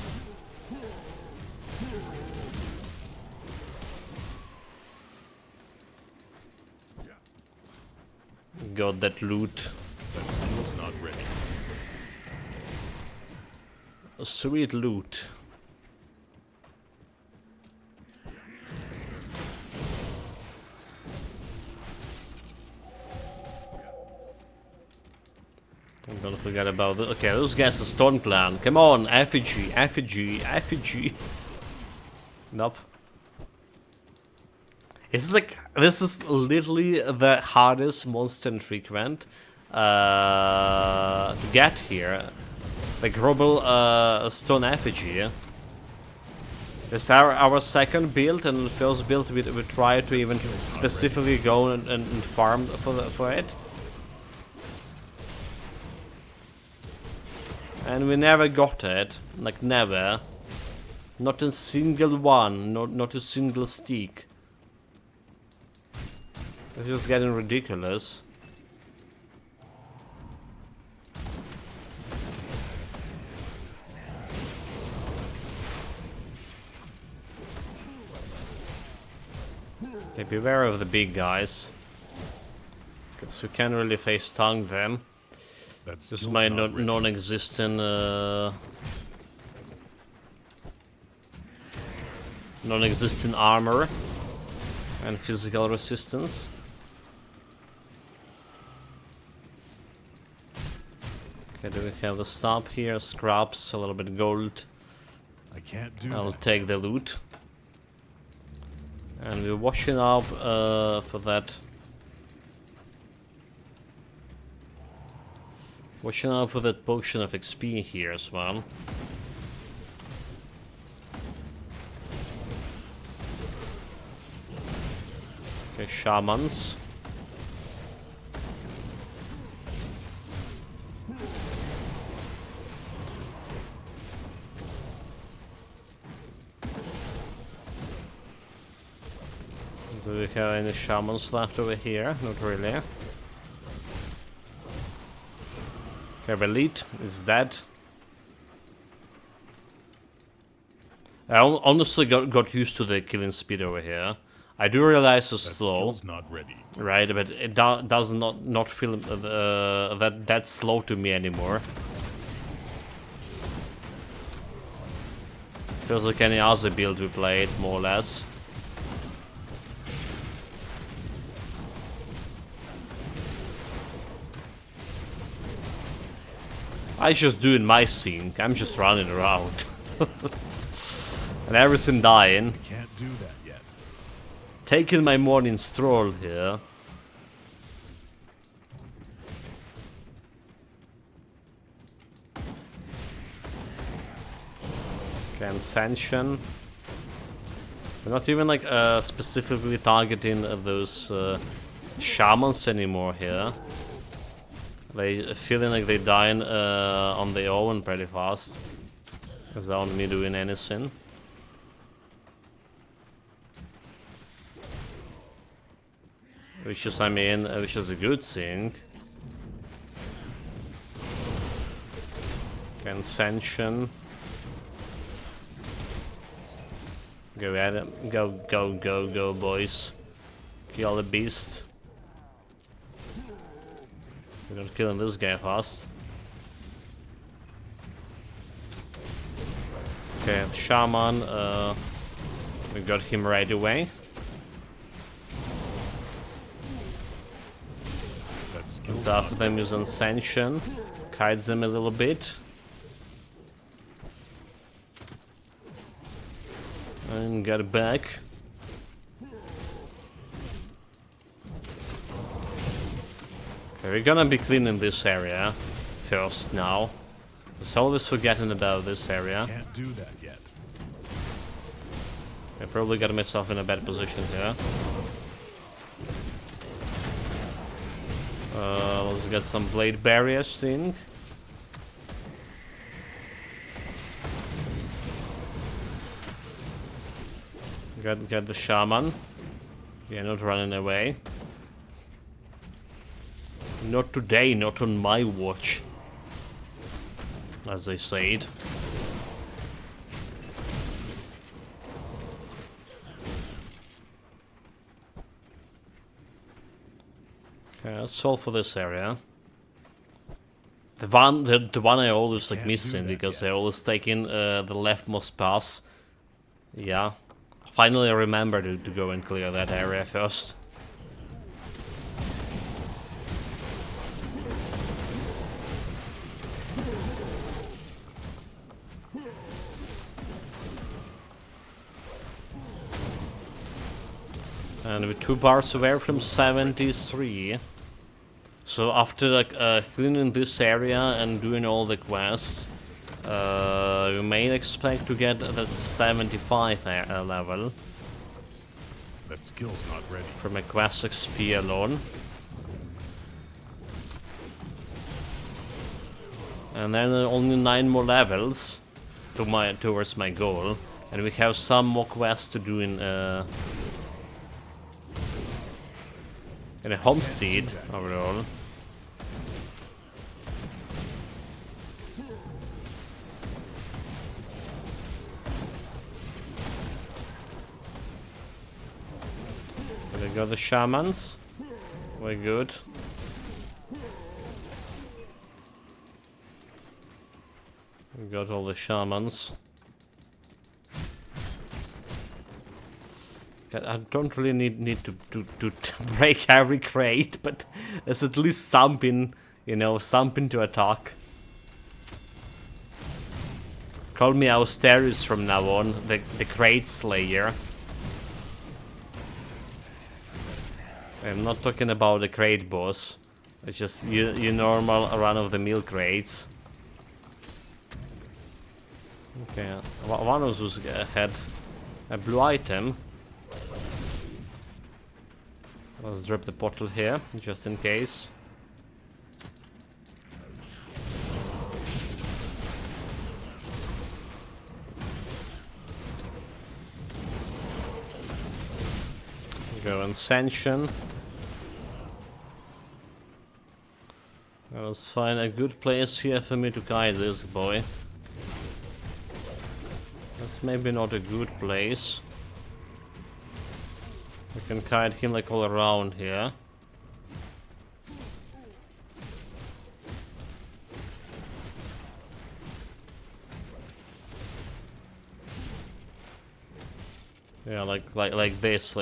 Got that loot. That skill's not ready. A sweet loot. Don't forget about the. Okay, those guys are Stone Clan. Come on, effigy, effigy, effigy. Nope. It's like this is literally the hardest monster and frequent to get here. Like Global Stone Effigy. It's our second build, and the first build we try to even specifically go and farm for it. And we never got it, like never. Not a single one, not a single stick. It's just getting ridiculous. Okay, beware of the big guys. Because you can't really face tongue them. That's Just skill's my not ready. non-existent non-existent armor and physical resistance. Okay, do we have the stop here? Scraps, a little bit of gold. I can't do I'll that. take the loot. And we're watching up for that. Watching out for that potion of XP here as well. Okay, shamans. Do we have any shamans left over here? Not really. Okay, elite is dead. I honestly got used to the killing speed over here. I do realize it's That slow, skill's not ready. right? But it does not feel that slow to me anymore. Feels like any other build we played, more or less. I just doing my thing. I'm just running around. And everything dying. Can't do that yet. Taking my morning stroll here. Okay, Ascension. We're not even like specifically targeting those shamans anymore here. They feeling like they dying on their own pretty fast. Without me doing anything. Which is, I mean, which is a good thing. Okay, Ascension. Go at it. Go, boys. Kill the beast. We're not killing this guy fast. Okay, Shaman, we got him right away. That skill's Half not of them use Ascension. Kites them a little bit. And get back. Okay, we're gonna be cleaning this area first now. Just always forgetting about this area. Can't do that yet. I probably got myself in a bad position here. Let's get some blade barriers thing. Get the shaman. Yeah, not running away. Not today, not on my watch. As they said. Okay, that's all for this area. The one I always like Can't do missing that because I yet. always taking the leftmost pass. Yeah. Finally I remember to go and clear that area first. And we're 2 bars away from 73. So after like cleaning this area and doing all the quests, we may expect to get that 75 level That skill's not ready. from a quest XP alone. And then only 9 more levels towards my goal, and we have some more quests to do in a homestead overall. We got the shamans. We're good. We got all the shamans. I don't really need to break every crate, but there's at least something, you know, something to attack. Call me Austerius from now on, the crate slayer. I'm not talking about the crate boss. It's just you normal run-of-the-mill crates. Okay, one of those had a blue item. Let's drop the portal here, just in case. Go and Ascension. Let's find a good place here for me to guide this boy. That's maybe not a good place. I can guide him like all around here. Yeah, like this,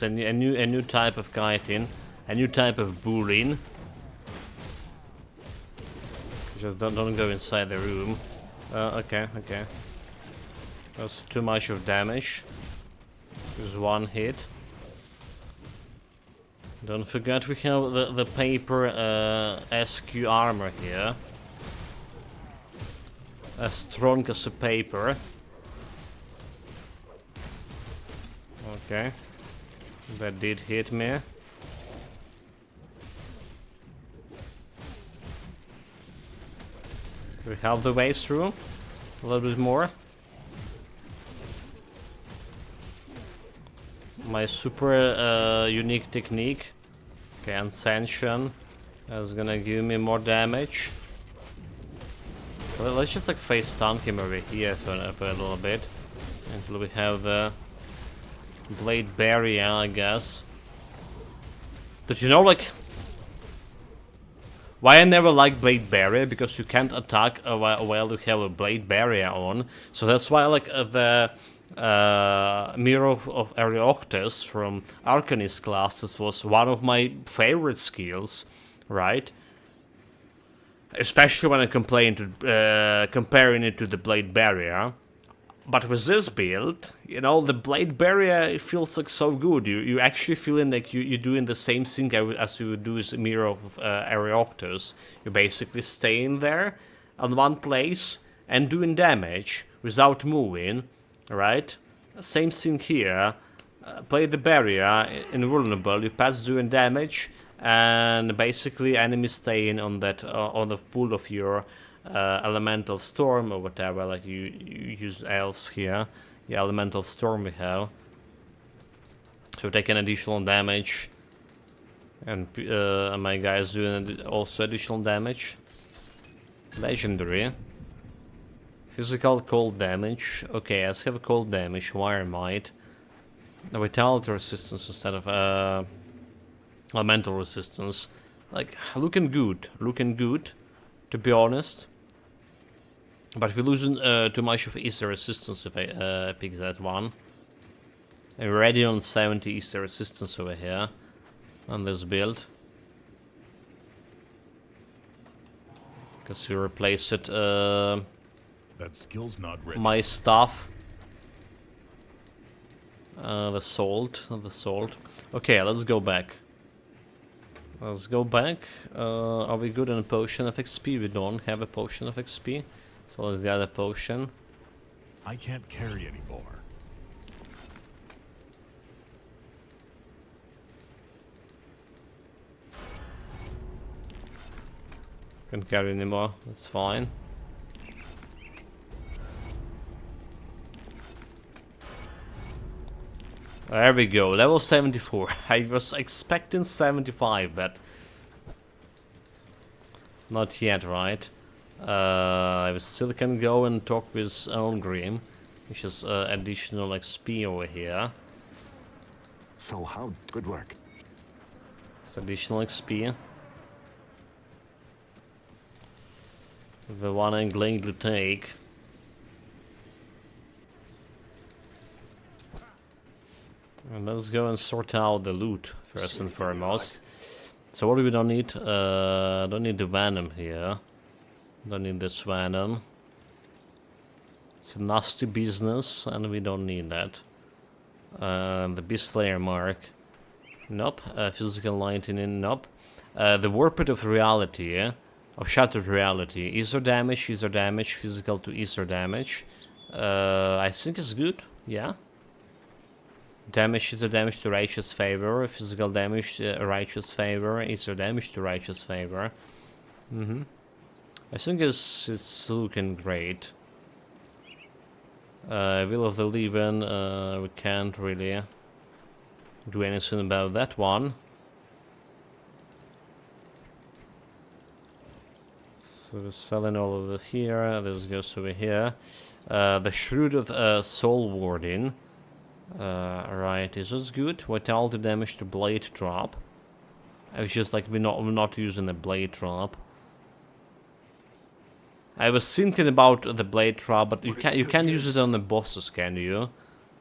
a new type of guiding, a new type of bullying. Just don't go inside the room. Okay. That's too much of damage. Just one hit. Don't forget we have the paper SQ armor here. As strong as a paper. Okay. That did hit me. We have the way through. A little bit more. My super unique technique. Okay, Ascension is gonna give me more damage. Well, let's just like face stun him over here for a little bit. Until we have the Blade Barrier, I guess. But you know, like, why I never like Blade Barrier? Because you can't attack while you have a Blade Barrier on. So that's why, like, the Mirror of Arioctus from Arcanist class, this was one of my favorite skills, right? Especially when I comparing it to the Blade Barrier. But with this build, you know, the Blade Barrier, it feels like so good. You actually feeling like you're doing the same thing as you would do with Mirror of Arioctus. You're basically staying there on one place and doing damage without moving, right? Same thing here. Play the barrier, invulnerable, you pass doing damage, and basically enemies staying on that on the pool of your elemental storm or whatever, like you use else here. The elemental storm we have. So taking additional damage, and my guys doing also additional damage. Legendary. Physical cold damage. Okay, let's have a cold damage. Wire might. A vitality resistance instead of elemental resistance. Like, looking good, to be honest. But we're losing too much of Ether resistance if I pick that one. And we're already on 70 Ether resistance over here on this build. Because we replace it. That skill's not ready. My stuff. The salt. Okay, let's go back. Are we good on a potion of XP? We don't have a potion of XP. So let's get a potion. I can't carry anymore. Can't carry anymore. That's fine. There we go, level 74. I was expecting 75, but not yet, right? I still can go and talk with Grim, which is additional XP over here. So how good work? It's additional XP. The one I'm going to take. And let's go and sort out the loot first and foremost. So what do we don't need? Don't need the Venom here. Don't need this Venom. It's a nasty business and we don't need that. The Beast Slayer mark. Nope. Physical lightning. Nope. The Warped of Reality. Of Shattered Reality. Ether damage, physical to ether damage. I think it's good. Yeah. Damage is a damage to righteous favor, physical damage to righteous favor, is a damage to righteous favor. I think it's looking great. Will of the Leaven, we can't really do anything about that one. So we're selling all over here, this goes over here. The Shroud of Soul Warding. Right, is this good? Vitality damage to blade drop. I was just like we're not using the blade drop. I was thinking about the blade trap, but you can't use it on the bosses, can you?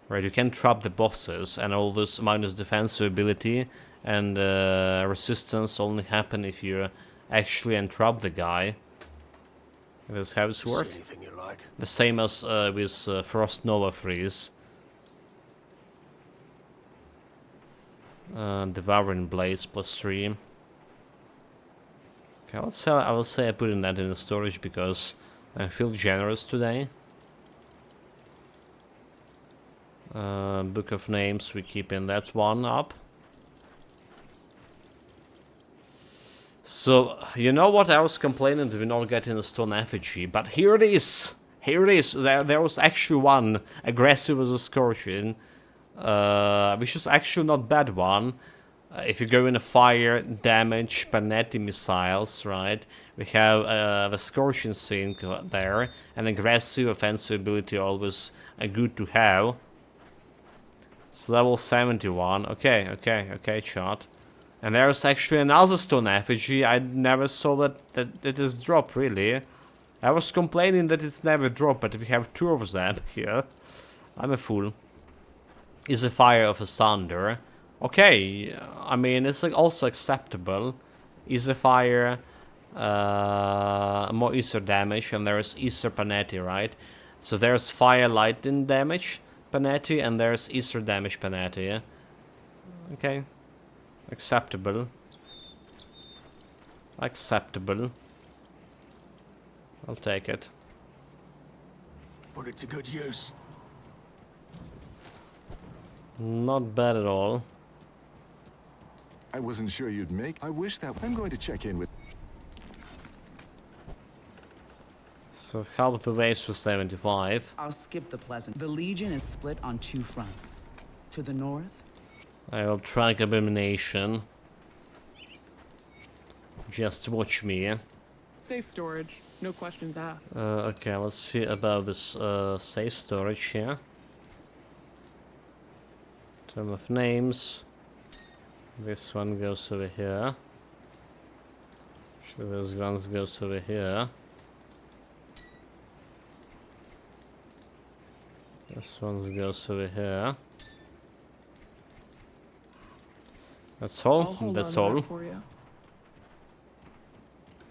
Right, you can trap the bosses, and all this minus defensive ability and resistance only happen if you actually entrap the guy. That's how this works. The same as with Frost Nova Freeze. Devouring Blades +3. Okay, I will say I put that in the storage because I feel generous today. Book of Names, we keep in that one up. So, you know what, I was complaining that we're not getting the stone effigy, but here it is! Here it is! There was actually one, aggressive as a Scorpion. Which is actually not bad one. If you go in a fire, damage, Panetti missiles, right? We have the Scorpion Sink there, and aggressive offensive ability always good to have. It's level 71. Okay, chat. And there's actually another stone effigy. I never saw that it is dropped, really. I was complaining that it's never dropped, but we have two of them here. I'm a fool. Is a Fire of Asunder. Okay, I mean, it's like also acceptable. Is a Fire, more ether damage, and there's ether Panetti, right? So there's fire lightning damage Panetti, and there's ether damage Panetti, yeah? Okay. Acceptable. Acceptable. I'll take it. Put it to good use. Not bad at all. I wasn't sure you'd make. I wish that. I'm going to check in with. So help the waves for 75. I'll skip the pleasant. The Legion is split on two fronts. To the north. I will track Abomination. Just watch me. Safe storage, no questions asked. Okay, let's see about this safe storage here. Term of names. This one goes over here. So this one goes over here. This one goes over here. That's all. That's all. For you.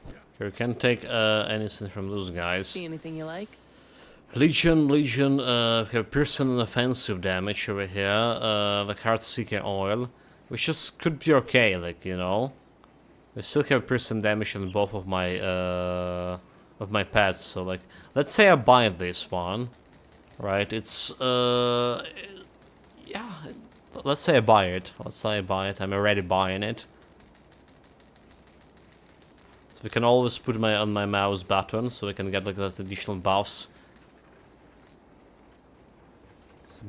Okay, we can take anything from those guys. See anything you like? Legion, we have personal offensive damage over here, the Heartseeker Oil, which just could be okay, like, you know. We still have personal damage on both of my pets, so like, let's say I buy this one, right? It's, yeah, let's say I buy it. I'm already buying it. So we can always put on my mouse button, so we can get like that additional buffs.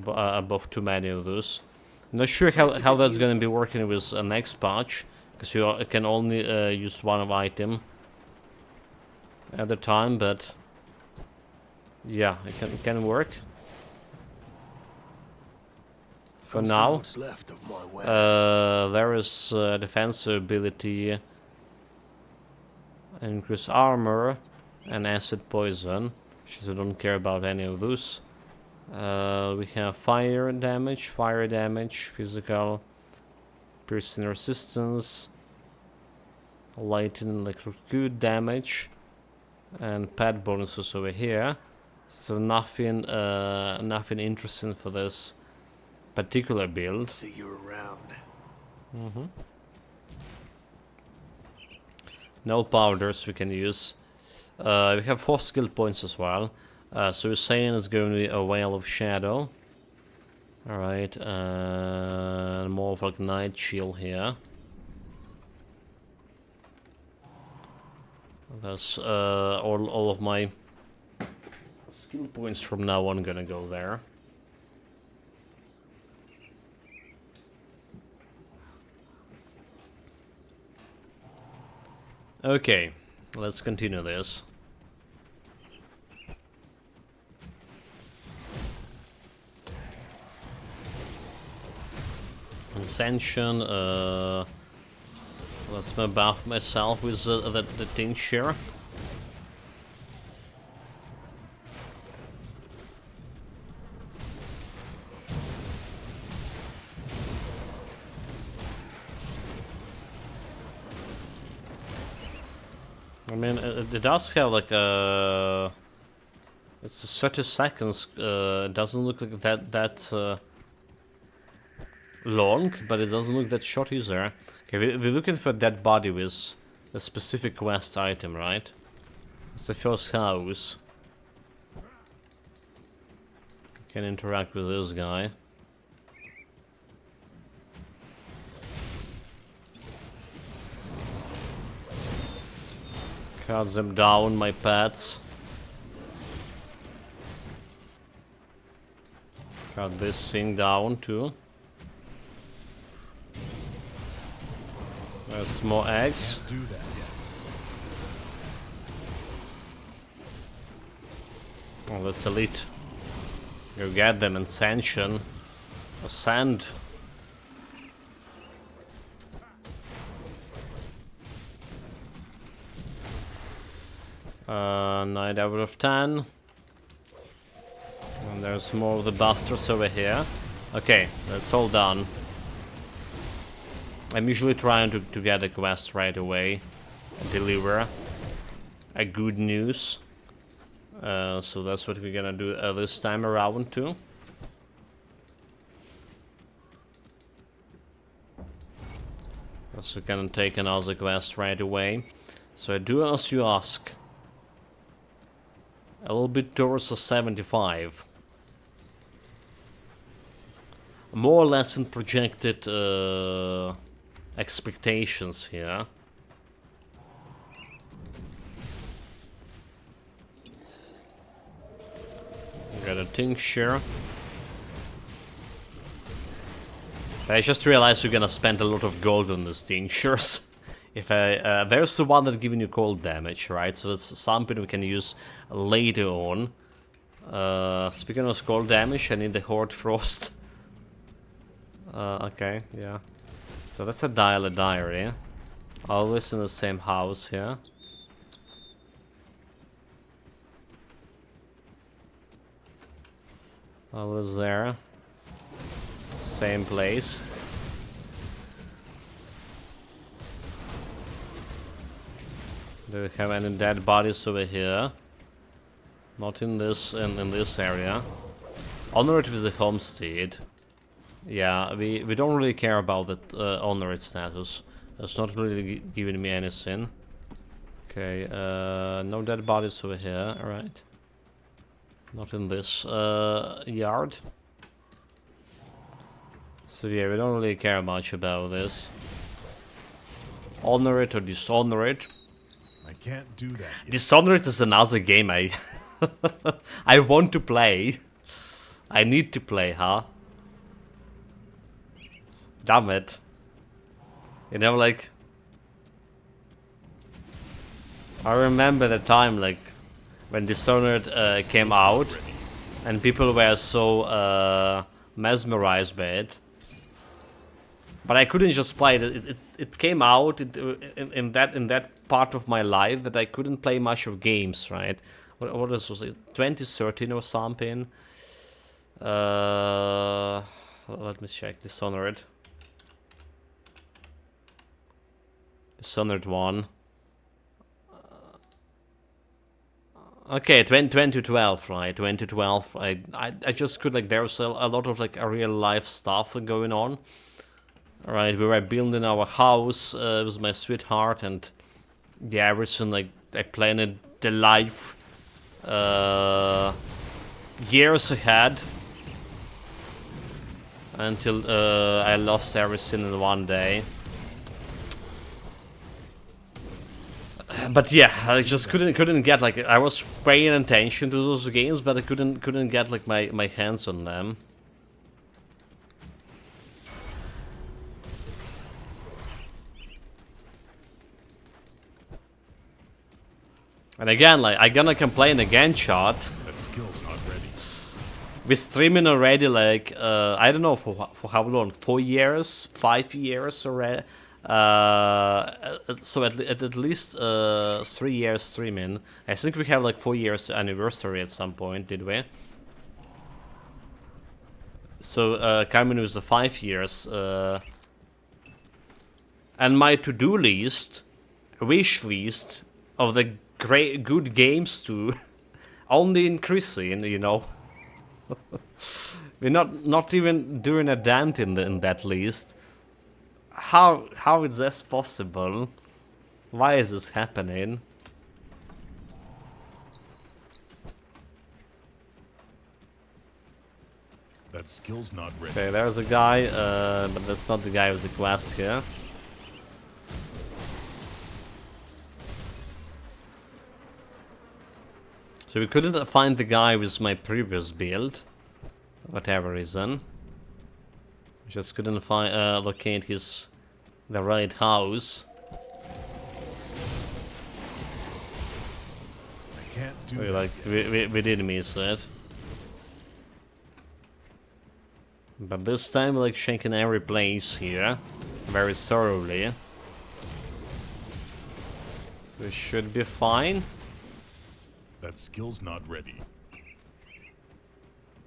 Above too many of those. Not sure how that's gonna be working with next patch, because you can only use one item at a time, but yeah, it can work. For I'll see now, what's left of my wares. there is defensive ability, increase armor, and acid poison. So I don't care about any of those. We have fire damage, physical, piercing resistance, lightning, electrocute damage, and pet bonuses over here. So nothing interesting for this particular build. See you around. No powders we can use. We have 4 skill points as well. So we're saying it's going to be a Veil of Shadow. Alright, more of like Night Shield here. That's all of my skill points from now on gonna go there. Okay, let's continue this. Ascension, let's buff myself with the tincture. I mean, it does have like a... It's 30 seconds, it doesn't look like that long, but it doesn't look that short either. Okay, we're looking for that body with a specific quest item, right? It's the first house. Can interact with this guy. Cut them down, my pets. Cut this thing down too. There's more eggs. Can't do that yet. Oh, that's elite. Go get them and sanction. Or sand. Nine out of 10. And there's more of the bastards over here. Okay, that's all done. I'm usually trying to get a quest right away and deliver a good news. So that's what we're gonna do this time around too. So we're gonna take another quest right away. So I do as you ask. A little bit towards the 75. More or less in projected expectations here. Got a tincture. I just realized we're gonna spend a lot of gold on these tinctures. If there's the one that giving you cold damage, right? So that's something we can use later on. Speaking of cold damage, I need the Horde Frost. Okay, yeah. So that's a diary. Always in the same house here. Always there. Same place. Do we have any dead bodies over here? Not in this area. Honor it with the homestead. Yeah, we don't really care about that honor it status. It's not really giving me anything. Okay, no dead bodies over here, alright. Not in this yard. So yeah, we don't really care much about this. Honor it or dishonor it. I can't do that yet. Dishonored is another game I I want to play. I need to play, huh? damn it. You know, like... I remember the time, like, when Dishonored came out, and people were so mesmerized by it. But I couldn't just play it. It came out in that part of my life that I couldn't play much of games, right? What was it? 2013 or something? Let me check. Dishonored. Dishonored 1. Okay, 2012, right? 2012. I just could, like, there was a lot of, like, a real life stuff going on. Alright, we were building our house with my sweetheart, and yeah, everything, like, I planned the life years ahead until I lost everything in one day. But yeah, I just couldn't get, like, I was paying attention to those games, but I couldn't get, like, my hands on them. And again, like, I'm gonna complain again, chat. That skill's not ready. We're streaming already, like, I don't know for how long, 4 years, 5 years already. So at least 3 years streaming. I think we have like 4 years anniversary at some point, did we? So coming with the 5 years. And my to-do list, wish list of the great good games to only increasing, you know. We're not even doing a dent in that list. How is this possible? Why is this happening? That skill's not ready. Okay, there's a guy, but that's not the guy with the quest here. So we couldn't find the guy with my previous build, whatever reason. Just couldn't find locate the right house. I can't do that. We did miss it. But this time, like, shaking every place here very thoroughly. So it should be fine. That skill's not ready.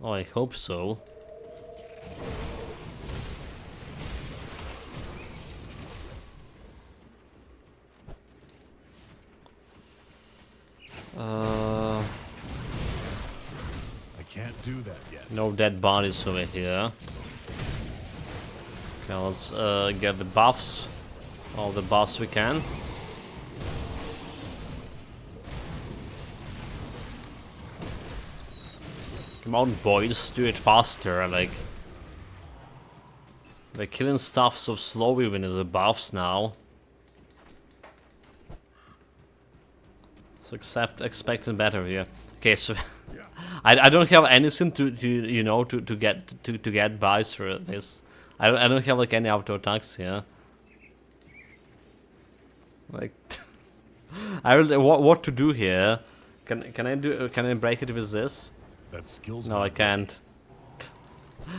Oh, I hope so. I can't do that yet. No dead bodies over here. Okay, let's get the buffs. All the buffs we can. Come on, boys, do it faster. Like, they're killing stuff so slow even with the buffs now. So expecting better here. Okay, so I don't have anything to you know to get by through this. I don't have like any auto attacks here. Like, I really what to do here? Can I break it with this? That skill's No, not I can't.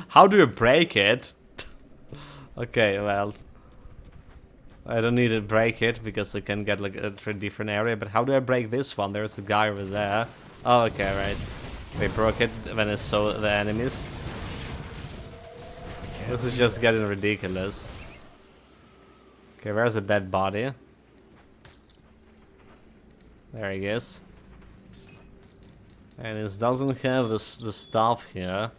How do you break it? Okay, well, I don't need to break it because I can get like a different area. But how do I break this one? There's a guy over there. Oh, okay, right. We broke it when I saw the enemies. This is just getting ridiculous. Okay, where's the dead body? There he is. And it doesn't have the stuff here.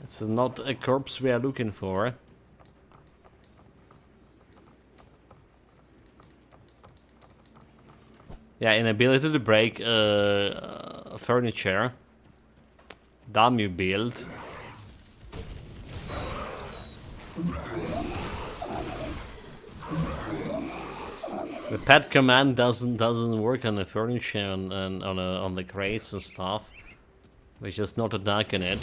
It's not a corpse we are looking for. Yeah, inability to break furniture. Damn you, build. The pet command doesn't work on the furniture and on the crates and stuff. We're just not attacking it.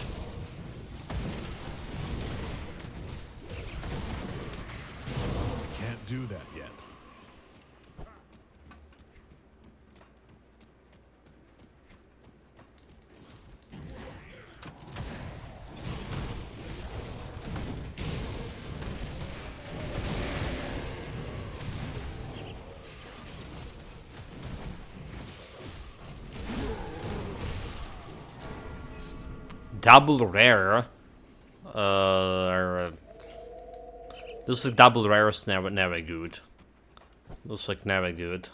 do that yet. Double rare. This is double rare is never good. Looks like never good.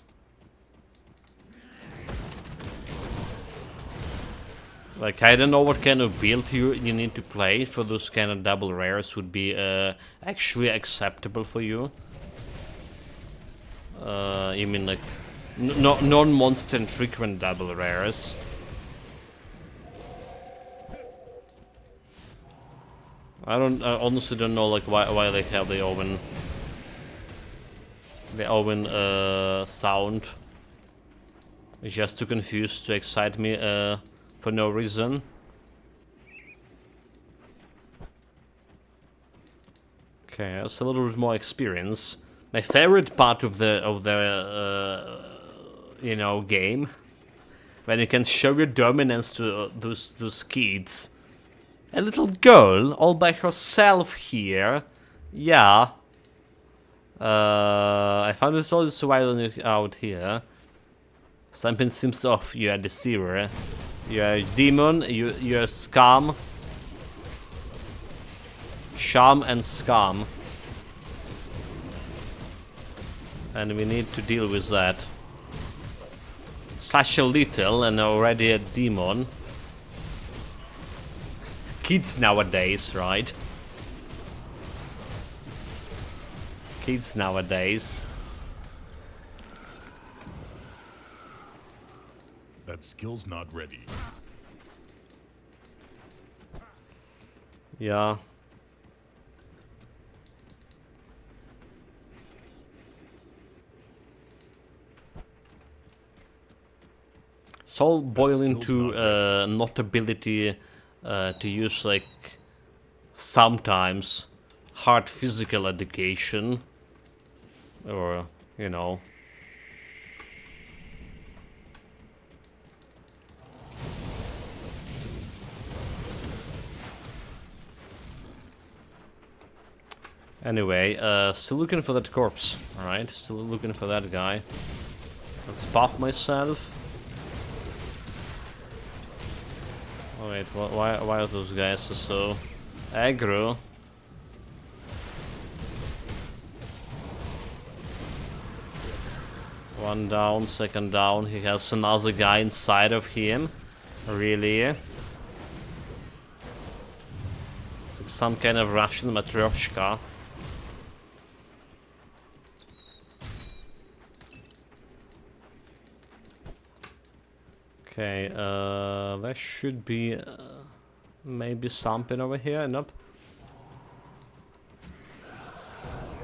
Like, I don't know what kind of build you need to play for those kind of double rares would be actually acceptable for you. You mean like non-monster and frequent double rares? I honestly don't know like why they have the Owen sound. It's just too confused to excite me for no reason. Okay, that's a little bit more experience. My favorite part of the you know, game, when you can show your dominance to those kids. A little girl all by herself here. Yeah. I found this all this while out here. Something seems off. You're a deceiver. You're a demon. You're a scum. Sham and scum. And we need to deal with that. Such a little and already a demon. Kids nowadays, right? Kids nowadays. That skill's not ready. Yeah. It's all boiling to not ability to use like sometimes hard physical education, or you know. Anyway, still looking for that corpse. Alright, still looking for that guy. Let's buff myself. Oh wait, why are those guys so aggro? One down, second down. He has another guy inside of him. Really? It's like some kind of Russian matryoshka. Okay, there should be maybe something over here. Nope.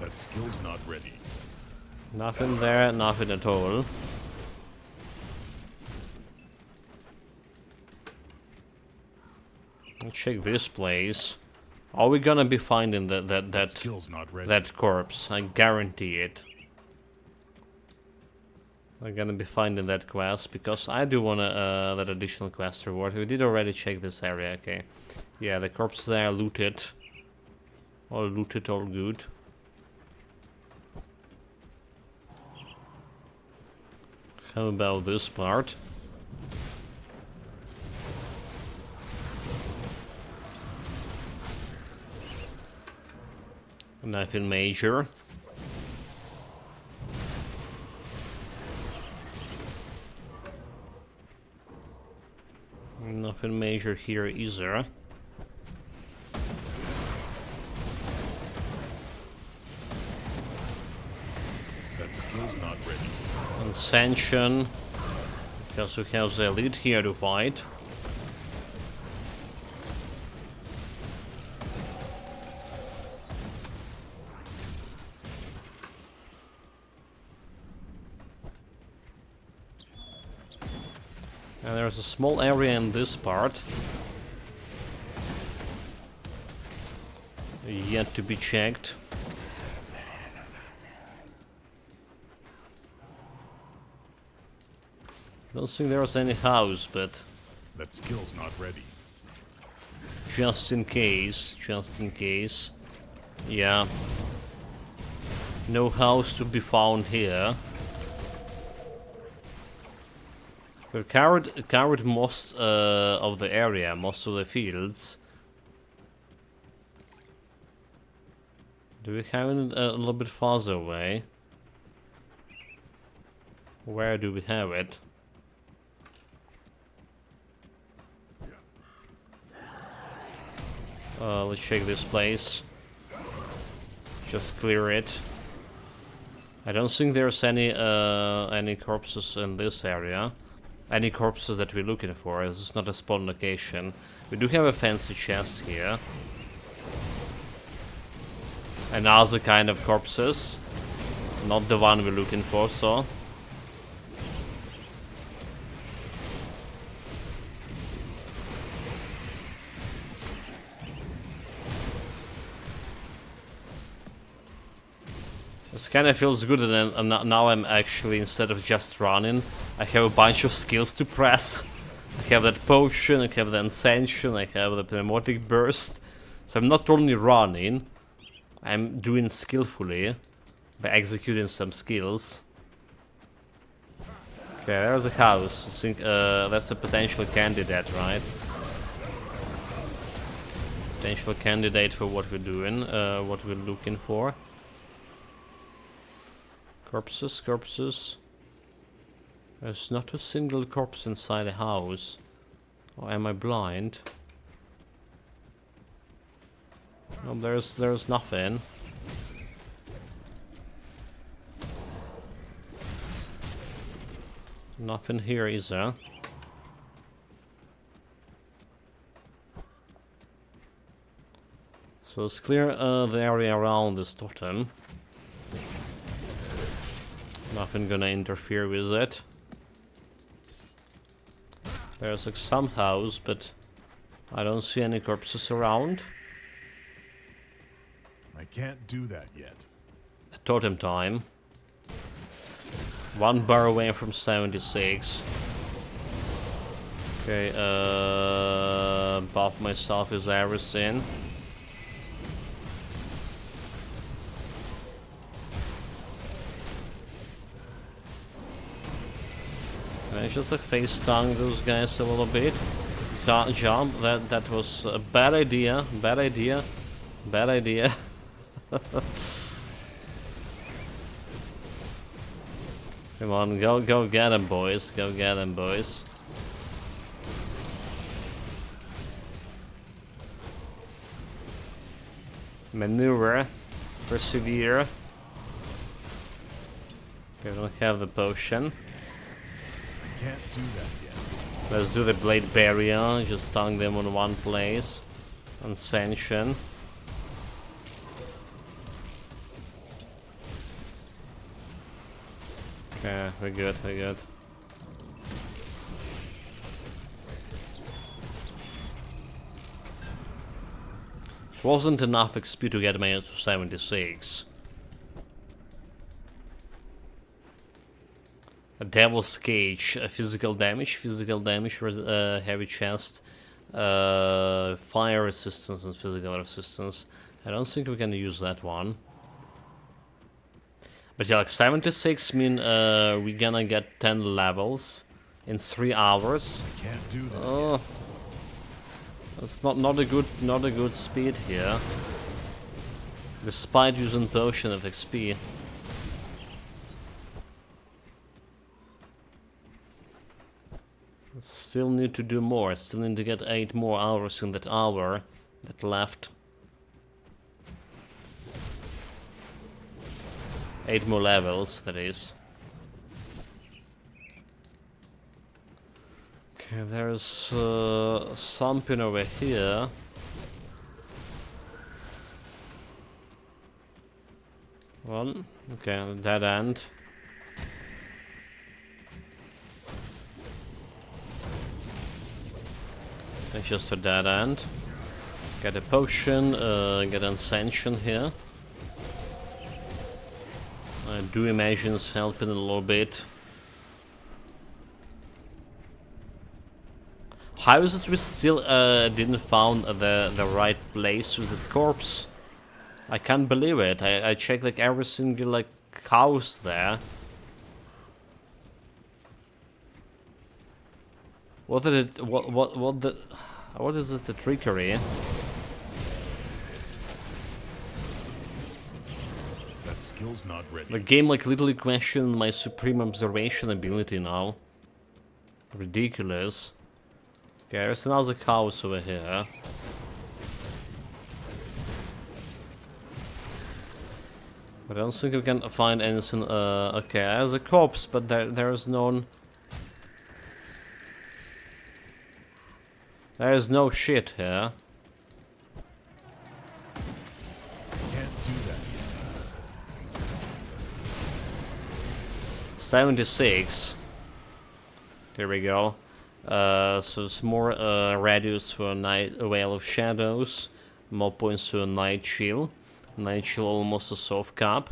That skill's not ready. Nothing there, nothing at all. Let's check this place. Are we gonna be finding that skill's not ready. that corpse? I guarantee it. We're gonna be finding that quest because I do want that additional quest reward. We did already check this area. Okay, yeah, the corpse there looted. All looted, all good. How about this part? Nothing major. Nothing major here either. That skill's not ready. Ascension, because we have the elite here to fight. And there's a small area in this part yet to be checked. Don't think there's any house, but That skill's not ready. just in case, Yeah. No house to be found here. We've covered most of the area, most of the fields. Do we have it a little bit farther away? Where do we have it? Let's check this place. Just clear it. I don't think there's any corpses in this area. Any corpses that we're looking for. This is not a spawn location. We do have a fancy chest here. Another kind of corpses. Not the one we're looking for, so. This kind of feels good, and now I'm actually, instead of just running, I have a bunch of skills to press. I have that potion, I have the ascension, I have the pneumatic burst. So I'm not only running, I'm doing skillfully by executing some skills. Okay, there's a house. I think that's a potential candidate, right? Potential candidate for what we're doing, what we're looking for. Corpses. There's not a single corpse inside a house. Or am I blind? No, there's nothing. Nothing here either. So let's clear the area around this totem. Nothing gonna interfere with it. There's like some house, but I don't see any corpses around. I can't do that yet. Totem time. 1 bar away from 76. Okay, buff myself is everything. Can I just like face tongue those guys a little bit? Jump, that was a bad idea, bad idea. Come on, go get him, boys. Go get him, boys. Maneuver. Persevere. Okay, we don't have the potion. Can't do that yet. Let's do the blade barrier. Just stung them on one place. Ascension. Okay, we're good. It wasn't enough XP to get me to 76. A Devil's Cage, physical damage, heavy chest, fire resistance and physical resistance. I don't think we can use that one. But yeah, like 76 mean we're gonna get 10 levels in 3 hours. Can't do that. Oh, that's not a good speed here. Despite using potion of XP. Still need to do more. Still need to get 8 more hours in that hour that left. 8 more levels, that is. Okay, there's something over here. One. Okay, dead end. It's just a dead end. Get a potion, get an ascension here. I do imagine it's helping a little bit. How is it we still didn't found the right place with the corpse? I can't believe it. I checked like every single like house there. What did it? What is it? The trickery? That skill's not ready. The game like literally questioned my supreme observation ability now. Ridiculous. Okay, there's another house over here. But I don't think we can find anything. Okay, there's a corpse, but there's no. There is no shit here. Can't do that yet. 76. There we go. So it's more radius for night Veil of Shadows, more points to a Night Chill. Night Chill almost a soft cap.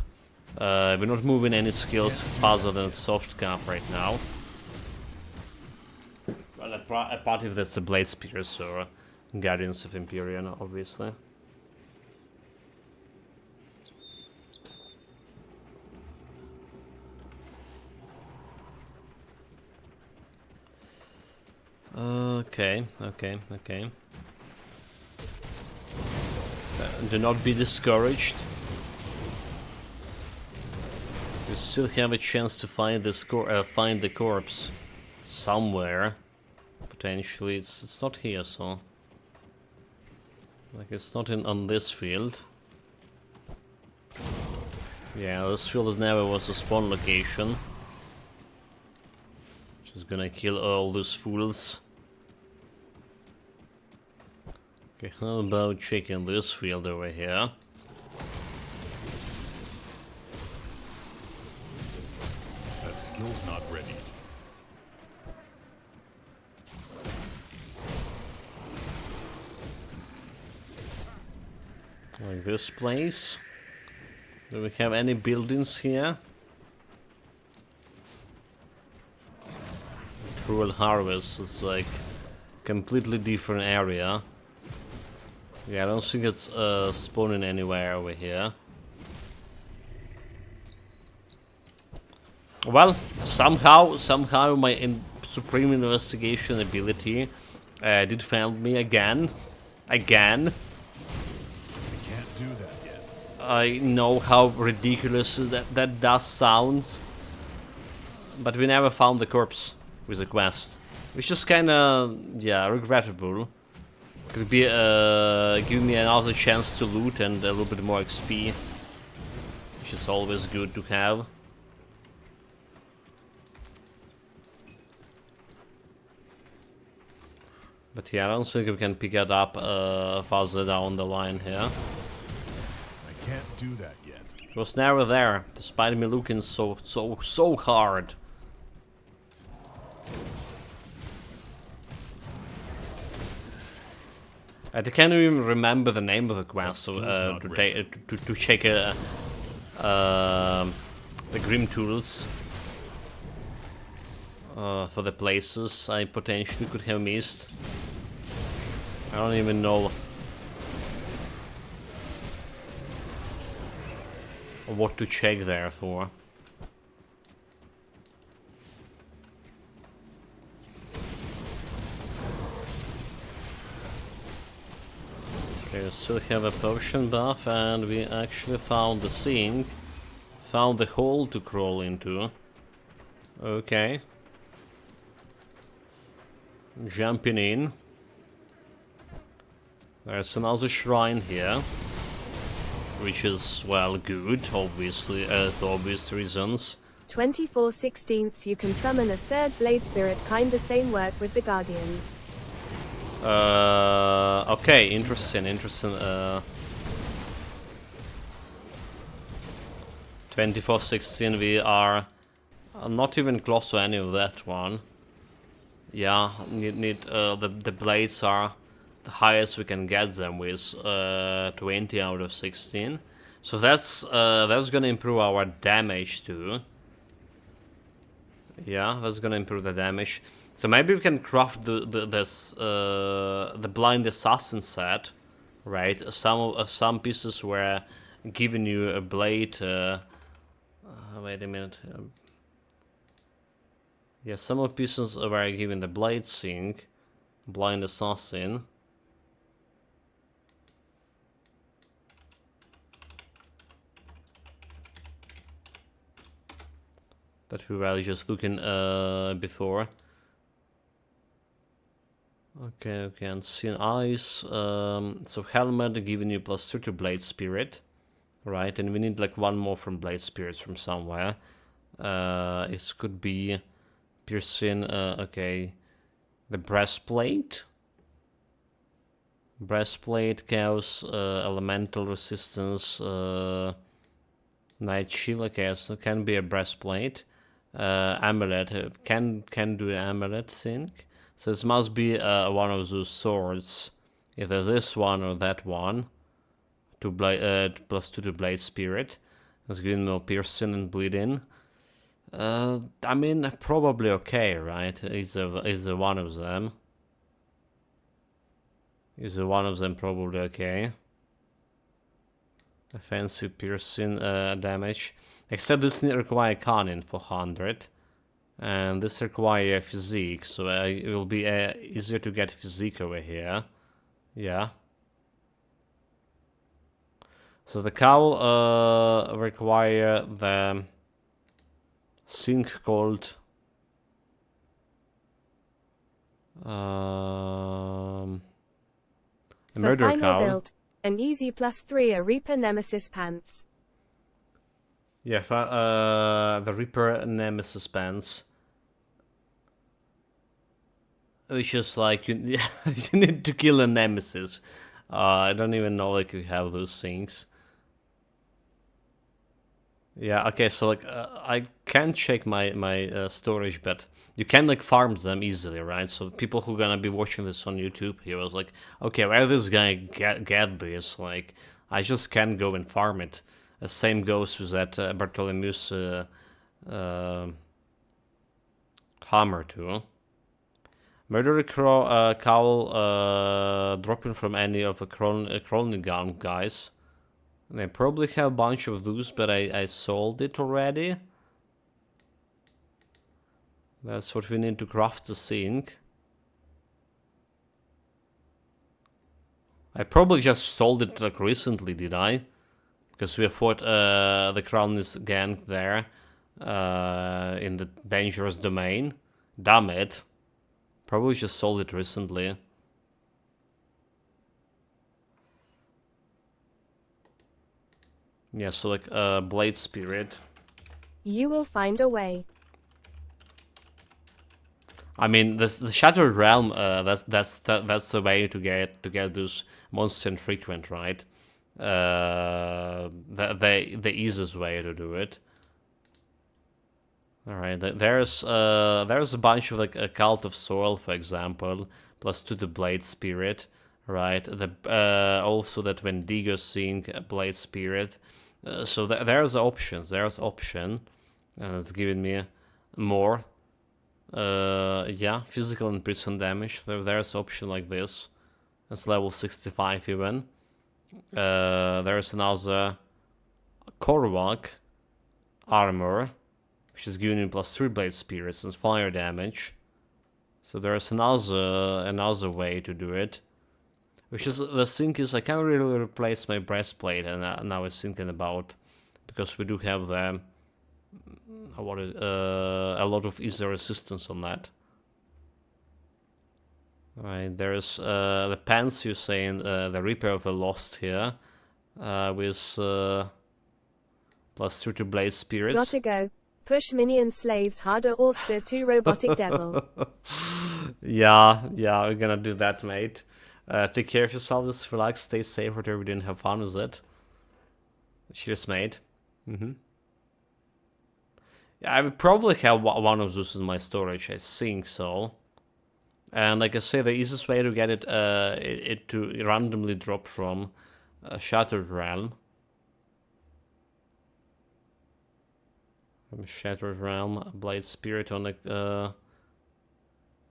We're not moving any skills faster than soft cap right now. Well, apart if that's a Blade Spears or Guardians of Empyrion, obviously. Okay. Do not be discouraged. We still have a chance to find this find the corpse somewhere. Potentially, it's not here, so like it's not on this field. Yeah, this field never was a spawn location. Just gonna kill all those fools. Okay, how about checking this field over here? That skill's not ready. Like this place. Do we have any buildings here? Cruel Harvest is like completely different area. Yeah, I don't think it's spawning anywhere over here. Well, somehow my supreme investigation ability did find me again. I can't do that yet. I know how ridiculous that does sound, but we never found the corpse with the quest, which is kind of regrettable. Could be give me another chance to loot and a little bit more XP, which is always good to have. But yeah, I don't think we can pick it up farther down the line here. I can't do that yet. It was never there, despite me looking so hard. I can't even remember the name of the quest, so to check the Grim Tools for the places I potentially could have missed. I don't even know what to check there for. Okay, we still have a potion buff, and we actually found the sink. Found the hole to crawl into. Okay. Jumping in. There's another shrine here. Which is, well, good, obviously, for obvious reasons. 24/16 you can summon a third Blade Spirit, kinda same work with the Guardians. Okay, interesting. 24/16 we are not even close to any of that one. Yeah, the blades are the highest we can get them with, 20 out of 16. So that's gonna improve our damage too. Yeah, that's gonna improve the damage. So maybe we can craft the blind assassin set, right? Some pieces were giving you a blade. Wait a minute. Yeah, some of pieces were given the blade sync, blind assassin. That we were just looking before. Okay, unseen eyes. So helmet giving you +2 to blade spirit, right? And we need like one more from blade spirits from somewhere. It could be piercing. Okay, the breastplate. Breastplate, chaos, elemental resistance, night shield. Okay, so it can be a breastplate. Amulet can do an amulet thing. So this must be one of those swords, either this one or that one. To blade +2 to blade spirit. It's giving more piercing and bleeding. I mean, probably okay, right? Is one of them? Is one of them probably okay? Offensive piercing damage. Except this require cunning for 100. And this require physique, so it will be easier to get physique over here. Yeah. So the cowl require the thing called a murder final cowl. build, an easy +3 a Reaper Nemesis pants. Yeah, the Reaper Nemesis pants. Which is like you need to kill a nemesis. I don't even know like you have those things. Yeah, okay, so like I can check my storage, but you can like farm them easily, right? So people who are gonna be watching this on YouTube, he was like, okay, where this guy get this? Like, I just can't go and farm it. The same goes with that Bartholomew's hammer too. Murderer cowl dropping from any of the Crowning Gun guys. And I probably have a bunch of those, but I sold it already. That's what we need to craft the thing. I probably just sold it like recently, did I? Because we fought the Crown's gang there in the dangerous domain. Damn it. Probably just sold it recently. Yeah, so like Blade Spirit. You will find a way. I mean, the Shattered Realm. That's the way to get those monster infrequent, right? The easiest way to do it. All right, there's a bunch of like a Cult of Soil, for example, +2 to Blade Spirit, right? Also that Wendigo Sync Blade Spirit. So there's options. There's option, and it's giving me more. Yeah, physical and prison damage. There's option like this. It's level 65 even. There's another Korvac armor, which is giving you +3 blade spirits and fire damage. So there's another way to do it. Which is the thing is I can't really replace my breastplate, and now I was thinking about, because we do have the a lot of easy resistance on that. Right, there's the pants you're saying, the Reaper of the Lost here, with +2 to Blaze Spirits. Gotta go. Push minion slaves harder Auster to robotic devil. Yeah, we're gonna do that, mate. Take care of yourself, just relax, stay safe, whatever we didn't have fun with it. Cheers, mate. Yeah, I would probably have one of those in my storage, I think so. And like I say, the easiest way to get it to randomly drop from Shattered Realm. From Shattered Realm, Blade Spirit on the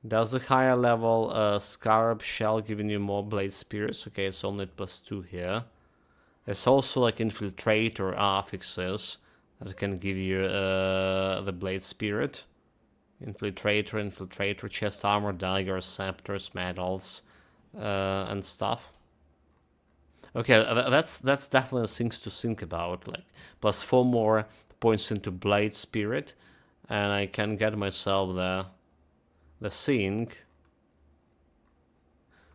Does the higher level Scarab Shell giving you more Blade Spears? Okay, it's only +2 here. There's also like Infiltrator affixes that can give you the Blade Spirit. Infiltrator, chest armor, daggers, scepters, medals, and stuff. Okay, that's definitely things to think about. Like +4 more points into Blade Spirit, and I can get myself the thing.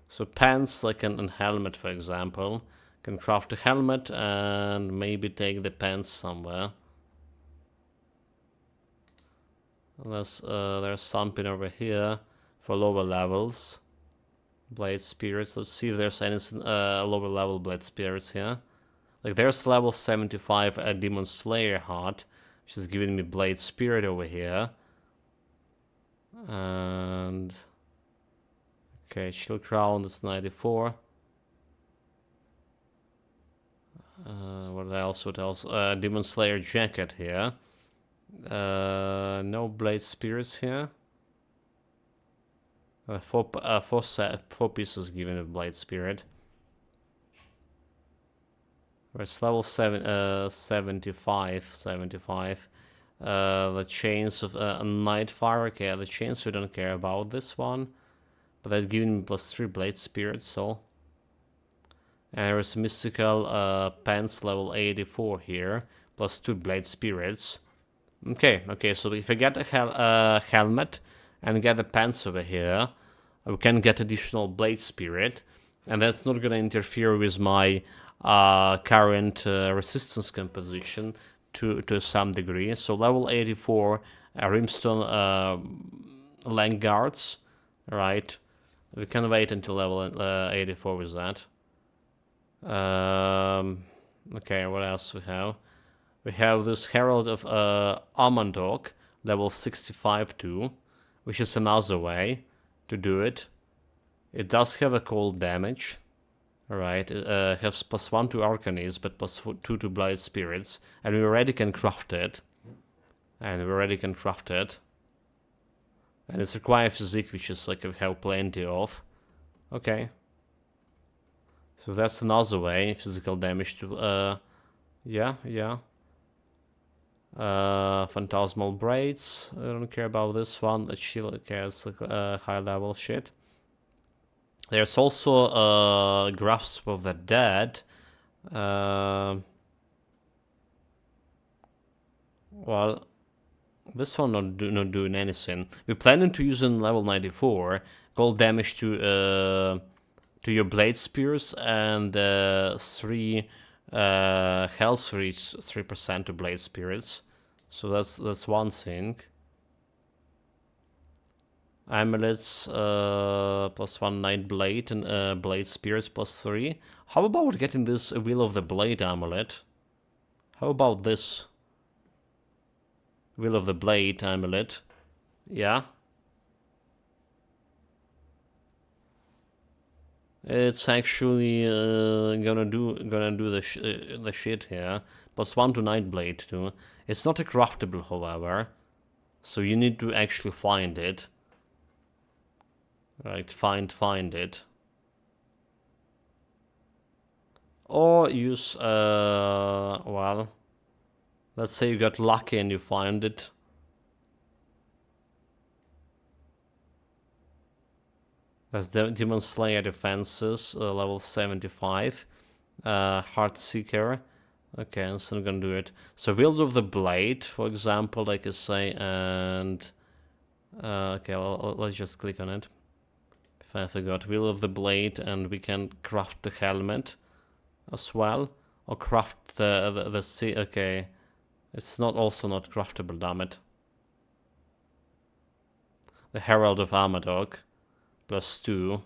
So pants, like an helmet, for example. Can craft a helmet and maybe take the pants somewhere. There's something over here for lower levels. Blade Spirits. Let's see if there's any lower level Blade Spirits here. Like there's level 75 a Demon Slayer Heart, which is giving me Blade Spirit over here. And okay, Shield Crown is 94. What else? What else? Demon Slayer Jacket here. No Blade Spirits here. Four pieces given a Blade Spirit. Where's level 75. The chains of Nightfire. Okay, the chains we don't care about this one, but that's giving me +3 Blade Spirit. So, and there's mystical pants level 84 here, +2 Blade Spirits. Okay. So if I get a helmet and get the pants over here, we can get additional Blade Spirit, and that's not gonna interfere with my current resistance composition to some degree. So level 84 Rimstone Lang Guards, right? We can wait until level 84 with that. Okay, what else we have? We have this Herald of Amandok, level 65 too, which is another way to do it. It does have a cold damage. Alright, it has +1 to Arcanes, but +2 to Blade Spirits, and we already can craft it. And it's required physique, which is like we have plenty of. Okay. So that's another way, physical damage to, yeah. Phantasmal Braids, I don't care about this one, that shield, okay, it's like high level shit. There's also Grasp of the Dead. Well, this one not doing anything. We're planning to use in level 94 cold damage to your Blade Spears and 3 health reach 3% to Blade Spirits. So that's one thing. Amulets +1 Night Blade and Blade Spirits +3. How about getting this Wheel of the Blade amulet? How about this Wheel of the Blade amulet? Yeah. It's actually gonna do the shit here. +1 to Night Blade too. It's not a craftable, however, so you need to actually find it. Right, find it. Or use, well, let's say you got lucky and you find it. That's Demon Slayer Defenses, level 75. Heartseeker. Okay, so I'm gonna do it. So Wield of the Blade, for example, like I say, and... okay, let's just click on it. I forgot, Wheel of the Blade, and we can craft the helmet as well, or craft the okay, it's also not craftable, damn it. The Herald of Amadog, +2.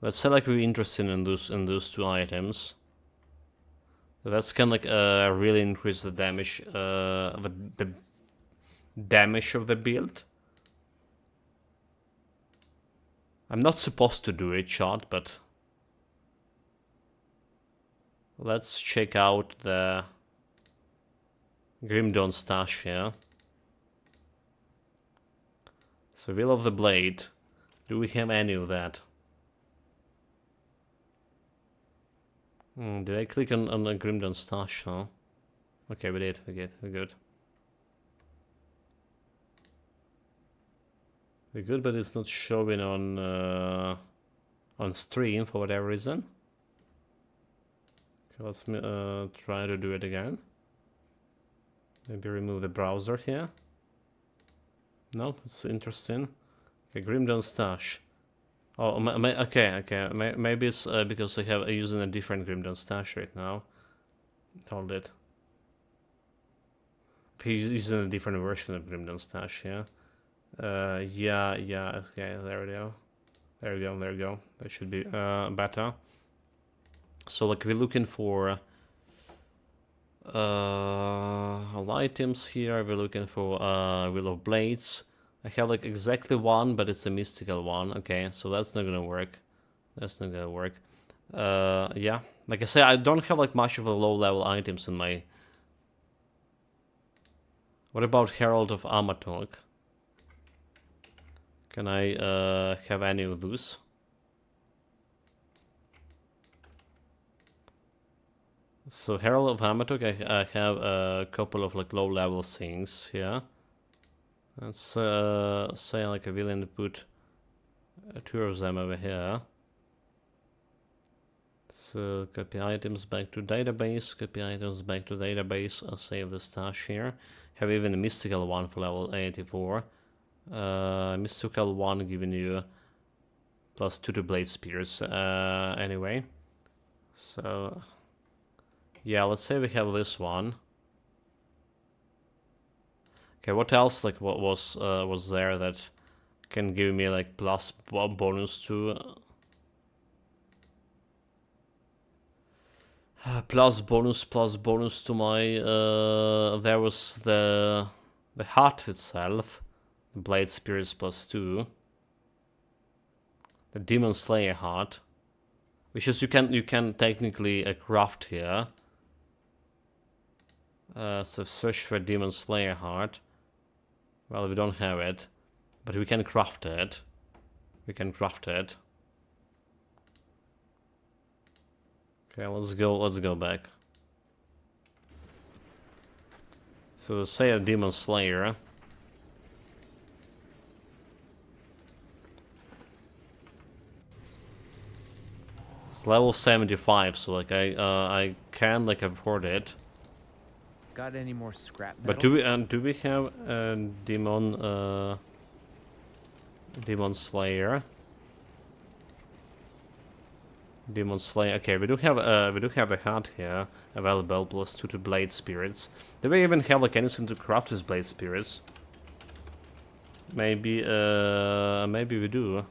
Let's say like we're interested in those 2 items. That's kind of like really increase the damage, the damage of the build. I'm not supposed to do it, chat, but let's check out the Grim Dawn stash here. So Will of the Blade. Do we have any of that? Did I click on the Grimdawn Stash? Huh? Okay, we did. We're good. We're good, but it's not showing on stream for whatever reason. Okay, let's try to do it again. Maybe remove the browser here. No, it's interesting. Okay, Grimdawn Stash. Oh, okay. Maybe it's because I'm using a different Grimdawn Stash right now. Hold it. He's using a different version of Grimdawn Stash, yeah. Yeah. Okay, there we go. There we go. That should be better. So, like, we're looking for all items here. We're looking for Will of Blades. I have like exactly one, but it's a mystical one. Okay, so that's not gonna work. Yeah, like I say, I don't have like much of a low-level items in my. What about Herald of Amatok? Can I have any of those? So Herald of Amatok, I have a couple of like low-level things here. Let's say like I'm willing to put 2 of them over here. So copy items back to database, I'll save the stash here. Have even a mystical one for level 84. Mystical one giving you +2 to blade spears. Anyway. So yeah, let's say we have this one. Okay, what else like what was there that can give me like plus bonus to plus bonus to my there was the heart itself, the blade spirits +2, the demon slayer heart, which is you can technically craft here. So search for demon slayer heart. Well, we don't have it, but we can craft it. Okay, let's go back. So say a demon slayer. It's level 75, so like I can like afford it. Got any more scrap metal? But do we have a demon slayer? Demon slayer. Okay, we do have a heart here available +2 to blade spirits. Do we even have like anything to craft these blade spirits? Maybe we do.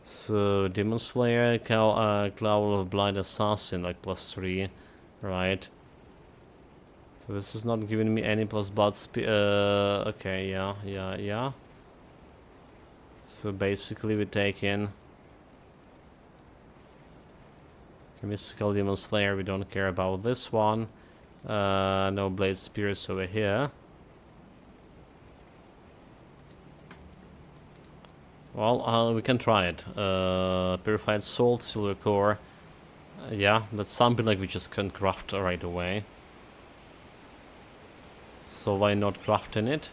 So demon slayer, Cloud of Blind Assassin, like +3, right? So this is not giving me any plus blood okay, yeah. So basically we take in mystical demon slayer. We don't care about this one. No blade spears over here. Well, we can try it. Purified salt, silver core. Yeah, that's something like we just can't craft right away. So why not crafting it?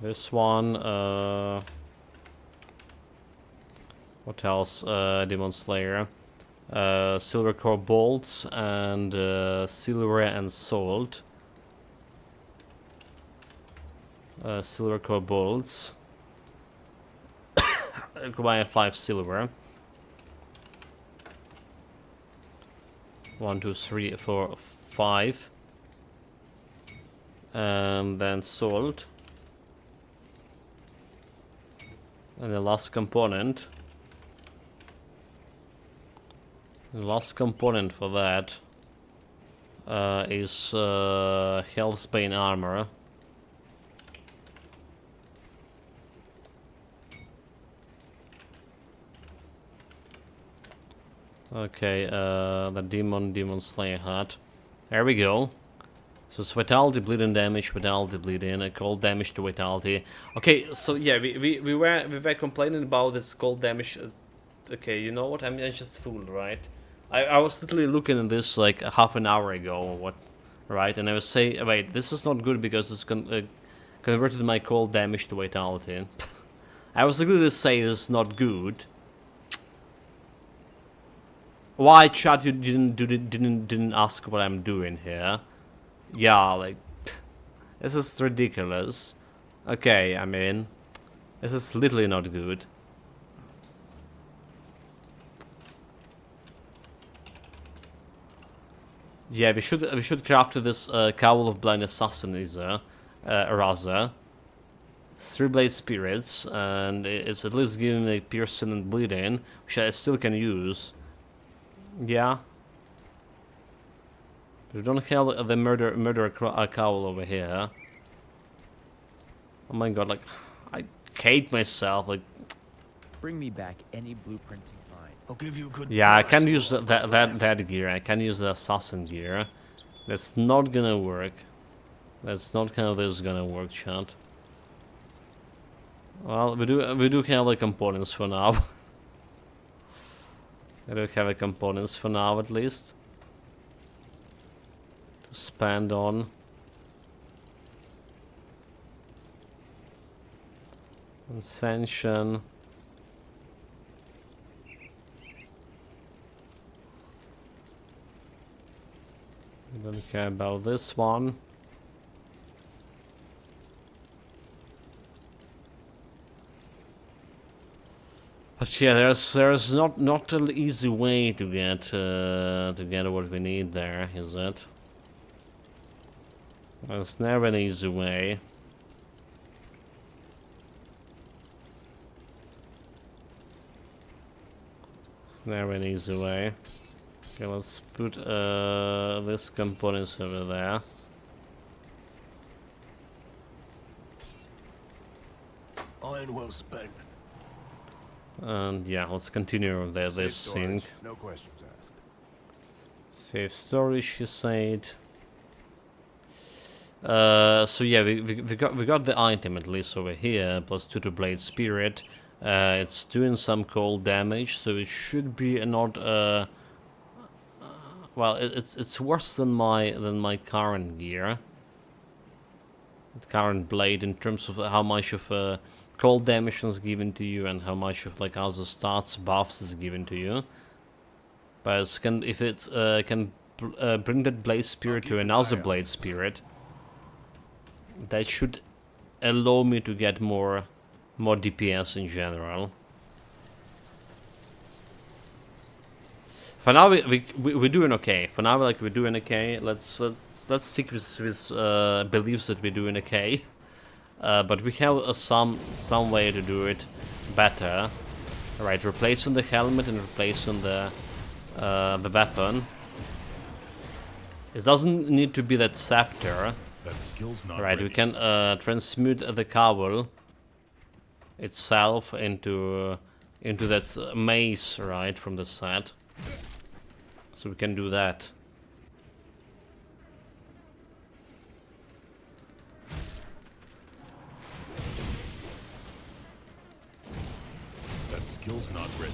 This one, what else? Demon Slayer. Silver core bolts and silver and salt. Silver core bolts. Require 5 silver. 1, 2, 3, 4, 5. And then salt. And the last component. The last component for that is Hellsbane armor. Okay, the Demon Slayer hat. There we go. So it's vitality, bleeding damage, vitality, bleeding, cold damage to vitality. Okay, so yeah, we were complaining about this cold damage. Okay, you know what? I'm just fooled, right? I was literally looking at this like half an hour ago or what, right? And I was saying, wait, this is not good because it's converted my cold damage to vitality. I was literally saying this is not good. Why, chat? You didn't ask what I'm doing here? Yeah, like this is ridiculous. Okay, I mean, this is literally not good. Yeah, we should craft this Cowl of Blind Assassin Raza. 3 blade spirits, and it's at least giving me piercing and bleeding, which I still can use. Yeah. We don't have the murder cowl over here. Oh my god, like I hate myself. Like, Bring me back any blueprint you find. I'll give you a good yeah, I price. can use that gear. I can use the assassin gear. That's not gonna work. That's not how this is gonna work, chat. Well, we do have the components for now. We do have the components for now, at least. Spend on. Ascension. Don't care about this one. But yeah, there's not an easy way to get what we need there, is it? There's never an easy way. It's never an easy way. Okay, let's put this components over there. Iron well spent. And yeah, let's continue with this thing. No questions asked. Save storage, you said. So yeah, we got the item at least over here, +2 to blade spirit. It's doing some cold damage, so it should be not. Well, it's worse than my current gear, current blade, in terms of how much of cold damage is given to you and how much of like other stats buffs is given to you. But if it's can bring that blade spirit to another blade spirit, that should allow me to get more DPS in general. For now, we're doing okay. For now, like, we're doing okay. Let's stick with beliefs that we're doing okay. But we have some way to do it better. Right, replacing the helmet and replacing the weapon. It doesn't need to be that scepter. That skill's not Right, ready. we can transmute the cowl itself into that mace, right, from the set. So we can do that. That skill's not ready.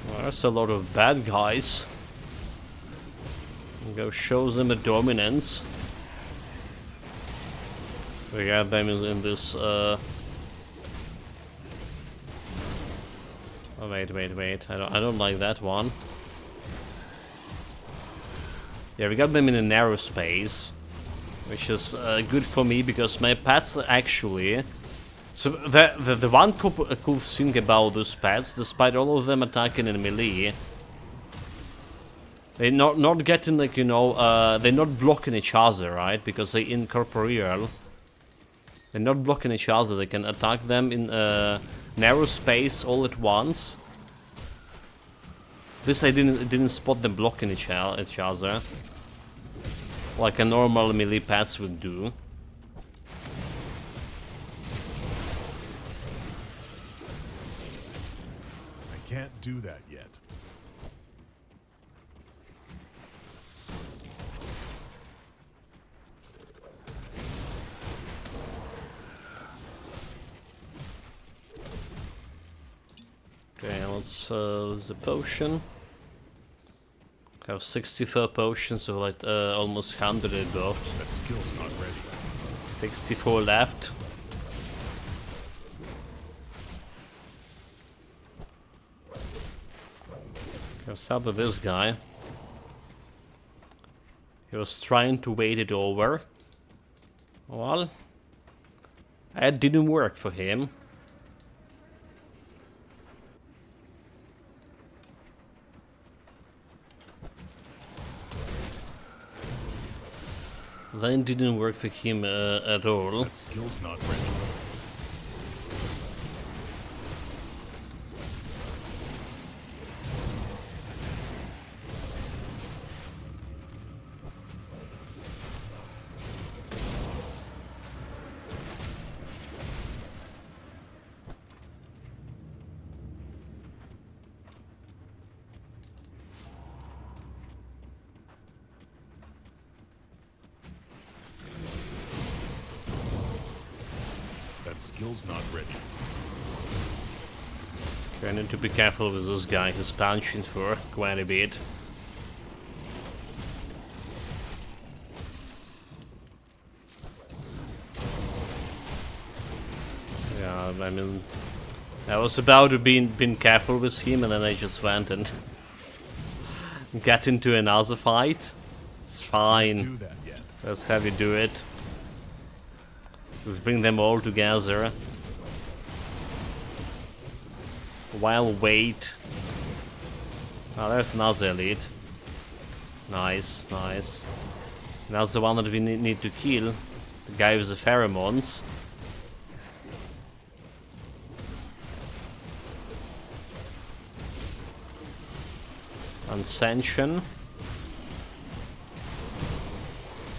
Well, there's a lot of bad guys. Go show them a dominance. We got them in this. Oh, wait. I don't like that one. Yeah, we got them in a narrow space, which is good for me because my pets actually. So the one cool thing about those pets, despite all of them attacking in melee, they're not getting, like, you know, they're not blocking each other, right? Because they're incorporeal. They're not blocking each other. They can attack them in a narrow space all at once. This I didn't spot them blocking each other. like a normal melee pass would do. I can't do that yet. Okay, let's use the potion. Have 64 potions, so like almost 100 at both. That skill's not ready. 64 left. What's up with this guy? He was trying to wait it over. Well, it didn't work for him. Then didn't work for him at all. That skill's not ready. That skill's not ready. Okay, I need to be careful with this guy. He's punching for quite a bit. Yeah, I mean, I was about to be careful with him, and then I just went and got into another fight. It's fine. Do that yet. Let's have you do it. Let's bring them all together. While wait. Oh, there's another elite. Nice, nice. That's the one that we need to kill. The guy with the pheromones. Ascension.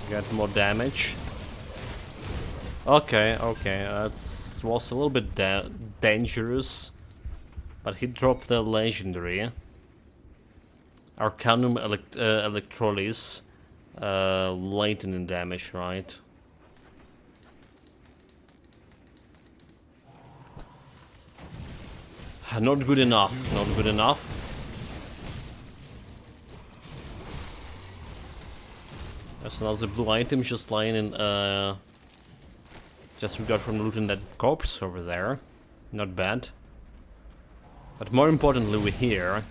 Get more damage. Okay, okay, that was a little bit dangerous, but he dropped the legendary Arcanum Electrolysis, lightning damage, right? Not good enough, not good enough. There's another blue item just lying in, just we got from looting that corpse over there. Not bad. But more importantly, we're here.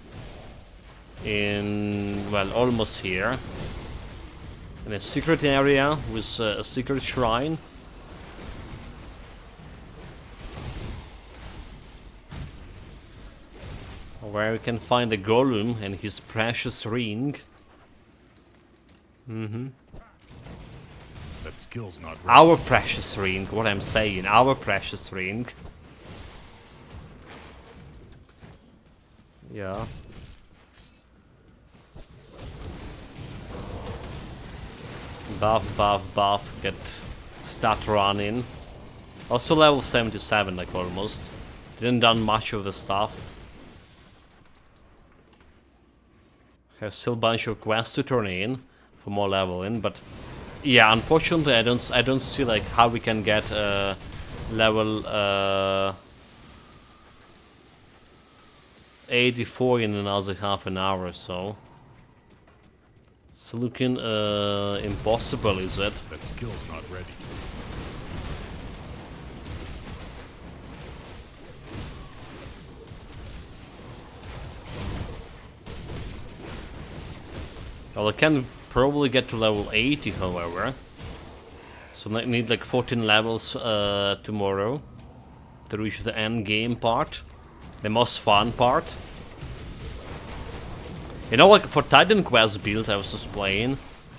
Well, almost here. In a secret area with a secret shrine. Where we can find the golem and his precious ring. That skill's not ready. Our precious ring, what I'm saying, our precious ring. Yeah. Buff, buff, buff, start running. Also level 77, like almost. Didn't done much of the stuff. Have still a bunch of quests to turn in for more leveling, but yeah, unfortunately I don't see like how we can get level 84 in another half an hour or so. It's looking impossible, is it? That skill's not ready. Well, I can probably get to level 80, however. So I need like 14 levels tomorrow to reach the end game part. The most fun part. You know, like for Titan Quest build I was just playing.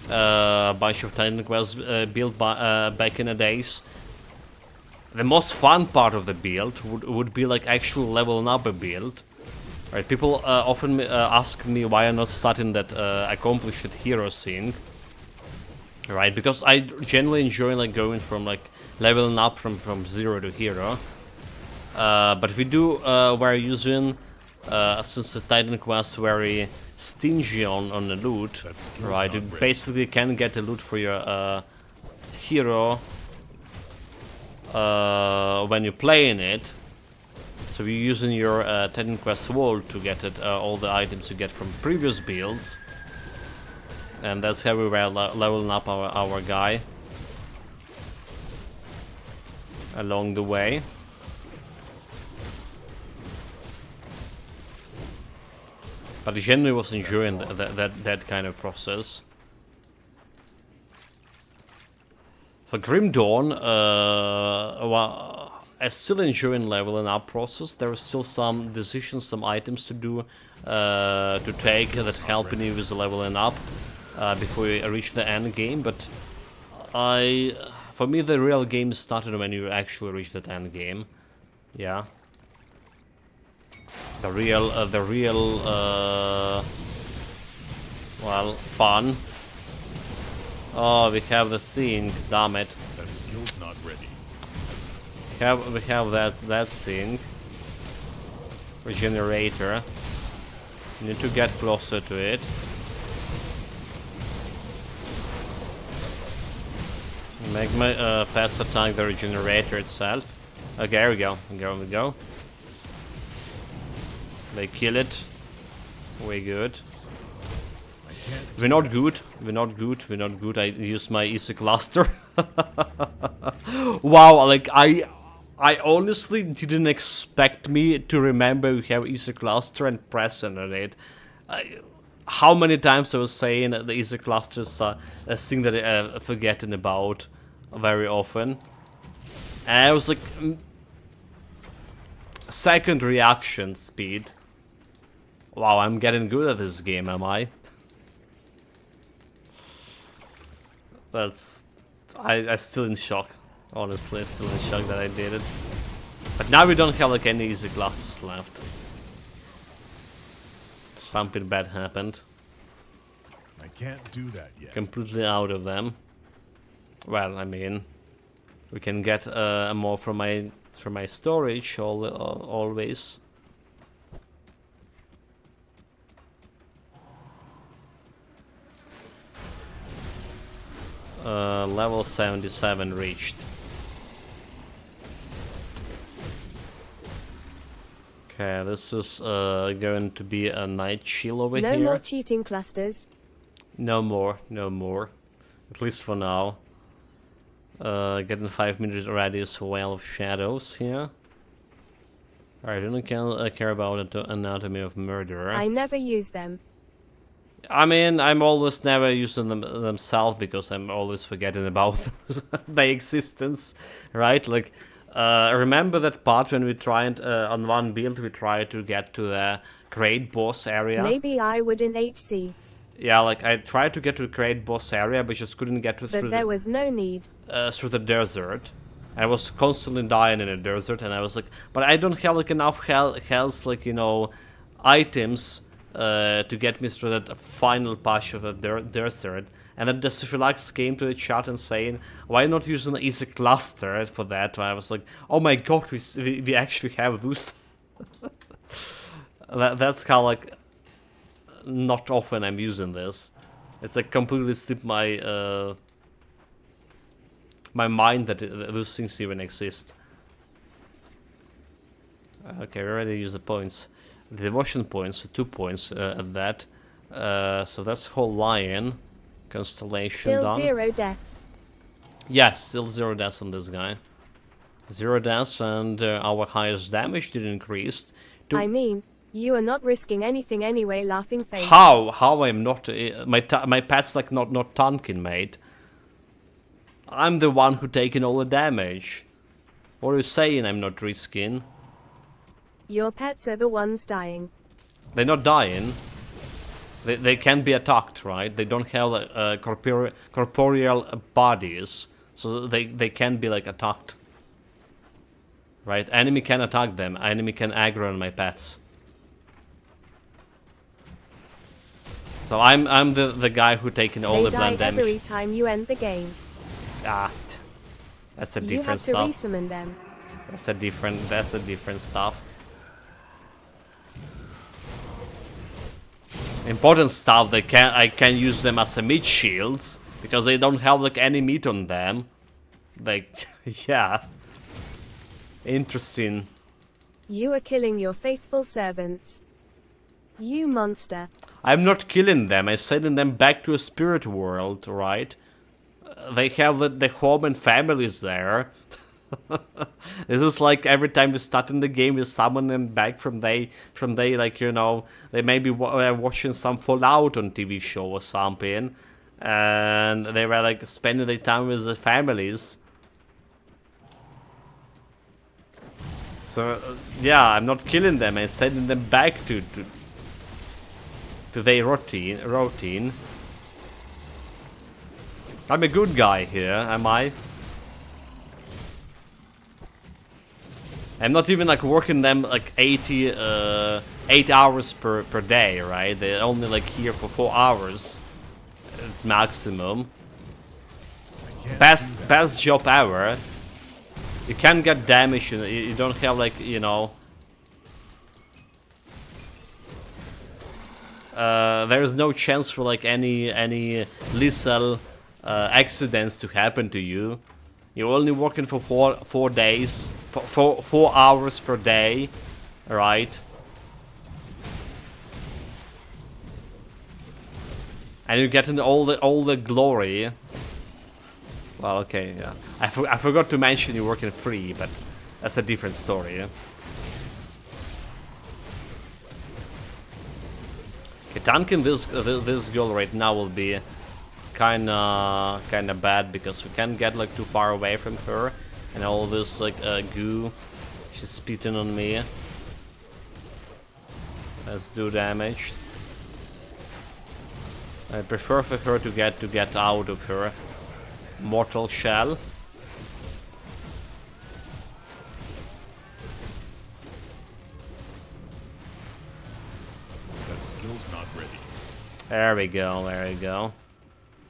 A bunch of Titan Quest build back in the days. The most fun part of the build would be like actual leveling up a build. Right, people often ask me why I'm not starting that accomplished hero thing. right? Because I generally enjoy like going from like leveling up from 0 to hero. But if we do, we're using, since the Titan quest very stingy on the loot, right? You basically can get the loot for your hero when you're playing it. So you're using your Titan quest vault to get it, all the items you get from previous builds. And that's how we were leveling up our guy along the way. But I generally was enjoying that kind of process. For Grim Dawn, well, I'm still enjoying leveling up process. There are still some decisions, some items to do, to take that help you with leveling up before you reach the end game. But for me, the real game started when you actually reach that end game. Yeah. The real, well, fun. Oh, we have the thing, damn it. That skill's not ready. We have that thing. Regenerator. Need to get closer to it. Make my fast attack the regenerator itself. Okay, there we go. There we go. They kill it. We're good. We're not good. We're not good. We're not good. I use my easy cluster. Wow, like I honestly didn't expect me to remember we have easy cluster and press on it. How many times I was saying that the easy cluster is a thing that I'm forgetting about very often. And I was like, second reaction speed. Wow, I'm getting good at this game, am I? I'm still in shock. Honestly, still in shock that I did it. But now we don't have like any easy clusters left. Something bad happened. I can't do that yet. Completely out of them. Well, I mean, we can get more from my storage always. Level 77 reached. Okay, this is going to be a night chill over here. No more cheating clusters. No more, no more. At least for now. Getting 5 minutes radius well of shadows here. Alright, I don't care about the anatomy of murder. I never use them. I mean, I'm always never using them themselves because I'm always forgetting about their existence, right? Like, remember that part when we tried, on one build, we tried to get to the great boss area? Maybe I would in HC. Yeah, like, I tried to get to the great boss area, but just couldn't get to But there was no need. Through the desert. I was constantly dying in the desert, and I was like, but I don't have, like, enough health, like, you know, items to get me through that final patch of the desert. And then the Syphilax came to the chat and saying, why not use an easy cluster for that? And I was like, oh my god, we actually have those. That's how, like, not often I'm using this. It's like completely slipped my my mind that those things even exist. Okay, we already used the points. The devotion points, so 2 points at that. So that's whole lion constellation Still done. 0 deaths. Yes, still 0 deaths on this guy. 0 deaths, and our highest damage did increase. I mean, you are not risking anything anyway, laughing face. How I'm not? My pet's like not tanking, mate. I'm the one who taking all the damage. What are you saying? I'm not risking. Your pets are the ones dying. They're not dying. They can be attacked, right? They don't have corporeal bodies, so they can be like attacked. Right? Enemy can attack them. Enemy can aggro on my pets. So I'm the guy who taking all They the die blend damage. every time you end the game. Ah, that's a You different have to stuff. resummon them. That's a different stuff. Important stuff. I can use them as a meat shields because they don't have like any meat on them. Like, yeah. Interesting. You are killing your faithful servants. You monster. I'm not killing them. I'm sending them back to a spirit world, right? They have the home and families there. This is like every time we start in the game, we summon them back from they like, you know, they may be watching some Fallout on TV show or something, and they were like spending their time with their families. So yeah, I'm not killing them. I'm sending them back to their routine. I'm a good guy here, am I? I'm not even like working them like 8 hours per day, right? They're only like here for 4 hours at maximum. Best job ever. You can get damage, you don't have like, you know, there's no chance for like any lethal accidents to happen to you. You're only working for 4 days, 4 hours per day, right? And you're getting all the glory. Well, okay, yeah. I forgot to mention you're working free, but that's a different story. Yeah? Okay, tanking this girl right now will be kinda bad because we can't get like too far away from her, and all this like goo, she's spitting on me. Let's do damage. I prefer for her to get out of her mortal shell. That skill's not ready. There we go.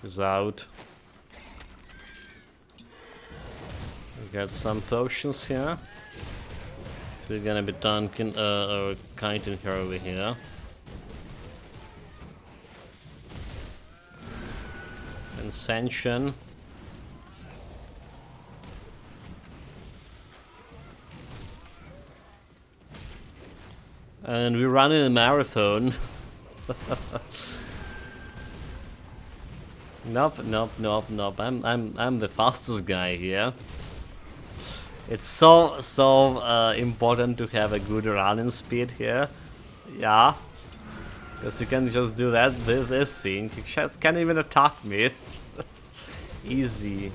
Is out. We got some potions here. So we're gonna be tanking or kiting her over here. Ascension. And we're running a marathon. Nope. I'm the fastest guy here. It's so important to have a good running speed here. Yeah. Because you can just do this thing. You just can't even attack me. Easy.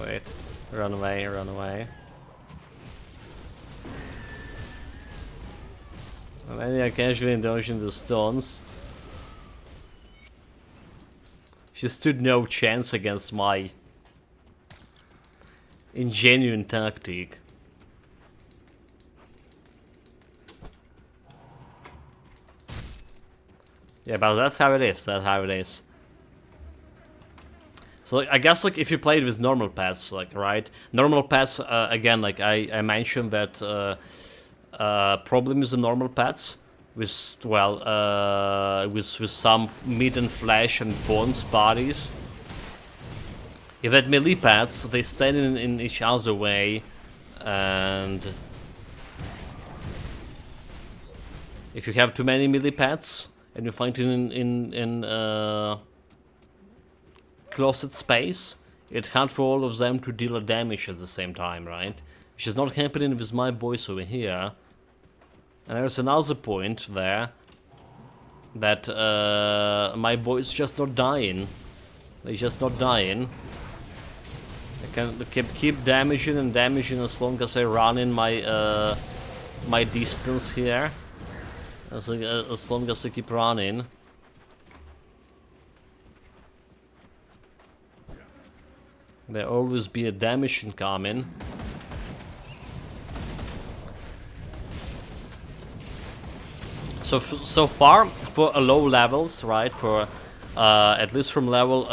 Wait. Run away. And then I casually indulge in the stones. She stood no chance against my ingenuine tactic. Yeah, but that's how it is. So like, I guess like if you played with normal pets, like right, normal pets again, like I mentioned that problem is the normal pets with with some meat and flesh and bones bodies. If that melee pets, they stand in each other's way, and if you have too many melee pets and you find it in closet space, it's hard for all of them to deal a damage at the same time, right? Which is not happening with my boys over here. And there's another point there that my boys just not dying. They're just not dying. I can keep damaging and damaging as long as I run in my my distance here. As long as I keep running. There always be a damage incoming. So far for low levels, right? For at least from level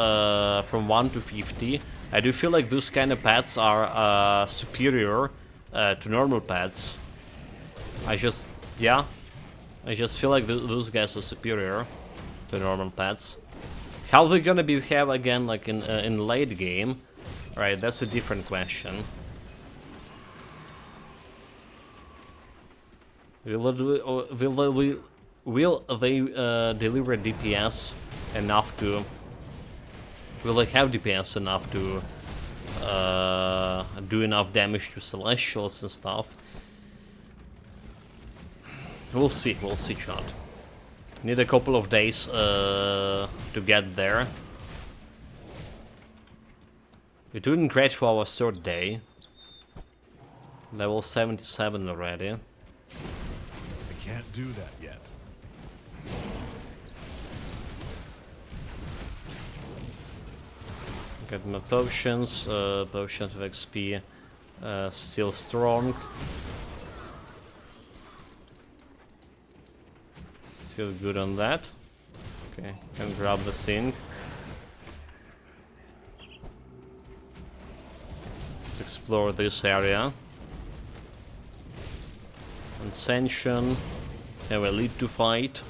from 1 to 50, I do feel like those kind of pets are superior to normal pets. I just feel like those guys are superior to normal pets. How they're gonna behave again, like in late game, right? That's a different question. Will they deliver DPS enough to? Will they have DPS enough to do enough damage to Celestials and stuff? We'll see, chat. Need a couple of days to get there. We're doing great for our third day. Level 77 already. I can't do that yet. Got my potions. Potions of XP still strong. Still good on that. Okay, can grab the thing. Let's explore this area. Ascension. Have a lead to fight.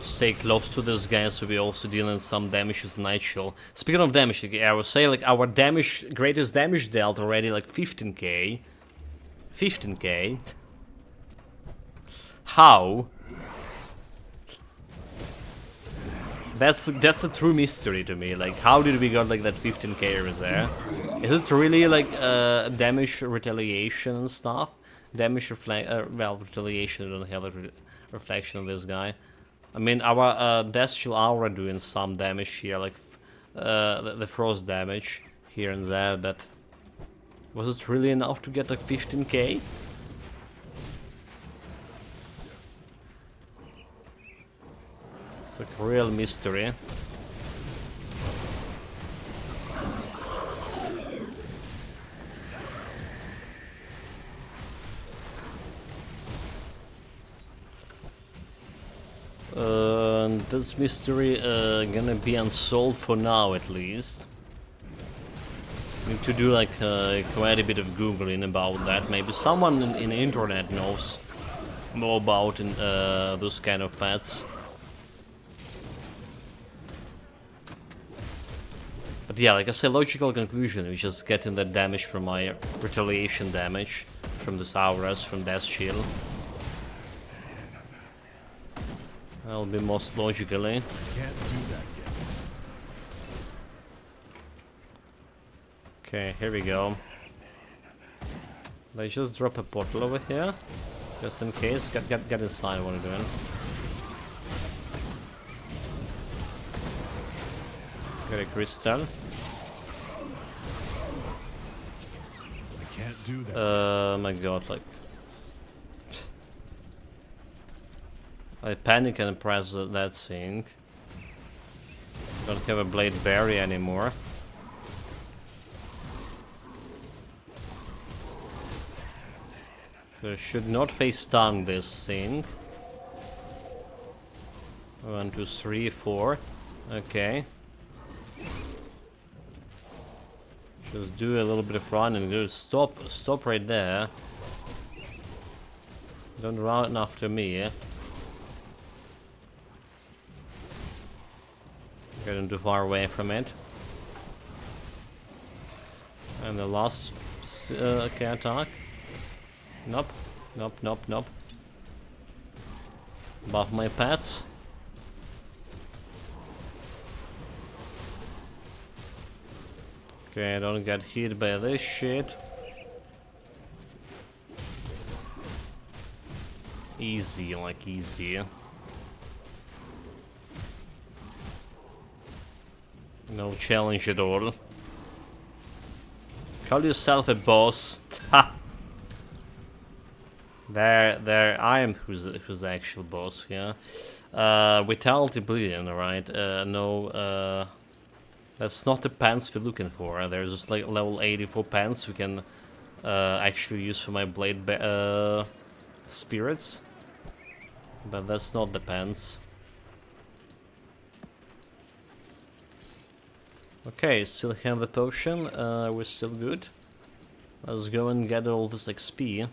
Stay close to this guy, so we also dealing some damage with Nightshell. Speaking of damage, I would say like our greatest damage dealt already like 15k. 15k. How? That's a true mystery to me. Like, how did we got like that 15k there? Is it really like damage retaliation and stuff? Damage well, retaliation. I don't have a reflection of this guy. I mean, our Deathshield Aura doing some damage here, like the frost damage here and there. But was it really enough to get like 15k? It's like a real mystery. This mystery gonna be unsolved for now, at least. Need to do like quite a bit of googling about that. Maybe someone in the internet knows more about those kind of pets. But yeah, like I say, logical conclusion, we just getting that damage from my retaliation damage from the auras, from Death Shield. That'll be most logically. Can't do that yet. Okay, here we go. Let's just drop a portal over here, just in case. Get inside what I'm doing. Got a crystal. I can't do that. Oh my god, like... I panic and press that thing. Don't have a blade barrier anymore. So I should not face stun this thing. 1, 2, 3, 4. Okay. Just do a little bit of running. Just stop right there. Don't run after me. Getting too far away from it. And the last okay, attack. Nope. Nope. Buff my pets. Okay, I don't get hit by this shit. Easy, like easy. No challenge at all. Call yourself a boss. There, I am who's the actual boss, yeah. Vitality Bleeding, right? No, that's not the pants we're looking for. There's just like level 84 pants we can actually use for my blade spirits. But that's not the pants. Okay, still have the potion. We're still good. Let's go and gather all this XP.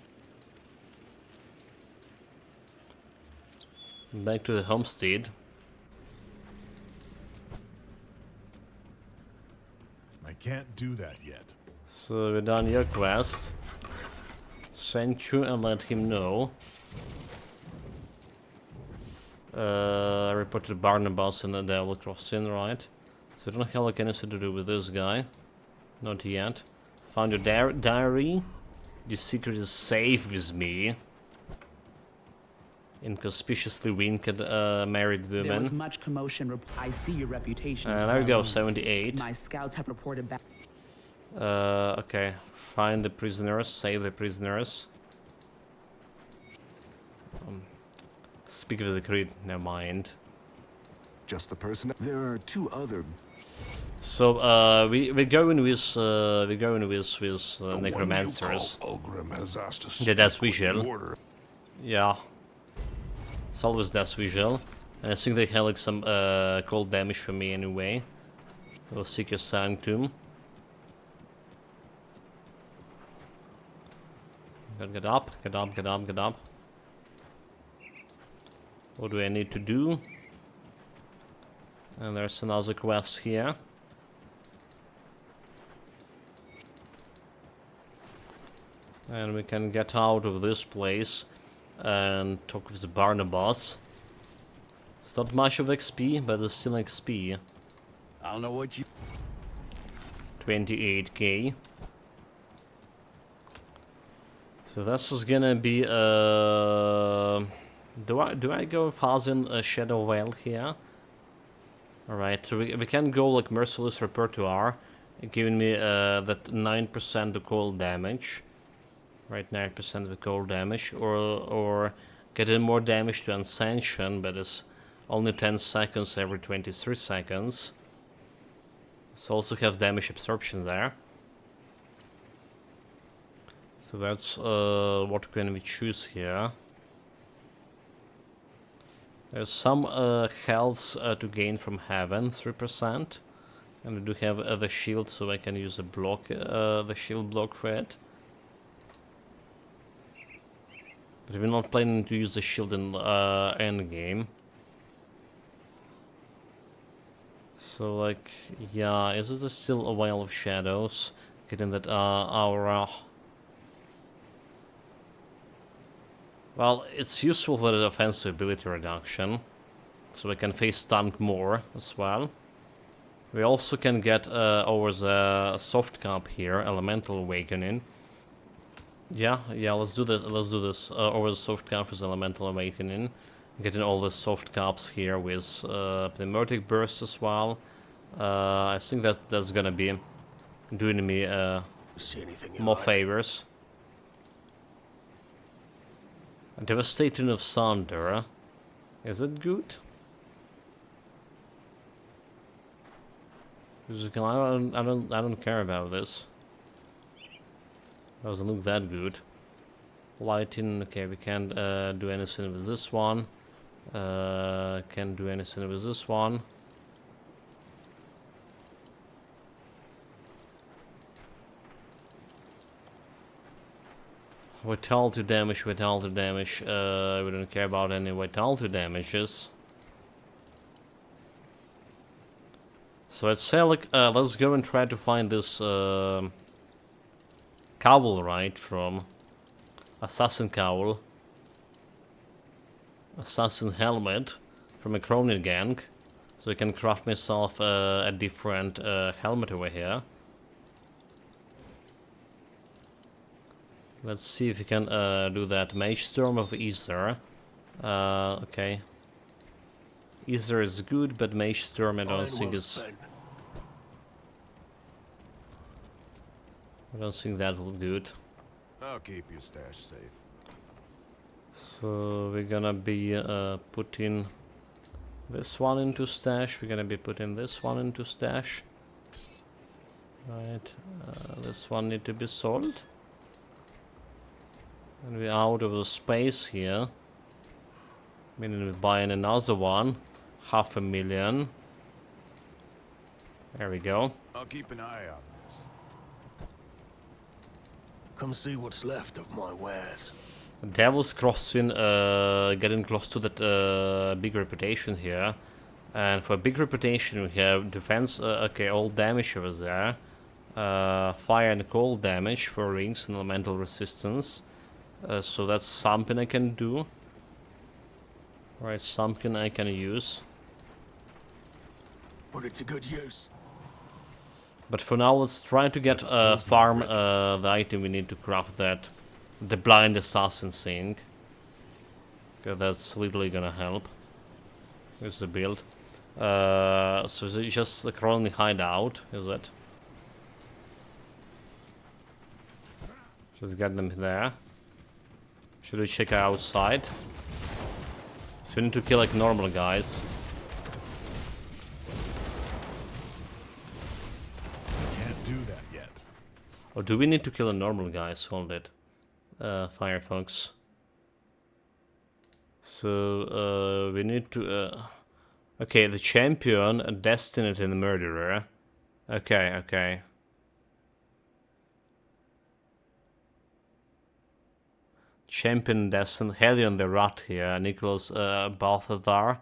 Back to the homestead. I can't do that yet. So we're done your quest. Thank you and let him know. Reported Barnabas and then they will cross in, right? So I don't have like anything to do with this guy. Not yet. Found your diary. Your secret is safe with me. Inconspicuously wink at married There was women. much commotion. I see your reputation. is There we well go, known. 78. My scouts have reported back. Okay. Find the prisoners, save the prisoners. Speak with the creed, never mind. Just the person. There are 2 other. So we're going with necromancers. Ulgrim has asked us. Yeah, that's visual. Yeah. It's always that's visual. And I think they have like some cold damage for me anyway. We'll seek your sanctum. Get up, get up, get up, get up. What do I need to do? And there's another quest here. And we can get out of this place and talk with the Barnabas. It's not much of XP, but it's still XP. I don't know what you. 28k. So this is gonna be do I go Fazin Shadow Veil here? Alright, so we can go like Merciless Repertoire, giving me that 9% of cold damage. Right, 9% of the cold damage, or getting more damage to Ascension, but it's only 10 seconds every 23 seconds. So also have damage absorption there. So that's what can we choose here. There's some health to gain from heaven, 3%. And we do have the shield, so I can use a block, the shield block for it. But we're not planning to use the shield in endgame. So like, yeah, is it still a Veil of Shadows? Getting that aura. Well, it's useful for the offensive ability reduction. So we can face tank more as well. We also can get over the soft cap here, Elemental Awakening. Yeah, let's do this. Let's do this over the soft cap with Elemental Awakening. Getting all the soft caps here with Pneumatic Burst as well. I think that's gonna be doing me See anything you more like? favors. Devastating of Thunder. Is it good? Because I don't care about this. Doesn't look that good. Lighting, okay, we can't do anything with this one. Can't do anything with this one. Vitality damage, vitality damage. We don't care about any vitality damages. So let's say like, let's go and try to find this cowl, right, from Assassin Cowl. Assassin Helmet from a Cronin gang. So I can craft myself a different helmet over here. Let's see if we can do that. Mage Storm of Ether. Okay. Ether is good, but Mage Storm I don't think is... I don't think that will good. I'll keep your stash safe. So we're gonna be putting this one into stash. We're gonna be putting this one into stash. Right. This one need to be sold. And we're out of the space here. Meaning we're buying another one. 500,000. There we go. I'll keep an eye on this. Come see what's left of my wares. Devil's Crossing, getting close to that big reputation here. And for a big reputation we have defense, okay, all damage over there. Fire and cold damage for rings and elemental resistance. So that's something I can do. Right, something I can use. Put it to good use. But for now, let's try to get farm the item we need to craft that, the blind assassin thing. Okay, that's literally gonna help. Here's the build. So is it just the crawling hideout? Is it? Just get them there. Should we check outside? So we need to kill like normal guys. Can't do that yet. Or do we need to kill the normal guys? Hold it. Firefox. So, we need to... okay, the champion, a destined and the murderer. Okay, okay. Champion destined, Helion the Rat here, Nicholas Balthazar.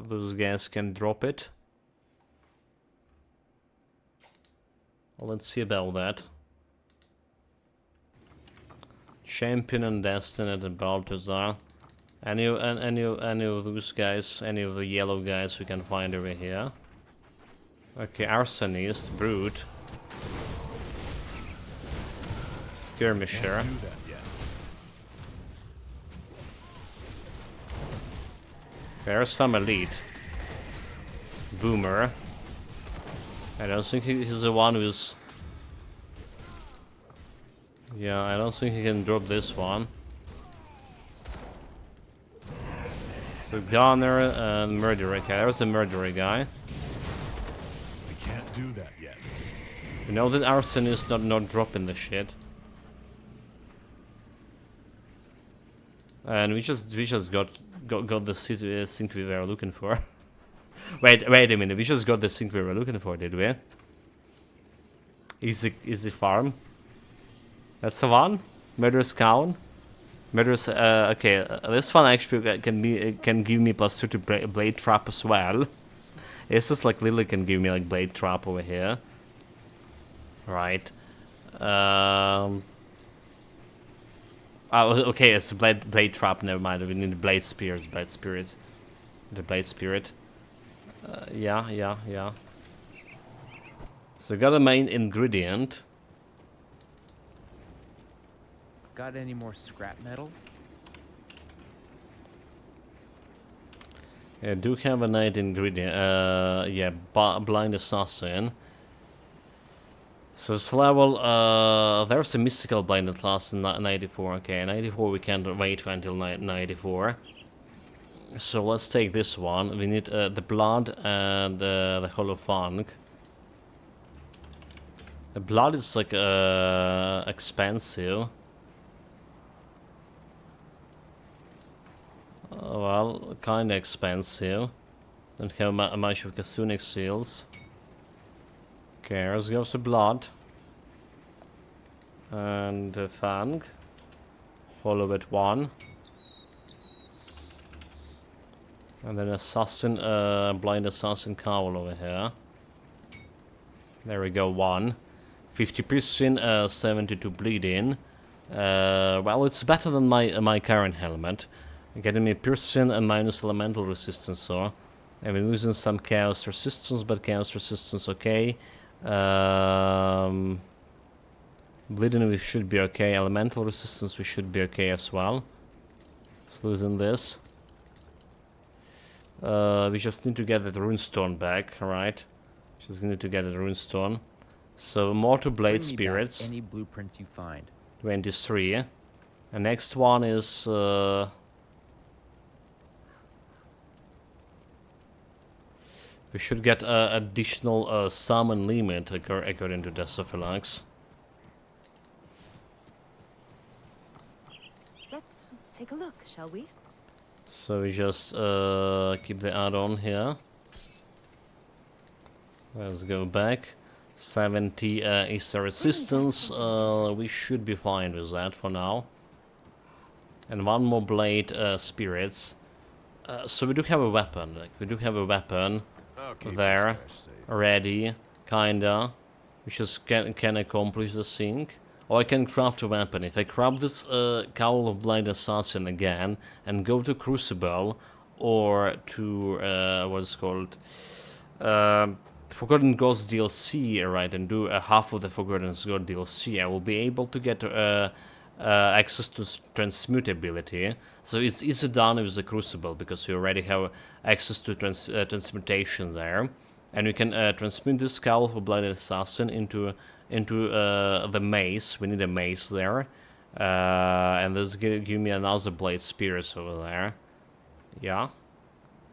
Those guys can drop it. Well, let's see about that. Champion and Destined and Balthazar. Any of those guys, any of the yellow guys we can find over here. Okay, Arsonist, Brute. Skirmisher. Can't do that yet. There's some elite. Boomer. I don't think he's the one who's... yeah, I don't think he can drop this one. So Gunner and Murderer. Okay, there's the Murderer guy. I can't do that yet. You know that Arson is not dropping the shit. And we just got the sync we were looking for. wait a minute, we just got the sync we were looking for, did we? Is the farm? That's the one? Murderous Cown? Murderous, okay, this one actually can give me plus 2 to Blade Trap as well. It's just like literally can give me like Blade Trap over here. Right. Oh, okay, it's a blade Trap, never mind. We need Blade Spears, Blade Spirit. The Blade Spirit. Yeah. So got a main ingredient. Got any more scrap metal? Yeah, do have a night ingredient. Yeah, Blind Assassin. So it's level, there's a mystical blinded class in 94, okay, 94 we can't wait until 94. So let's take this one, we need the blood and the hollow fang. The blood is like expensive. Well, kinda expensive. Don't have much of Kasunic seals. Okay, let's go some blood. And Fang. Hollow at 1. And then Assassin, Blind Assassin Cowl over here. There we go, 1. 50 piercing, 72 bleeding. Well, it's better than my current helmet. Getting me piercing and minus elemental resistance, so I've been losing some chaos resistance, but chaos resistance okay. Bleeding we should be okay. Elemental resistance we should be okay as well. Let's losing this. We just need to get the runestone back, alright? Just need to get the runestone. So more to Blade Spirits. Any blueprints you find. 23. The next one is we should get additional summon limit according to Desophilax. shall we? So we just keep the add-on here. Let's go back. 70 is the resistance. We should be fine with that for now. And one more blade, spirits. So we do have a weapon. Like, we do have a weapon there, ready, kinda. We just can accomplish the thing. Or I can craft a weapon. If I craft this Cowl of Blind Assassin again and go to Crucible or to what's called Forgotten Gods DLC, right, and do half of the Forgotten Gods DLC, I will be able to get access to transmutability. So it's easy done with the Crucible because you already have access to transmutation there, and you can transmute this Cowl of Blind Assassin into the mace. We need a mace there, and this give me another blade spears over there. Yeah,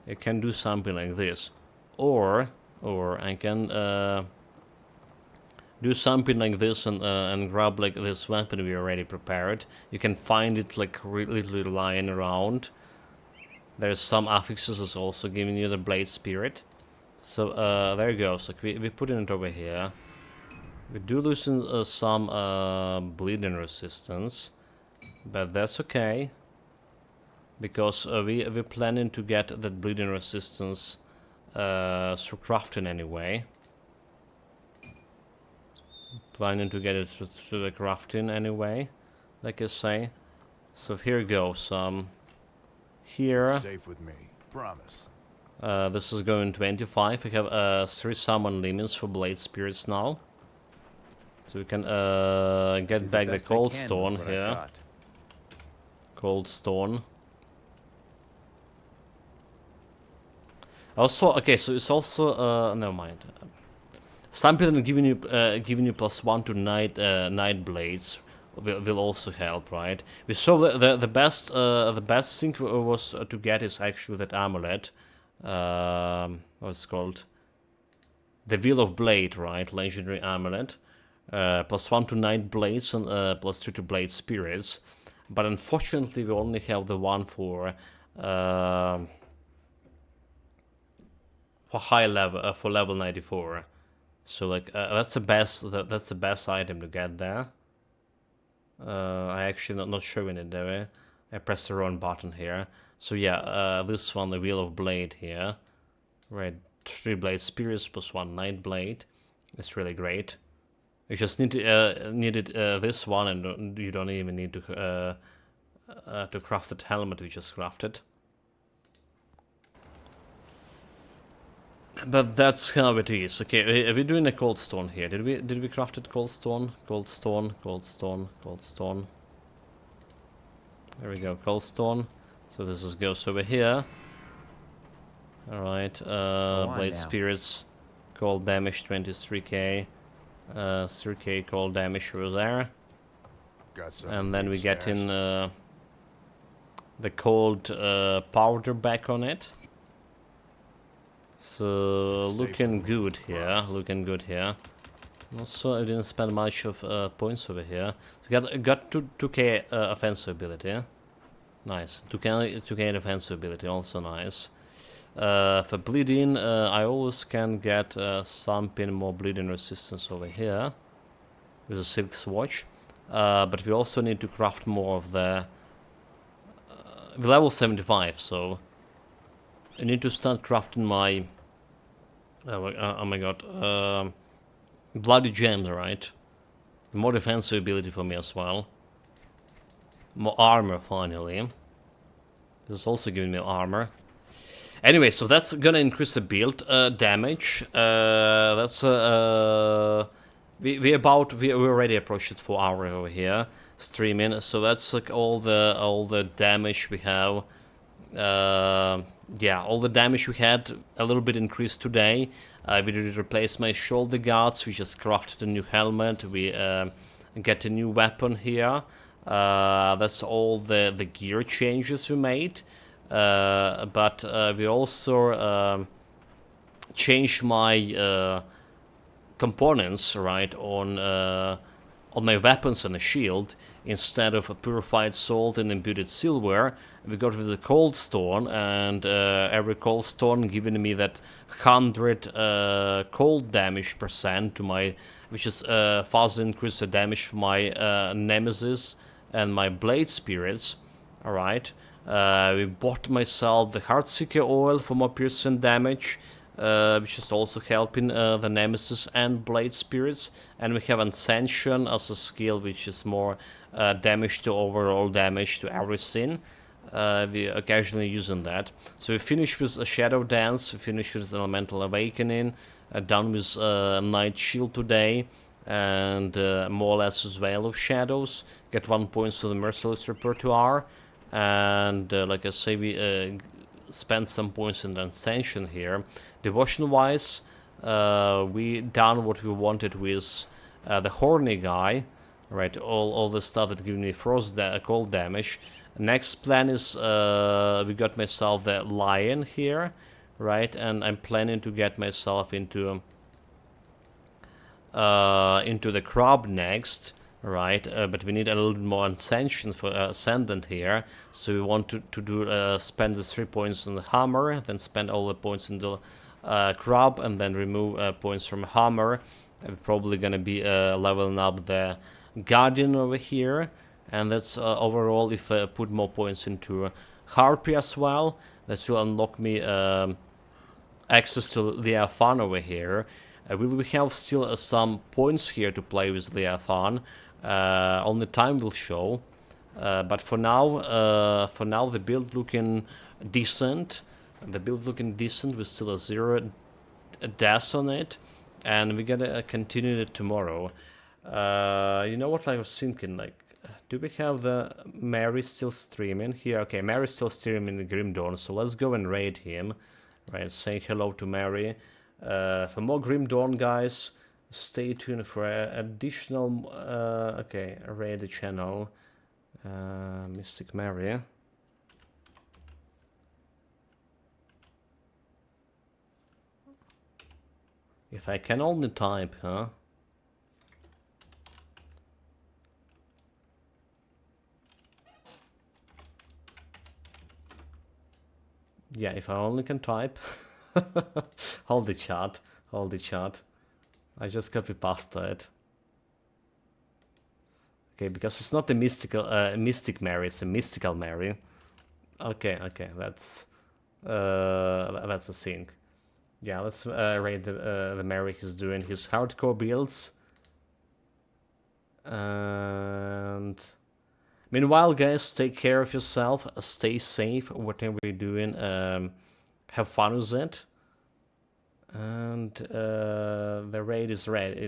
it can do something like this, or I can do something like this and grab like this weapon we already prepared. You can find it like literally lying around. There's some affixes that's also giving you the blade spirit. So there you go. So we put it over here. We do lose some bleeding resistance, but that's okay, because we're planning to get that bleeding resistance through crafting anyway. Planning to get it through the crafting anyway, like I say. So here goes. Here. Safe with me, promise. This is going 25. We have 3 summon limits for blade spirits now. So we can get back the cold stone here. Cold stone. Also, okay, so it's also never mind. Some people giving you +1 to night blades will also help, right? We saw the best thing was to get is actually that amulet. What's it called? The Wheel of Blade, right? Legendary amulet. +1 to night blades and +2 to blade spirits, but unfortunately we only have the one for high level for level 94. So like that's the best item to get there. I actually not showing it there. I pressed the wrong button here. So yeah, this one, the Wheel of Blade here, right? 3 blade spirits +1 night blade. It's really great. You just needed this one, and you don't even need to craft that helmet we just crafted. But that's how it is. Okay, we're doing a cold stone here. Did we craft it cold stone? Cold stone, cold stone, cold stone. There we go, cold stone. So this goes over here. All right, blade spirits, cold damage 23k. 3k cold damage over there, and then we get in the cold powder back on it. So looking good here, Also, I didn't spend much of points over here. So got 2k offensive ability. Nice. 2k defensive ability, also nice. For bleeding, I always can get something more bleeding resistance over here with a Silk Swatch. But we also need to craft more of the level 75, so I need to start crafting my oh my god, bloody gems, right? More defensive ability for me as well. More armor finally. This is also giving me armor. Anyway, so that's gonna increase the build damage. That's we already approached it 4 hours over here streaming. So that's like all the damage we have. Yeah, all the damage we had a little bit increased today. We did replace my shoulder guards. We just crafted a new helmet. We get a new weapon here. That's all the gear changes we made. But we also changed my components, right, on my weapons and a shield. Instead of a purified salt and imbued silver, we got with the cold stone, and every cold stone giving me that 100 cold damage percent to my, which is fast increase the damage for my nemesis and my blade spirits. All right. We bought myself the Heartseeker oil for more piercing damage, which is also helping the Nemesis and Blade Spirits. And we have Ascension as a skill, which is more damage to overall damage to everything. We occasionally using that. So we finish with a Shadow Dance, we finish with Elemental Awakening, done with Night Shield today, and more or less with Veil of Shadows. Get 1 point to the Merciless Repertoire. And like I say, we spend some points in the Ascension here. Devotion wise, we done what we wanted with the Horny guy, right? All the stuff that gives me cold damage. Next plan is we got myself the Lion here, right? And I'm planning to get myself into the Crab next. Right, but we need a little bit more Ascension for Ascendant here, so we want to do spend the 3 points on the Hammer, then spend all the points in the Crab, and then remove points from Hammer. We're probably gonna be leveling up the Guardian over here, and that's overall. If I put more points into Harpy as well, that will unlock me access to Leviathan over here. Will we have still some points here to play with Leviathan? Only time will show, but for now the build looking decent. With still a 0 deaths on it, and we're gonna continue it tomorrow. You know what I was thinking? Like, do we have the Mary still streaming here? Okay, Mary's still streaming in Grim Dawn, so let's go and raid him. Right, say hello to Mary. For more Grim Dawn, guys. Stay tuned for additional, okay, raid the channel, Mystic Mary. If I can only type, huh? Yeah, if I only can type. Hold the chat, hold the chat. I just copy pasta it. Okay, because it's not a mystic Mary, it's a mystical Mary. Okay, okay, that's a thing. Yeah, let's raid the Mary who's doing his hardcore builds. And meanwhile, guys, take care of yourself, stay safe, whatever you're doing. Have fun with it. And the raid is ready.